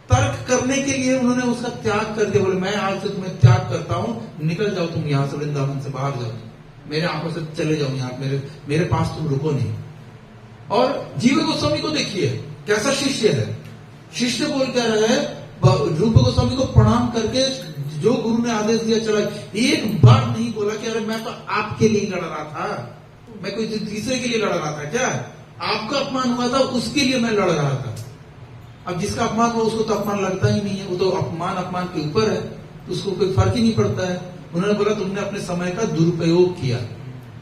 तर्क करने के लिए उन्होंने उसका त्याग कर दिया, बोले मैं आज से तुम्हें त्याग करता हूं, निकल जाओ तुम यहां से, वृंदावन से बाहर जाओ, मेरे आंखों से चले जाओ, यहाँ मेरे पास तुम रुको नहीं। और जीव गोस्वामी को देखिए कैसा शिष्य है, शिष्य बोल कह रहा है रूप गोस्वामी को प्रणाम करके जो गुरु ने आदेश दिया चला, एक बार नहीं बोला कि अरे मैं तो आपके लिए लड़ रहा था, मैं कोई तीसरे के लिए लड़ रहा था क्या, आपका अपमान हुआ था उसके लिए मैं लड़ रहा था। अब जिसका अपमान हुआ उसको तो अपमान लगता ही नहीं है, वो तो अपमान के ऊपर है, तो उसको कोई फर्क ही नहीं पड़ता है। उन्होंने बोला तुमने अपने समय का दुरुपयोग किया,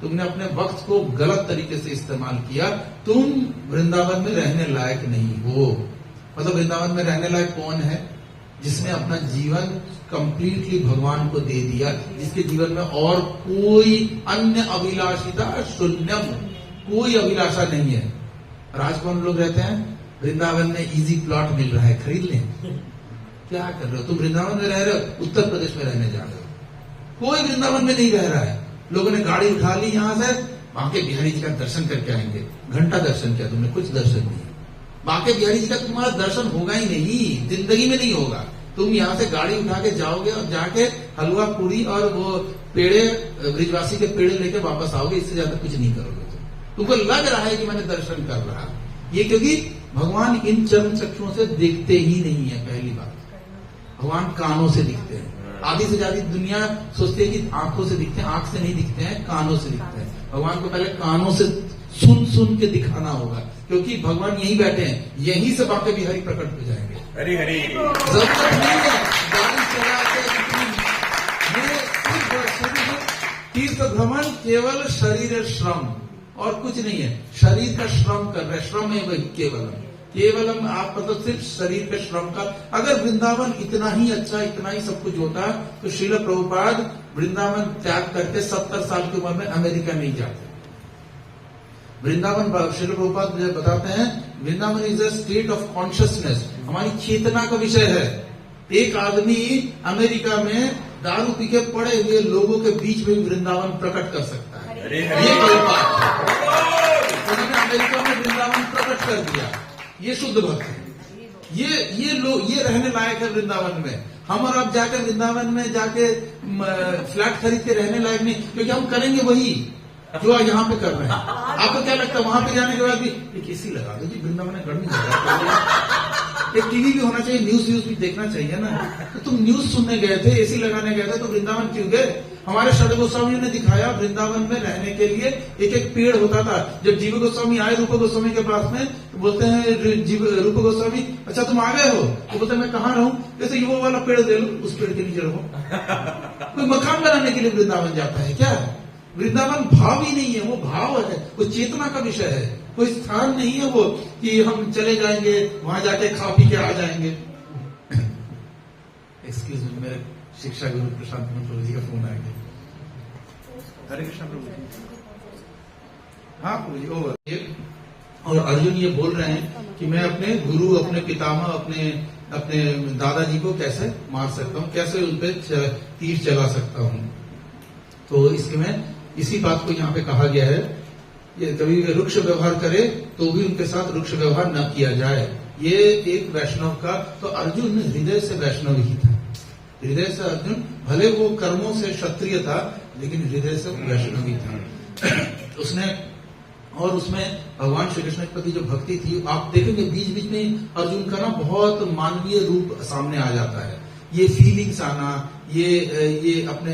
तुमने अपने वक्त को गलत तरीके से इस्तेमाल किया, तुम वृंदावन में रहने लायक नहीं हो। मतलब वृंदावन में रहने लायक कौन है? जिसने अपना जीवन कंप्लीटली भगवान को दे दिया, जिसके जीवन में और कोई अन्य अभिलाषिता शून्यम, कोई अभिलाषा नहीं है। राजभवन लोग रहते हैं, वृंदावन में इजी प्लॉट मिल रहा है, खरीद लें, क्या कर रहे हो तुम? वृंदावन में रह रहे हो, उत्तर प्रदेश में रहने जा रहे हो। कोई वृंदावन में नहीं रह रहा है। लोगों ने गाड़ी उठा ली यहां से, बांके बिहारी जी का दर्शन करके आएंगे। घंटा दर्शन किया तुमने, कुछ दर्शन नहीं। बांके बिहारी जी का तुम्हारा दर्शन होगा ही नहीं, जिंदगी में नहीं होगा। तुम यहाँ से गाड़ी उठा के जाओगे और जाके हलवा पूरी और वो पेड़े, ब्रिजवासी के पेड़े लेके वापस आओगे, इससे ज्यादा कुछ नहीं करोगे। तुमको लग रहा है कि मैंने दर्शन कर रहा, ये क्योंकि भगवान इन चर्म चक्षुओं से देखते ही नहीं है। पहली बात, भगवान कानों से दिखते हैं। आधी से ज्यादा दुनिया सोचती है कि आंखों से दिखते हैं, आंख से नहीं दिखते हैं, कानों से दिखते हैं। भगवान को पहले कानों से सुन सुन के दिखाना होगा, क्योंकि भगवान यहीं बैठे हैं, यहीं से बांके बिहारी प्रकट हो जाएंगे। हरी हरी जरूरत नहीं है गाड़ी चला के। तीर्थ भ्रमण केवल शरीर श्रम और कुछ नहीं है। शरीर का श्रम कर रहे, श्रम है वही केवलम आप मतलब सिर्फ शरीर के श्रम का। अगर वृंदावन इतना ही अच्छा, इतना ही सब कुछ होता तो श्रील प्रभुपाद वृंदावन त्याग करके 70 साल की उम्र में अमेरिका नहीं जाते। वृंदावन, श्रील प्रभुपाद बताते हैं, Vrindavan is a state of consciousness, हमारी चेतना का विषय है। एक आदमी अमेरिका में दारू पी के पड़े हुए लोगों के बीच में वृंदावन प्रकट कर सकता है। ये कोई बात है, उन्होंने अमेरिका में वृंदावन प्रकट कर दिया। ये शुद्ध भक्त है। ये लोग, ये रहने लायक है वृंदावन में। हम और आप जाकर वृंदावन में जाके फ्लैट खरीद के रहने लायक नहीं, क्योंकि हम करेंगे वही जो यहाँ पे कर रहे हैं। आपको क्या लगता है वहां पे जाने के बाद भी एक एसी लगा दो जी, वृंदावन में गर्मी लगा, एक टीवी भी होना चाहिए, न्यूज भी देखना चाहिए ना। तो तुम न्यूज सुनने गए थे, एसी लगाने गए थे, तो वृंदावन क्यों गए? हमारे षड गोस्वामी ने दिखाया वृंदावन में रहने के लिए एक एक पेड़ होता था। जब जीव गोस्वामी आए रूप गोस्वामी के पास में, तो बोलते हैं रूप गोस्वामी, अच्छा तुम आ गए हो? तो बोलते मैं कहाँ रहूं? जैसे वो वाला पेड़ ले लो, उस पेड़ के नीचे रहो। कोई मकान बनाने के लिए वृंदावन जाता है क्या? वृंदावन भाव ही नहीं है, वो भाव है, वो चेतना का विषय है। कोई स्थान नहीं है वो कि हम चले जाएंगे वहां जाके खा पी के आ जाएंगे। एक्सक्यूज मी, मेरे शिक्षा गुरु प्रशांत मंडल जी का फोन आ गया। हरे कृष्ण प्रभु। हाँ प्रभु जी, ओवर। और अर्जुन ये बोल रहे हैं कि मैं अपने गुरु, अपने पितामह, अपने दादाजी को कैसे मार सकता हूँ, कैसे उन पे तीर चला सकता हूँ। तो इसके में इसी बात को यहाँ पे कहा गया है, ये कभी भी रुक्ष व्यवहार करे तो भी उनके साथ रुक्ष व्यवहार न किया जाए। ये एक वैष्णव का, तो अर्जुन हृदय से वैष्णव ही था। हृदय से अर्जुन, भले वो कर्मों से क्षत्रिय था, लेकिन हृदय से वैष्णव ही था। उसमें भगवान श्री कृष्ण के प्रति जो भक्ति थी, आप देखेंगे बीच बीच में अर्जुन का ना बहुत मानवीय रूप सामने आ जाता है। ये फीलिंग्स आना, ये अपने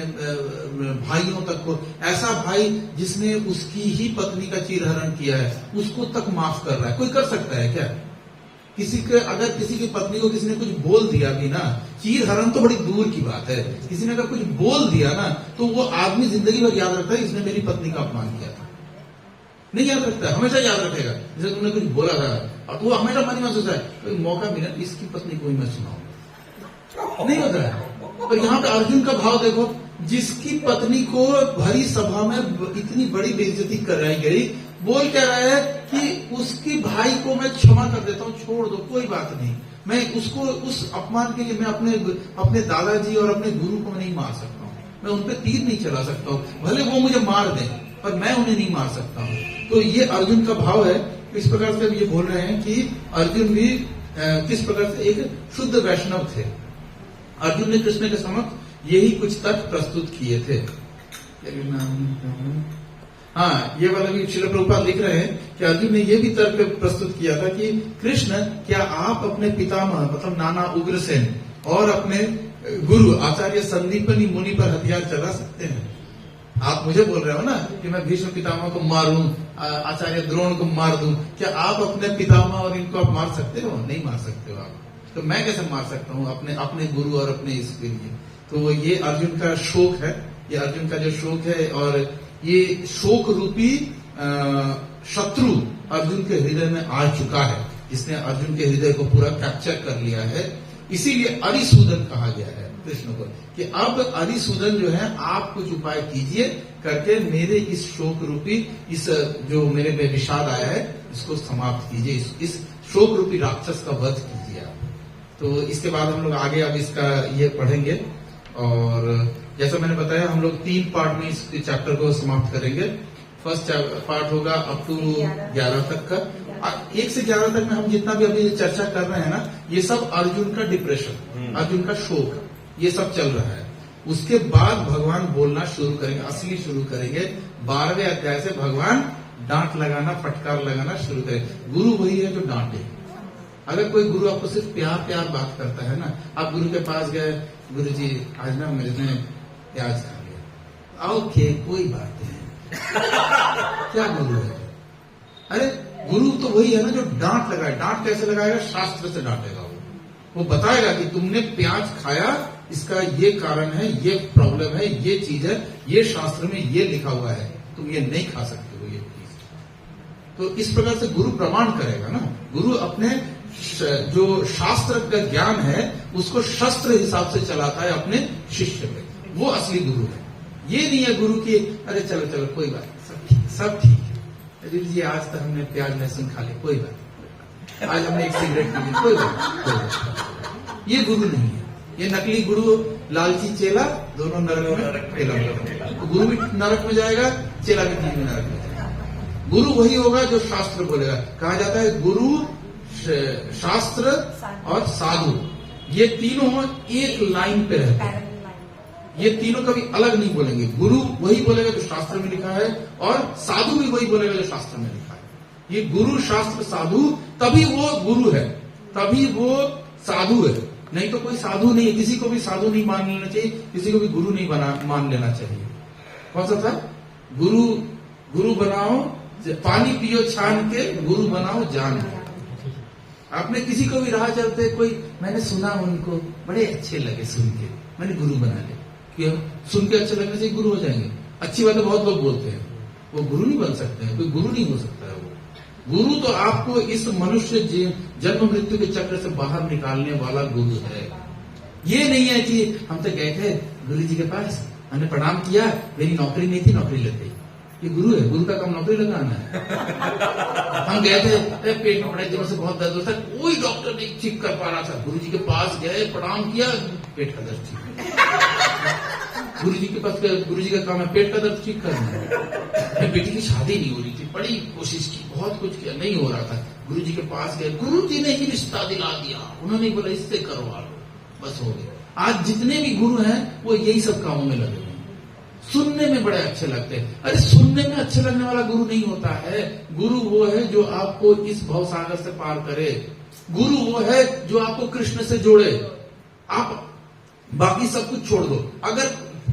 भाइयों तक को, ऐसा भाई जिसने उसकी ही पत्नी का चीरहरण किया है, उसको तक माफ कर रहा है। कोई कर सकता है क्या? अगर किसी की पत्नी को किसी ने कुछ बोल दिया भी ना, चीरहरण तो बड़ी दूर की बात है, किसी ने अगर कुछ बोल दिया ना, तो वो आदमी जिंदगी भर याद रखता है, इसने मेरी पत्नी का अपमान किया था। नहीं याद रखता, हमेशा याद रखेगा। जैसे तुमने कुछ बोला था, और वो हमेशा मन में सोचता है, कोई मौका मिला इसकी पत्नी को ही मैं सुनाऊंगा, नहीं होता है। और यहाँ पे अर्जुन का भाव देखो, जिसकी पत्नी को भरी सभा में इतनी बड़ी बेइज्जती कराई गई, बोल कह रहा है कि उसकी भाई को मैं क्षमा कर देता हूँ, छोड़ दो, कोई बात नहीं, मैं उसको उस अपमान के लिए मैं अपने दादाजी और अपने गुरु को नहीं मार सकता हूँ, मैं उन पे तीर नहीं चला सकता हूँ, भले वो मुझे मार दें, पर मैं उन्हें नहीं मार सकता हूँ। तो ये अर्जुन का भाव है। इस प्रकार से ये बोल रहे हैं कि अर्जुन भी किस प्रकार से एक शुद्ध वैष्णव थे। अर्जुन ने कृष्ण के समक्ष यही कुछ तर्क प्रस्तुत किए थे। हाँ, ये वाला भी श्रील प्रभुपाद लिख रहे हैं कि अर्जुन ने यह भी तर्क प्रस्तुत किया था कि कृष्ण, क्या आप अपने पितामह मतलब नाना उग्रसेन और अपने गुरु आचार्य संदीपनी मुनि पर हथियार चला सकते हैं? आप मुझे बोल रहे हो ना कि मैं भीष्म पितामह को मारूं, आचार्य द्रोण को मार दूं, क्या आप अपने पितामह और इनको आप मार सकते हो? नहीं मार सकते हो आप। तो मैं कैसे मार सकता हूँ अपने गुरु और अपने इसके लिए? तो ये अर्जुन का शोक है, ये अर्जुन का जो शोक है, और ये शोक रूपी शत्रु अर्जुन के हृदय में आ चुका है, जिसने अर्जुन के हृदय को पूरा कैप्चर कर लिया है। इसीलिए अरिसूदन कहा गया है कृष्ण को कि अब अरिसूदन जो है, आप कुछ उपाय कीजिए करके मेरे इस शोक रूपी, इस जो मेरे में विषाद आया है, इसको समाप्त कीजिए, इस शोक रूपी राक्षस का वध कीजिए आप। तो इसके बाद हम लोग आगे अब इसका ये पढ़ेंगे। और जैसा मैंने बताया हम लोग 3 पार्ट में इस चैप्टर को समाप्त करेंगे। फर्स्ट पार्ट होगा अप टू 11 तक का। 1 से 11 तक में हम जितना भी अभी चर्चा कर रहे हैं ना, ये सब अर्जुन का डिप्रेशन, अर्जुन का शोक, ये सब चल रहा है। उसके बाद भगवान बोलना शुरू करेंगे, असली शुरू करेंगे। 12वें अध्याय से भगवान डांट लगाना, फटकार लगाना शुरू करेंगे। गुरु वही है जो डांटे। अगर कोई गुरु आपको सिर्फ प्यार प्यार बात करता है ना, आप गुरु के पास गए, गुरु जी आज ना मैंने प्याज खा लिया, ओके कोई बात नहीं, क्या गुरु है? अरे गुरु तो वही है ना जो डांट लगाए। डांट कैसे लगाएगा? शास्त्र से डांटेगा। वो बताएगा कि तुमने प्याज खाया, इसका ये कारण है, ये प्रॉब्लम है, ये चीज है, ये शास्त्र में ये लिखा हुआ है, तुम ये नहीं खा सकते हो ये चीज। तो इस प्रकार से गुरु प्रमाण करेगा ना। गुरु अपने जो शास्त्र का ज्ञान है उसको शस्त्र हिसाब से चलाता है अपने शिष्य पे। वो असली गुरु है। ये नहीं है गुरु की अरे चलो चलो कोई बात नहीं, सब ठीक है। अरे जी आज तक हमने प्याज लहसुन खा लिया, कोई बात नहीं। आज हमने एक सिगरेट पी ली, कोई बात नहीं। ये गुरु नहीं है। ये नकली गुरु, लालची चेला, दोनों नरक में ठेला। तो गुरु भी नरक में जाएगा, चेला भी नरक में जाएगा। गुरु वही होगा जो शास्त्र बोलेगा। कहा जाता है गुरु, शास्त्र और साधु, ये तीनों एक लाइन पे रहते हैं। ये तीनों कभी अलग नहीं बोलेंगे। गुरु वही बोलेगा जो शास्त्र में लिखा है, और साधु भी वही बोलेगा जो शास्त्र में लिखा है। ये गुरु, शास्त्र, साधु, तभी वो गुरु है, तभी वो साधु है। नहीं तो कोई साधु नहीं है। किसी को भी साधु नहीं मान लेना चाहिए, किसी को भी गुरु नहीं मान लेना चाहिए। कौन सा था? गुरु बनाओ, पानी पियो छान के, गुरु बनाओ जान के। आपने किसी को भी राह चलते कोई, मैंने सुना उनको बड़े अच्छे लगे, सुन के मैंने गुरु बना लिया। क्यों? सुन के अच्छे लगने से गुरु हो जाएंगे। अच्छी बातें बहुत लोग बोलते हैं, वो गुरु नहीं बन सकते हैं। कोई गुरु नहीं हो सकता है। वो गुरु तो आपको इस मनुष्य जन्म मृत्यु के चक्र से बाहर निकालने वाला गुरु है। ये नहीं है कि हम तो गए थे गुरु जी के पास, हमने प्रणाम किया, मेरी नौकरी नहीं थी, नौकरी लग गई। ये गुरु है? गुरु का काम नौकरी लगाना है। हम गए थे, पेट में बड़े दिनों से बहुत दर्द होता है, कोई डॉक्टर नहीं ठीक कर पा रहा था। गुरु जी के पास गए, प्रणाम किया, पेट का दर्द ठीक। गुरु जी के पास, गुरु जी का काम है पेट का दर्द ठीक करना। बेटी की शादी नहीं हो रही थी, बड़ी कोशिश की, बहुत कुछ किया, नहीं हो रहा था। गुरु जी के पास गए, गुरु जी ने ही रिश्ता दिला दिया। उन्होंने बोला इससे करवा लो, बस हो गया। आज जितने भी गुरु हैं वो यही सब कामों में लगे हुए हैं। सुनने में बड़े अच्छे लगते हैं। अरे सुनने में अच्छे लगने वाला गुरु नहीं होता है। गुरु वो है जो आपको इस भवसागर से पार करे। गुरु वो है जो आपको कृष्ण से जोड़े। आप बाकी सब कुछ छोड़ दो, अगर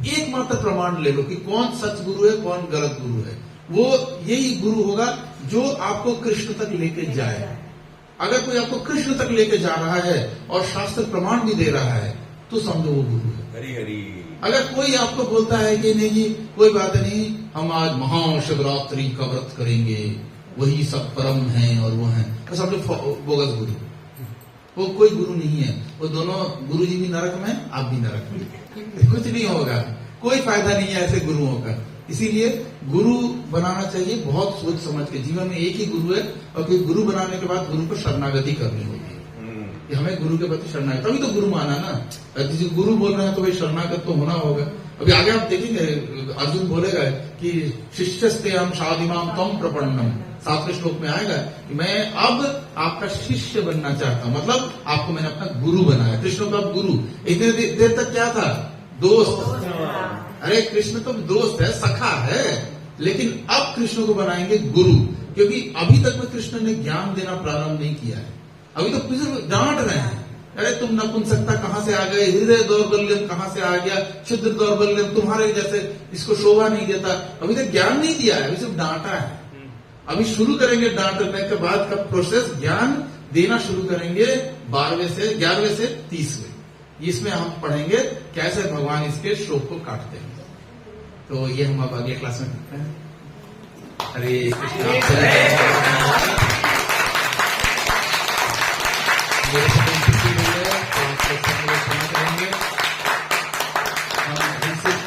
एकमात्र प्रमाण ले लो कि कौन सच गुरु है, कौन गलत गुरु है, वो यही गुरु होगा जो आपको कृष्ण तक लेके जाए। अगर कोई आपको कृष्ण तक लेके जा रहा है और शास्त्र प्रमाण भी दे रहा है, तो समझो वो गुरु है। हरी हरी। अगर कोई आपको बोलता है कि नहीं जी कोई बात नहीं, हम आज महाशिवरात्रि का व्रत करेंगे, वही सब परम है और वो है, तो समझो बोगस गुरु। वो कोई गुरु नहीं है। वो दोनों, गुरु जी भी नरक में, आप भी नरक में। कुछ नहीं होगा, कोई फायदा नहीं है ऐसे गुरुओं का। इसीलिए गुरु बनाना चाहिए बहुत सोच समझ के। जीवन में एक ही गुरु है, और कोई गुरु बनाने के बाद गुरु को शरणागति करनी होगी कि हमें गुरु के प्रति शरणागत, तभी तो गुरु माना ना। किसी गुरु बोल रहे हैं तो भाई शरणागत तो होना होगा। अभी आगे आप देखेंगे अर्जुन बोलेगा कि शिष्यस्ते हम शादिमाम तम प्रपन्नम, 7वें श्लोक में आएगा कि मैं अब आपका शिष्य बनना चाहता हूं। मतलब आपको मैंने अपना गुरु बनाया। कृष्ण का गुरु इतने देर तक क्या था? दोस्त। अरे कृष्ण तो दोस्त है, सखा है, लेकिन अब कृष्ण को बनाएंगे गुरु, क्योंकि अभी तक में कृष्ण ने ज्ञान देना प्रारंभ नहीं किया है। अभी तो कृष्ण डांट रहे हैं, अरे तुम नपुंसकता कहां से आ गए, हृदय दौर्बल्यम कहां से आ गया, क्षुद्र दौर्बल्यम तुम्हारे जैसे, इसको शोभा नहीं देता। अभी तक ज्ञान नहीं दिया है, अभी सिर्फ डांटा है। अभी शुरू करेंगे डांटने के बाद का प्रोसेस, ज्ञान देना शुरू करेंगे 11वें से 30वें। इसमें हम पढ़ेंगे कैसे भगवान इसके शोक को काटते हैं। तो ये हम अब अगले क्लास में करते हैं। हरे कृष्ण।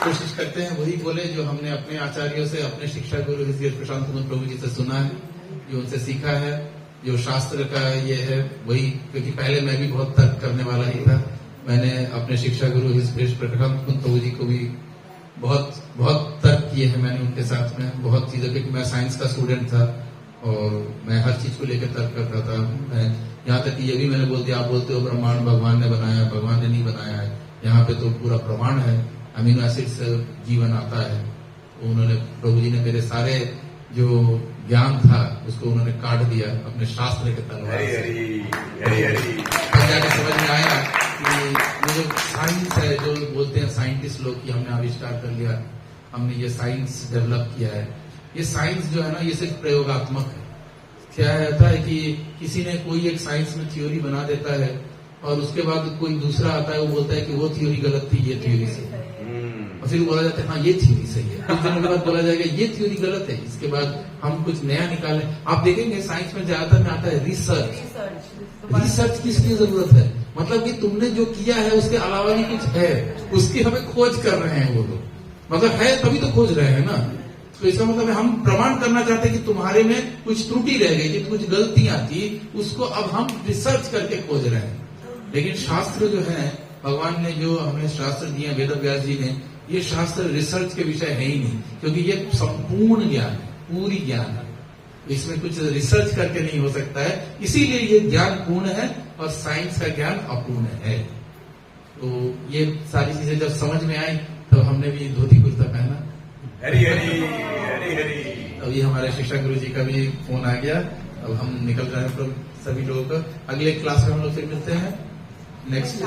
कोशिश करते हैं वही बोले जो हमने अपने आचार्यों से, अपने शिक्षा गुरु ऋषि प्रशांत प्रभु जी से सुना है, जो उनसे सीखा है। जो शास्त्र का ये है वही, क्योंकि पहले मैं भी बहुत तर्क करने वाला ही था। मैंने अपने शिक्षा गुरु हिस्पेश प्रकाश जी को भी बहुत बहुत तर्क किए हैं मैंने उनके साथ में बहुत चीजें, क्योंकि मैं साइंस का स्टूडेंट था और मैं हर चीज को लेकर तर्क करता था। मैं यहाँ तक कि ये भी मैंने बोल दिया, आप बोलते हो ब्रह्मांड भगवान ने बनाया, भगवान ने नहीं बनाया है, यहाँ पे तो पूरा प्रमाण है, अमीनो एसिड से जीवन आता है। तो उन्होंने, प्रभु जी ने मेरे सारे जो ज्ञान था उसको उन्होंने काट दिया अपने शास्त्र के तलवार से। तब जाके समझ में आया कि ये जो साइंस है, जो बोलते हैं साइंटिस्ट लोग कि हमने आविष्कार कर लिया, हमने ये साइंस डेवलप किया है, ये साइंस जो है ना ये सिर्फ प्रयोगात्मक है। क्या होता है कि किसी ने कोई एक साइंस में थ्योरी बना देता है और उसके बाद कोई दूसरा आता है, वो बोलता है कि वो थ्योरी गलत थी, ये थ्योरी सही है, और फिर बोला जाता है हाँ ये थ्योरी सही है। कुछ दिनों के बाद बोला जाएगा ये थ्योरी गलत है, इसके बाद हम कुछ नया निकालें। आप देखेंगे साइंस में ज्यादातर में आता है रिसर्च। रिसर्च किसकी जरूरत है? मतलब कि तुमने जो किया है उसके अलावा भी कुछ है, उसकी हमें खोज कर रहे हैं वो लोग, मतलब है तभी तो खोज रहे हैं ना। तो इसका मतलब है हम प्रमाण करना चाहते हैं कि तुम्हारे में कुछ त्रुटि रह गई थी, कुछ गलतियां थी, उसको अब हम रिसर्च करके खोज रहे हैं। लेकिन शास्त्र जो है, भगवान ने जो हमें शास्त्र दिए, वेद व्यास जी ने, ये शास्त्र रिसर्च के विषय है ही नहीं, क्योंकि ये संपूर्ण ज्ञान है, पूरी ज्ञान है, इसमें कुछ रिसर्च करके नहीं हो सकता है। इसीलिए ये ज्ञान पूर्ण है और साइंस का ज्ञान अपूर्ण है। तो ये सारी चीजें जब समझ में आई तो हमने भी धोती कुर्ता पहना। हरी हरी हरी हरी। अभी हमारे शिक्षा गुरु जी का भी फोन आ गया, अब हम निकल रहे हैं सभी लोगों का। अगले क्लास में हम लोग फिर मिलते हैं नेक्स्ट।